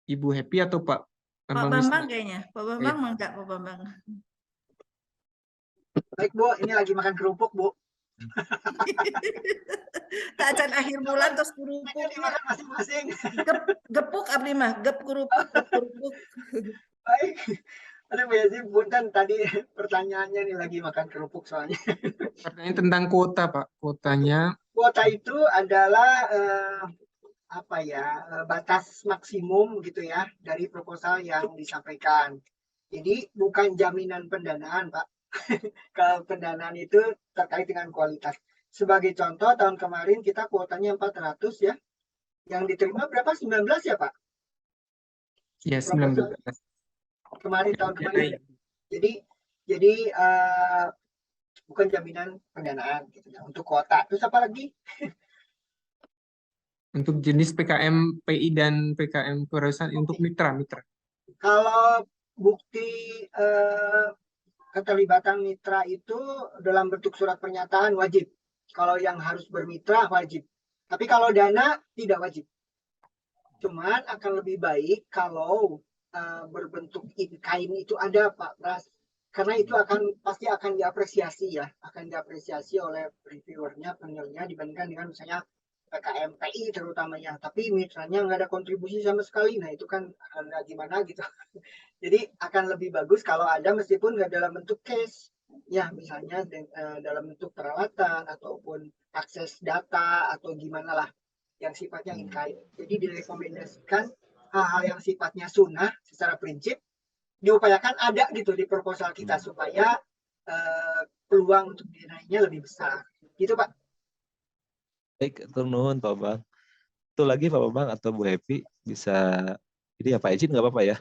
Ibu Happy atau Pak Bambang kayaknya. Pak Bambang enggak, Pak Bambang. Baik Bu, ini lagi makan kerupuk Bu. Tacan akhir bulan terus kerupuk. Dimakan masing-masing. Gepuk abdi mah, gep kerupuk. Baik. Aduh Bu Yazi, punten tadi pertanyaannya nih lagi makan kerupuk soalnya. Pertanyaan tentang kuota Pak, kuotanya. Kuota itu adalah batas maksimum gitu ya dari proposal yang disampaikan. Jadi bukan jaminan pendanaan Pak. Kalau pendanaan itu terkait dengan kualitas. Sebagai contoh tahun kemarin kita kuotanya 400 ya. Yang diterima berapa? 19 ya Pak? Ya, 19. Tahun kemarin. Jadi Jadi bukan jaminan pendanaan gitu ya untuk kuota. Terus apa lagi? Untuk jenis PKM PI dan PKM kewirausahaan untuk mitra. Kalau bukti keterlibatan mitra itu dalam bentuk surat pernyataan wajib. Kalau yang harus bermitra wajib. Tapi kalau dana tidak wajib. Cuman akan lebih baik kalau berbentuk in-kind itu ada, Pak Pras. Karena itu pasti akan diapresiasi ya, akan diapresiasi oleh reviewernya, penilainya dibandingkan dengan misalnya PKM PI terutamanya. Tapi mitranya nggak ada kontribusi sama sekali, nah itu kan nggak gimana gitu. Jadi akan lebih bagus kalau ada meskipun nggak dalam bentuk case, ya misalnya dalam bentuk peralatan ataupun akses data atau gimana lah yang sifatnya in-kind. Jadi direkomendasikan hal-hal yang sifatnya sunnah secara prinsip diupayakan ada gitu di proposal kita supaya peluang untuk dinainya lebih besar. Gitu Pak. Baik, turun Pak Bang. Itu lagi Pak Bang atau Bu Happy bisa ini ya Pak izin nggak apa-apa ya?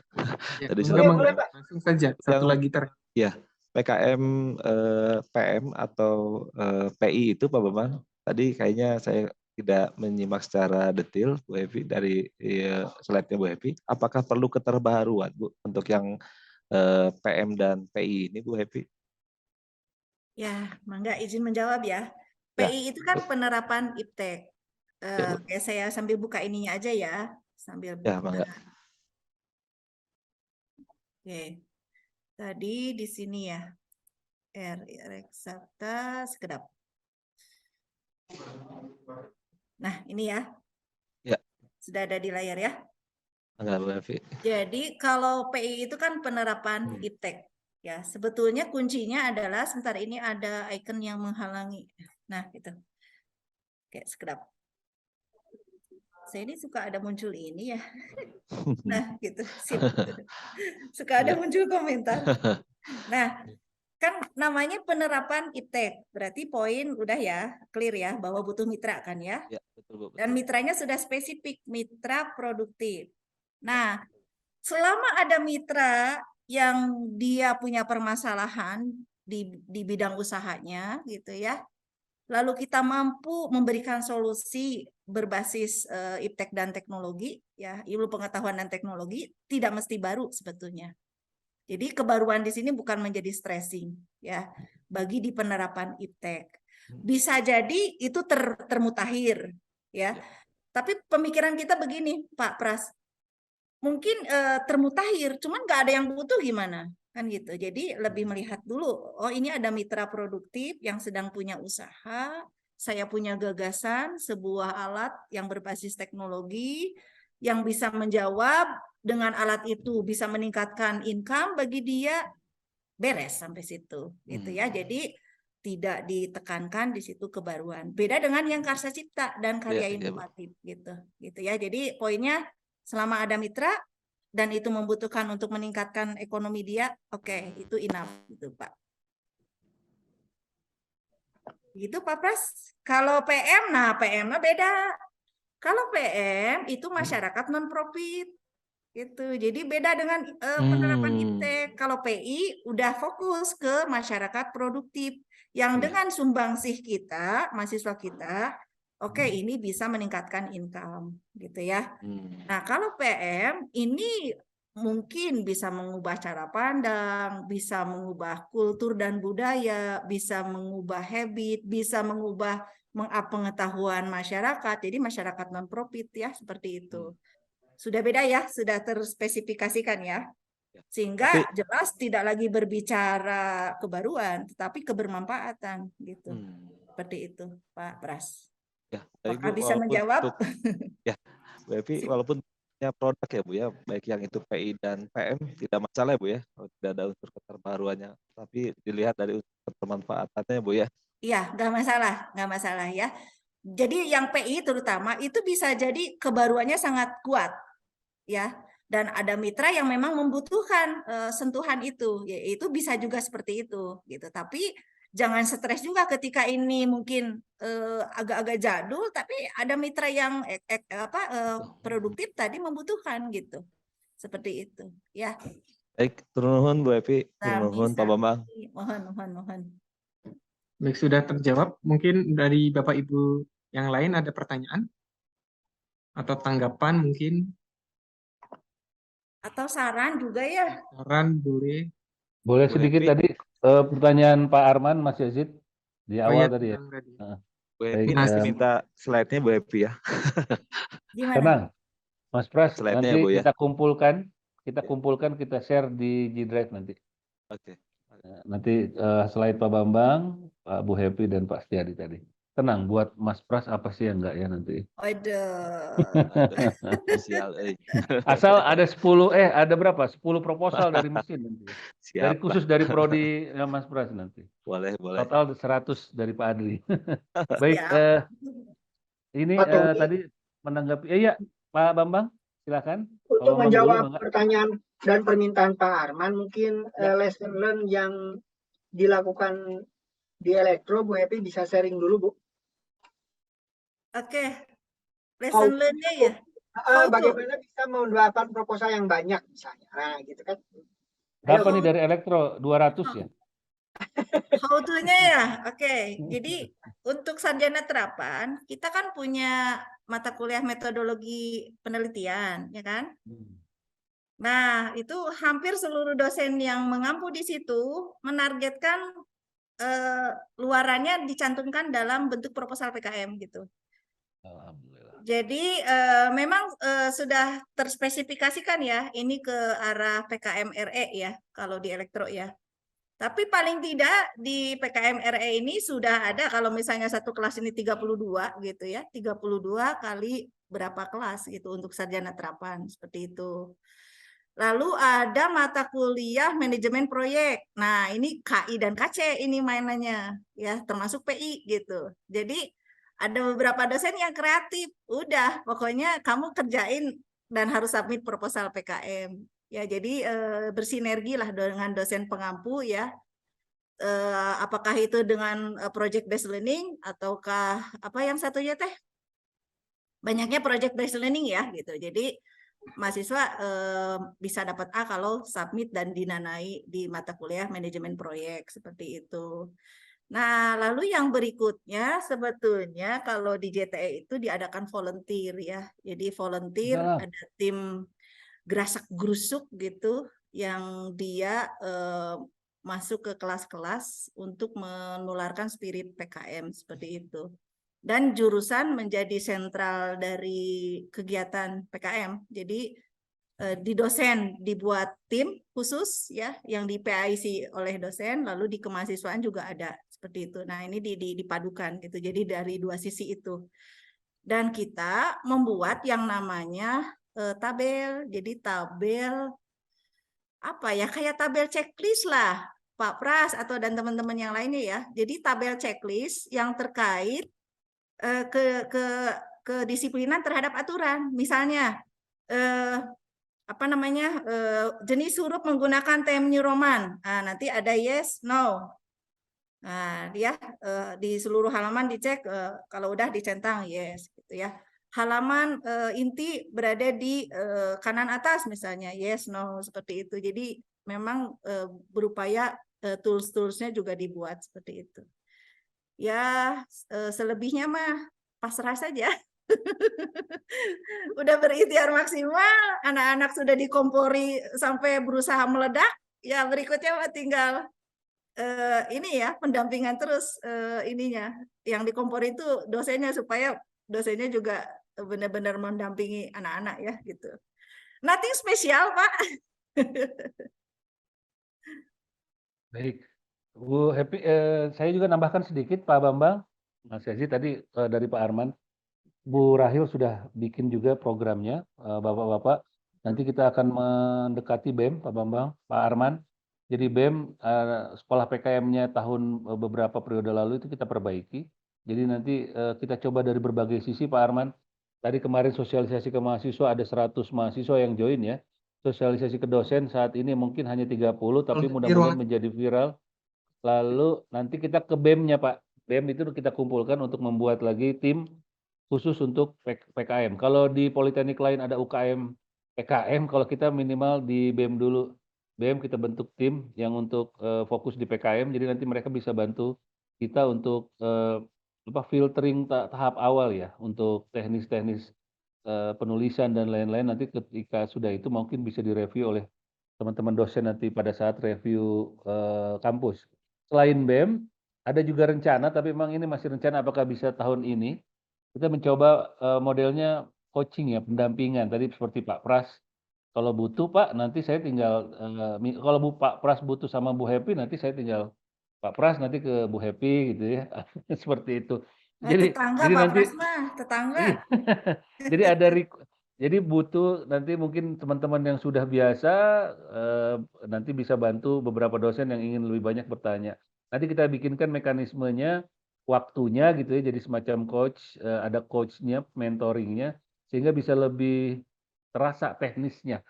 Ya, Tadi boleh, Pak. langsung saja. Satu lagi Ya, PKM PM atau PI itu Pak Bambang. Tadi kayaknya saya tidak menyimak secara detail Bu Happy dari slide-nya Bu Happy. Apakah perlu keterbaruan Bu untuk yang PM dan PI ini Bu Happy? Ya, mangga izin menjawab ya. Ya. PI itu kan penerapan IPTEK. Ya, Bu. Kayak saya sambil buka ininya aja ya, sambil Ya, buka. mangga. Oke. Tadi di sini ya. Reksadana sekedap. Nah, ini ya. Ya. Sudah ada di layar ya. Mangga Bu Happy. Jadi kalau PI itu kan penerapan IPTEK. Ya, sebetulnya kuncinya adalah sebentar ini ada icon yang menghalangi. Nah, gitu. Kayak sekedap. Saya ini suka ada muncul ini ya. Nah, gitu. Suka ada muncul komentar. Nah, kan namanya penerapan IPTEK. Berarti poin udah ya, clear ya, bahwa butuh mitra kan ya. Ya, betul, Bu. Dan mitranya sudah spesifik, mitra produktif. Nah, selama ada mitra yang dia punya permasalahan di bidang usahanya gitu ya, lalu kita mampu memberikan solusi berbasis IPTEK dan teknologi, ya ilmu pengetahuan dan teknologi, tidak mesti baru sebetulnya. Jadi kebaruan di sini bukan menjadi stressing, ya bagi di penerapan IPTEK. Bisa jadi itu termutakhir, ya. Tapi pemikiran kita begini, Pak Pras. Mungkin termutakhir, cuman nggak ada yang butuh gimana, kan gitu. Jadi lebih melihat dulu, oh ini ada mitra produktif yang sedang punya usaha, saya punya gagasan, sebuah alat yang berbasis teknologi, yang bisa menjawab dengan alat itu bisa meningkatkan income bagi dia, beres sampai situ, gitu ya. Jadi tidak ditekankan di situ kebaruan. Beda dengan yang karsa cipta dan karya inovatif, gitu ya. Jadi poinnya, selama ada mitra dan itu membutuhkan untuk meningkatkan ekonomi dia, oke, itu enough gitu Pak. Gitu Pak Pras. Kalau PM, nah PM-nya beda. Kalau PM itu masyarakat non-profit gitu. Jadi beda dengan penerapan IPTEK. Kalau PI udah fokus ke masyarakat produktif yang dengan sumbangsih kita, mahasiswa kita, oke, ini bisa meningkatkan income gitu ya. Nah, kalau PM ini mungkin bisa mengubah cara pandang, bisa mengubah kultur dan budaya, bisa mengubah habit, bisa mengubah pengetahuan masyarakat. Jadi masyarakat non-profit ya, seperti itu. Sudah beda ya, sudah terspesifikasikan ya. Sehingga jelas tidak lagi berbicara kebaruan, tetapi kebermanfaatan gitu. Seperti itu, Pak Pras. Ya, apakah bisa menjawab? Ya, tapi walaupun punya produk ya Bu ya, baik yang itu PI dan PM tidak masalah ya Bu ya, kalau tidak ada unsur keterbaruannya, tapi dilihat dari unsur kebermanfaatannya Bu ya. Iya, nggak masalah ya. Jadi yang PI terutama itu bisa jadi kebaruannya sangat kuat ya, dan ada mitra yang memang membutuhkan sentuhan itu, yaitu bisa juga seperti itu gitu. Tapi jangan stres juga ketika ini mungkin agak-agak jadul, tapi ada mitra yang produktif tadi membutuhkan gitu, seperti itu ya. Baik, turun nuhun Bu Evi, turun nuhun Pak Bambang. mohon. Baik, sudah terjawab. Mungkin dari Bapak Ibu yang lain ada pertanyaan atau tanggapan mungkin, Atau saran juga ya. saran boleh. Boleh Bu sedikit Happy, tadi pertanyaan Pak Arman, Mas Yazid di Oh awal ya, tadi ya. tentang tadi. Bu Happy Baik, nanti minta slide-nya Bu Happy ya. Gimana? tenang, Mas Pras. Slide-nya Nanti ya Bu ya. kita kumpulkan, kita share di G Drive nanti. Oke. Nanti slide Pak Bambang, Pak Bu Happy dan Pak Setiadi tadi. Tenang, buat Mas Pras apa sih yang enggak ya nanti. Waduh. Sial, Asal ada 10, ada berapa? 10 proposal dari mesin nanti. Dari siap. khusus dari prodi Mas Pras nanti. Boleh. Total 100 dari Pak Adli. Baik, Siap. ini Pak Tommy, tadi menanggapi. Iya, Pak Bambang, silakan. Pak untuk Bambang dulu, menjawab Bangga. pertanyaan dan permintaan Pak Arman, mungkin lesson learn yang dilakukan di Elektro, Bu Happy bisa sharing dulu, Bu. Oke. Lesson learn-nya ya. How to. Bagaimana bisa membuat proposal yang banyak misalnya. Nah, gitu kan. Berapa Ayo. nih dari Elektro? 200 ya? How to-nya ya. Oke. Jadi untuk sarjana terapan, kita kan punya mata kuliah metodologi penelitian, ya kan? Nah, itu hampir seluruh dosen yang mengampu di situ menargetkan luarannya dicantumkan dalam bentuk proposal PKM gitu. Alhamdulillah. Jadi memang sudah terspesifikasikan ya, ini ke arah PKM RE ya, kalau di Elektro ya. Tapi paling tidak di PKM RE ini sudah ada, kalau misalnya satu kelas ini 32 gitu ya, 32 kali berapa kelas gitu untuk sarjana terapan, seperti itu. Lalu ada mata kuliah manajemen proyek. Nah, ini KI dan KC ini mainannya ya, termasuk PI gitu. Jadi ada beberapa dosen yang kreatif. Udah, pokoknya kamu kerjain dan harus submit proposal PKM. Ya, jadi bersinergi lah dengan dosen pengampu ya. Apakah itu dengan project based learning ataukah apa yang satunya teh? Banyaknya project based learning ya gitu. Jadi mahasiswa bisa dapat A kalau submit dan dinanai di mata kuliah manajemen proyek seperti itu. Nah, lalu yang berikutnya sebetulnya kalau di JTE itu diadakan volunteer ya. Jadi volunteer ada tim gerasak gerusuk gitu yang dia masuk ke kelas-kelas untuk menularkan spirit PKM seperti itu. Dan jurusan menjadi sentral dari kegiatan PKM. Jadi di dosen dibuat tim khusus ya yang di PIC oleh dosen, lalu di kemahasiswaan juga ada seperti itu. Nah, ini dipadukan gitu. Jadi dari dua sisi itu. Dan kita membuat yang namanya tabel. Jadi tabel apa ya, kayak tabel checklist lah Pak Pras atau dan teman-teman yang lainnya ya. Jadi tabel checklist yang terkait kedisiplinan terhadap aturan. Misalnya apa namanya, jenis huruf menggunakan time New Roman. Nah, nanti ada yes, no. Nah, dia di seluruh halaman dicek, kalau udah dicentang yes, gitu ya. Halaman inti berada di kanan atas misalnya yes, no, seperti itu. Jadi memang berupaya tools-toolsnya juga dibuat seperti itu. Ya, selebihnya mah pasrah saja. Udah berikhtiar maksimal, anak-anak sudah dikompori sampai berusaha meledak, ya berikutnya tinggal ini ya, pendampingan terus ininya. Yang dikompori itu dosennya supaya dosennya juga benar-benar mendampingi anak-anak ya gitu. Nothing spesial, Pak. Baik. Bu Happy, saya juga nambahkan sedikit Pak Bambang, Mas Yazid tadi dari Pak Arman. Bu Rahil sudah bikin juga programnya, Bapak-Bapak. Nanti kita akan mendekati BEM, Pak Bambang, Pak Arman. Jadi BEM, sekolah PKM-nya tahun beberapa periode lalu itu kita perbaiki. Jadi nanti kita coba dari berbagai sisi, Pak Arman. Tadi kemarin sosialisasi ke mahasiswa ada 100 mahasiswa yang join ya. Sosialisasi ke dosen saat ini mungkin hanya 30, tapi mudah-mudahan menjadi viral. Lalu nanti kita ke BEM-nya, Pak. BEM itu kita kumpulkan untuk membuat lagi tim khusus untuk PKM. Kalau di politeknik lain ada UKM PKM, kalau kita minimal di BEM dulu BEM kita bentuk tim yang untuk fokus di PKM, jadi nanti mereka bisa bantu kita untuk filtering tahap awal ya, untuk teknis-teknis penulisan dan lain-lain. Nanti ketika sudah itu mungkin bisa direview oleh teman-teman dosen nanti pada saat review kampus. Selain BEM, ada juga rencana, tapi memang ini masih rencana apakah bisa tahun ini. Kita mencoba modelnya coaching ya, pendampingan. Tadi seperti Pak Pras, kalau butuh Pak, nanti saya tinggal, kalau Pak Pras butuh sama Bu Happy, nanti saya tinggal Pak Pras nanti ke Bu Happy gitu ya. Seperti itu. Tetangga Pak nanti, Pras mah, tetangga. iya. Jadi jadi butuh nanti mungkin teman-teman yang sudah biasa nanti bisa bantu beberapa dosen yang ingin lebih banyak bertanya. Nanti kita bikinkan mekanismenya, waktunya gitu ya, jadi semacam coach, ada coachnya, mentoringnya, sehingga bisa lebih terasa teknisnya.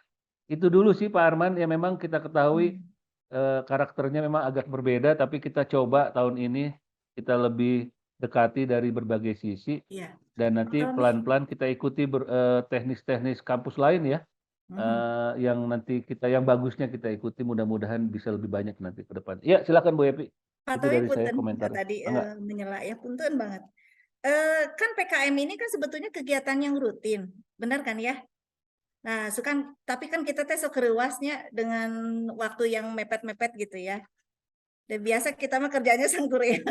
Itu dulu sih Pak Arman, ya memang kita ketahui karakternya memang agak berbeda, tapi kita coba tahun ini kita lebih dekati dari berbagai sisi. Iya. Dan nanti pelan-pelan kita ikuti teknis-teknis kampus lain ya, yang nanti yang bagusnya kita ikuti, mudah-mudahan bisa lebih banyak nanti ke depan. Iya, silakan Bu Epi. Pak Itu Towi dari saya punten komentar. tadi menyela ya, punten banget. Kan PKM ini kan sebetulnya kegiatan yang rutin, benar kan ya? Nah, tapi kan kita tes keruasnya dengan waktu yang mepet-mepet gitu ya. Dan biasa kita mah kerjanya sangkuriang.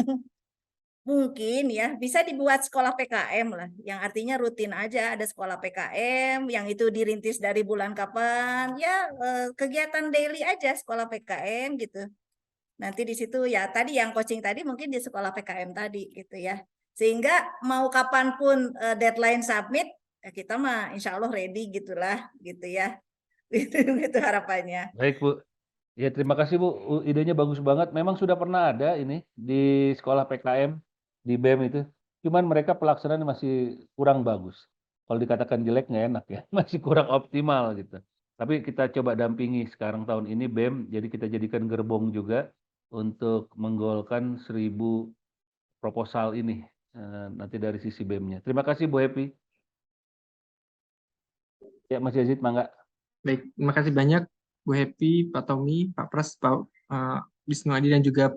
Mungkin ya bisa dibuat sekolah PKM lah, yang artinya rutin aja ada sekolah PKM yang itu dirintis dari bulan kapan ya, kegiatan daily aja sekolah PKM gitu. Nanti di situ ya tadi yang coaching tadi mungkin di sekolah PKM tadi gitu ya, sehingga mau kapanpun deadline submit ya kita mah insya Allah ready gitulah gitu ya. Itu harapannya. Baik Bu, ya terima kasih Bu, idenya bagus banget. Memang sudah pernah ada ini di sekolah PKM di BEM itu, cuman mereka pelaksanaannya masih kurang bagus. Kalau dikatakan jelek nggak enak ya, masih kurang optimal gitu. Tapi kita coba dampingi sekarang tahun ini BEM, jadi kita jadikan gerbong juga untuk menggolkan 1000 proposal ini nanti dari sisi BEM-nya. Terima kasih Bu Happy. Ya Mas Yazid, mangga. Baik, terima kasih banyak Bu Happy, Pak Tommy, Pak Pras, Pak Wisnu Adi, dan juga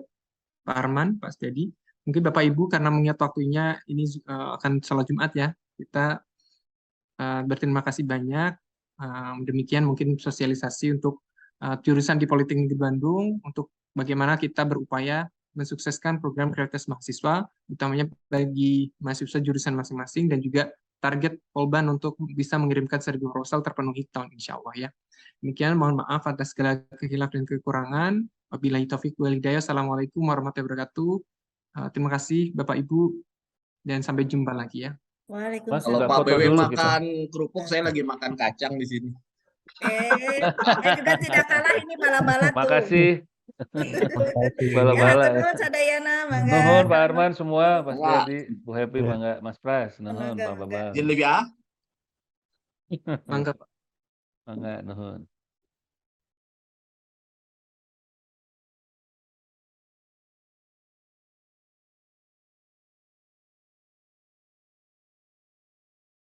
Pak Arman, Pak Setiadi. Mungkin Bapak Ibu karena mengingat waktunya ini akan sholat Jumat ya, kita berterima kasih banyak. Demikian mungkin sosialisasi untuk jurusan di Politeknik Negeri Bandung untuk bagaimana kita berupaya mensukseskan program kreativitas mahasiswa, utamanya bagi mahasiswa jurusan masing-masing, dan juga target Polban untuk bisa mengirimkan 1000 proposal terpenuhi tahun insya Allah ya. Demikian, mohon maaf atas segala kehilaf dan kekurangan. Wabillahi taufiq wal hidayah. Assalamualaikum warahmatullahi wabarakatuh. Terima kasih Bapak Ibu dan sampai jumpa lagi ya. Waalaikumsalam. Kalau Pak BW makan kerupuk, saya lagi makan kacang di sini. Saya juga tidak kalah ini bala-bala tuh. Makasih. Bala-bala. Ya, sadayana, mangga. Nuhun Pak Arman semua, Pak Setiadi, Bu Happy, mangga Mas Pras, nuhun Pak Babang. Jadi lebih Mangga, nuhun.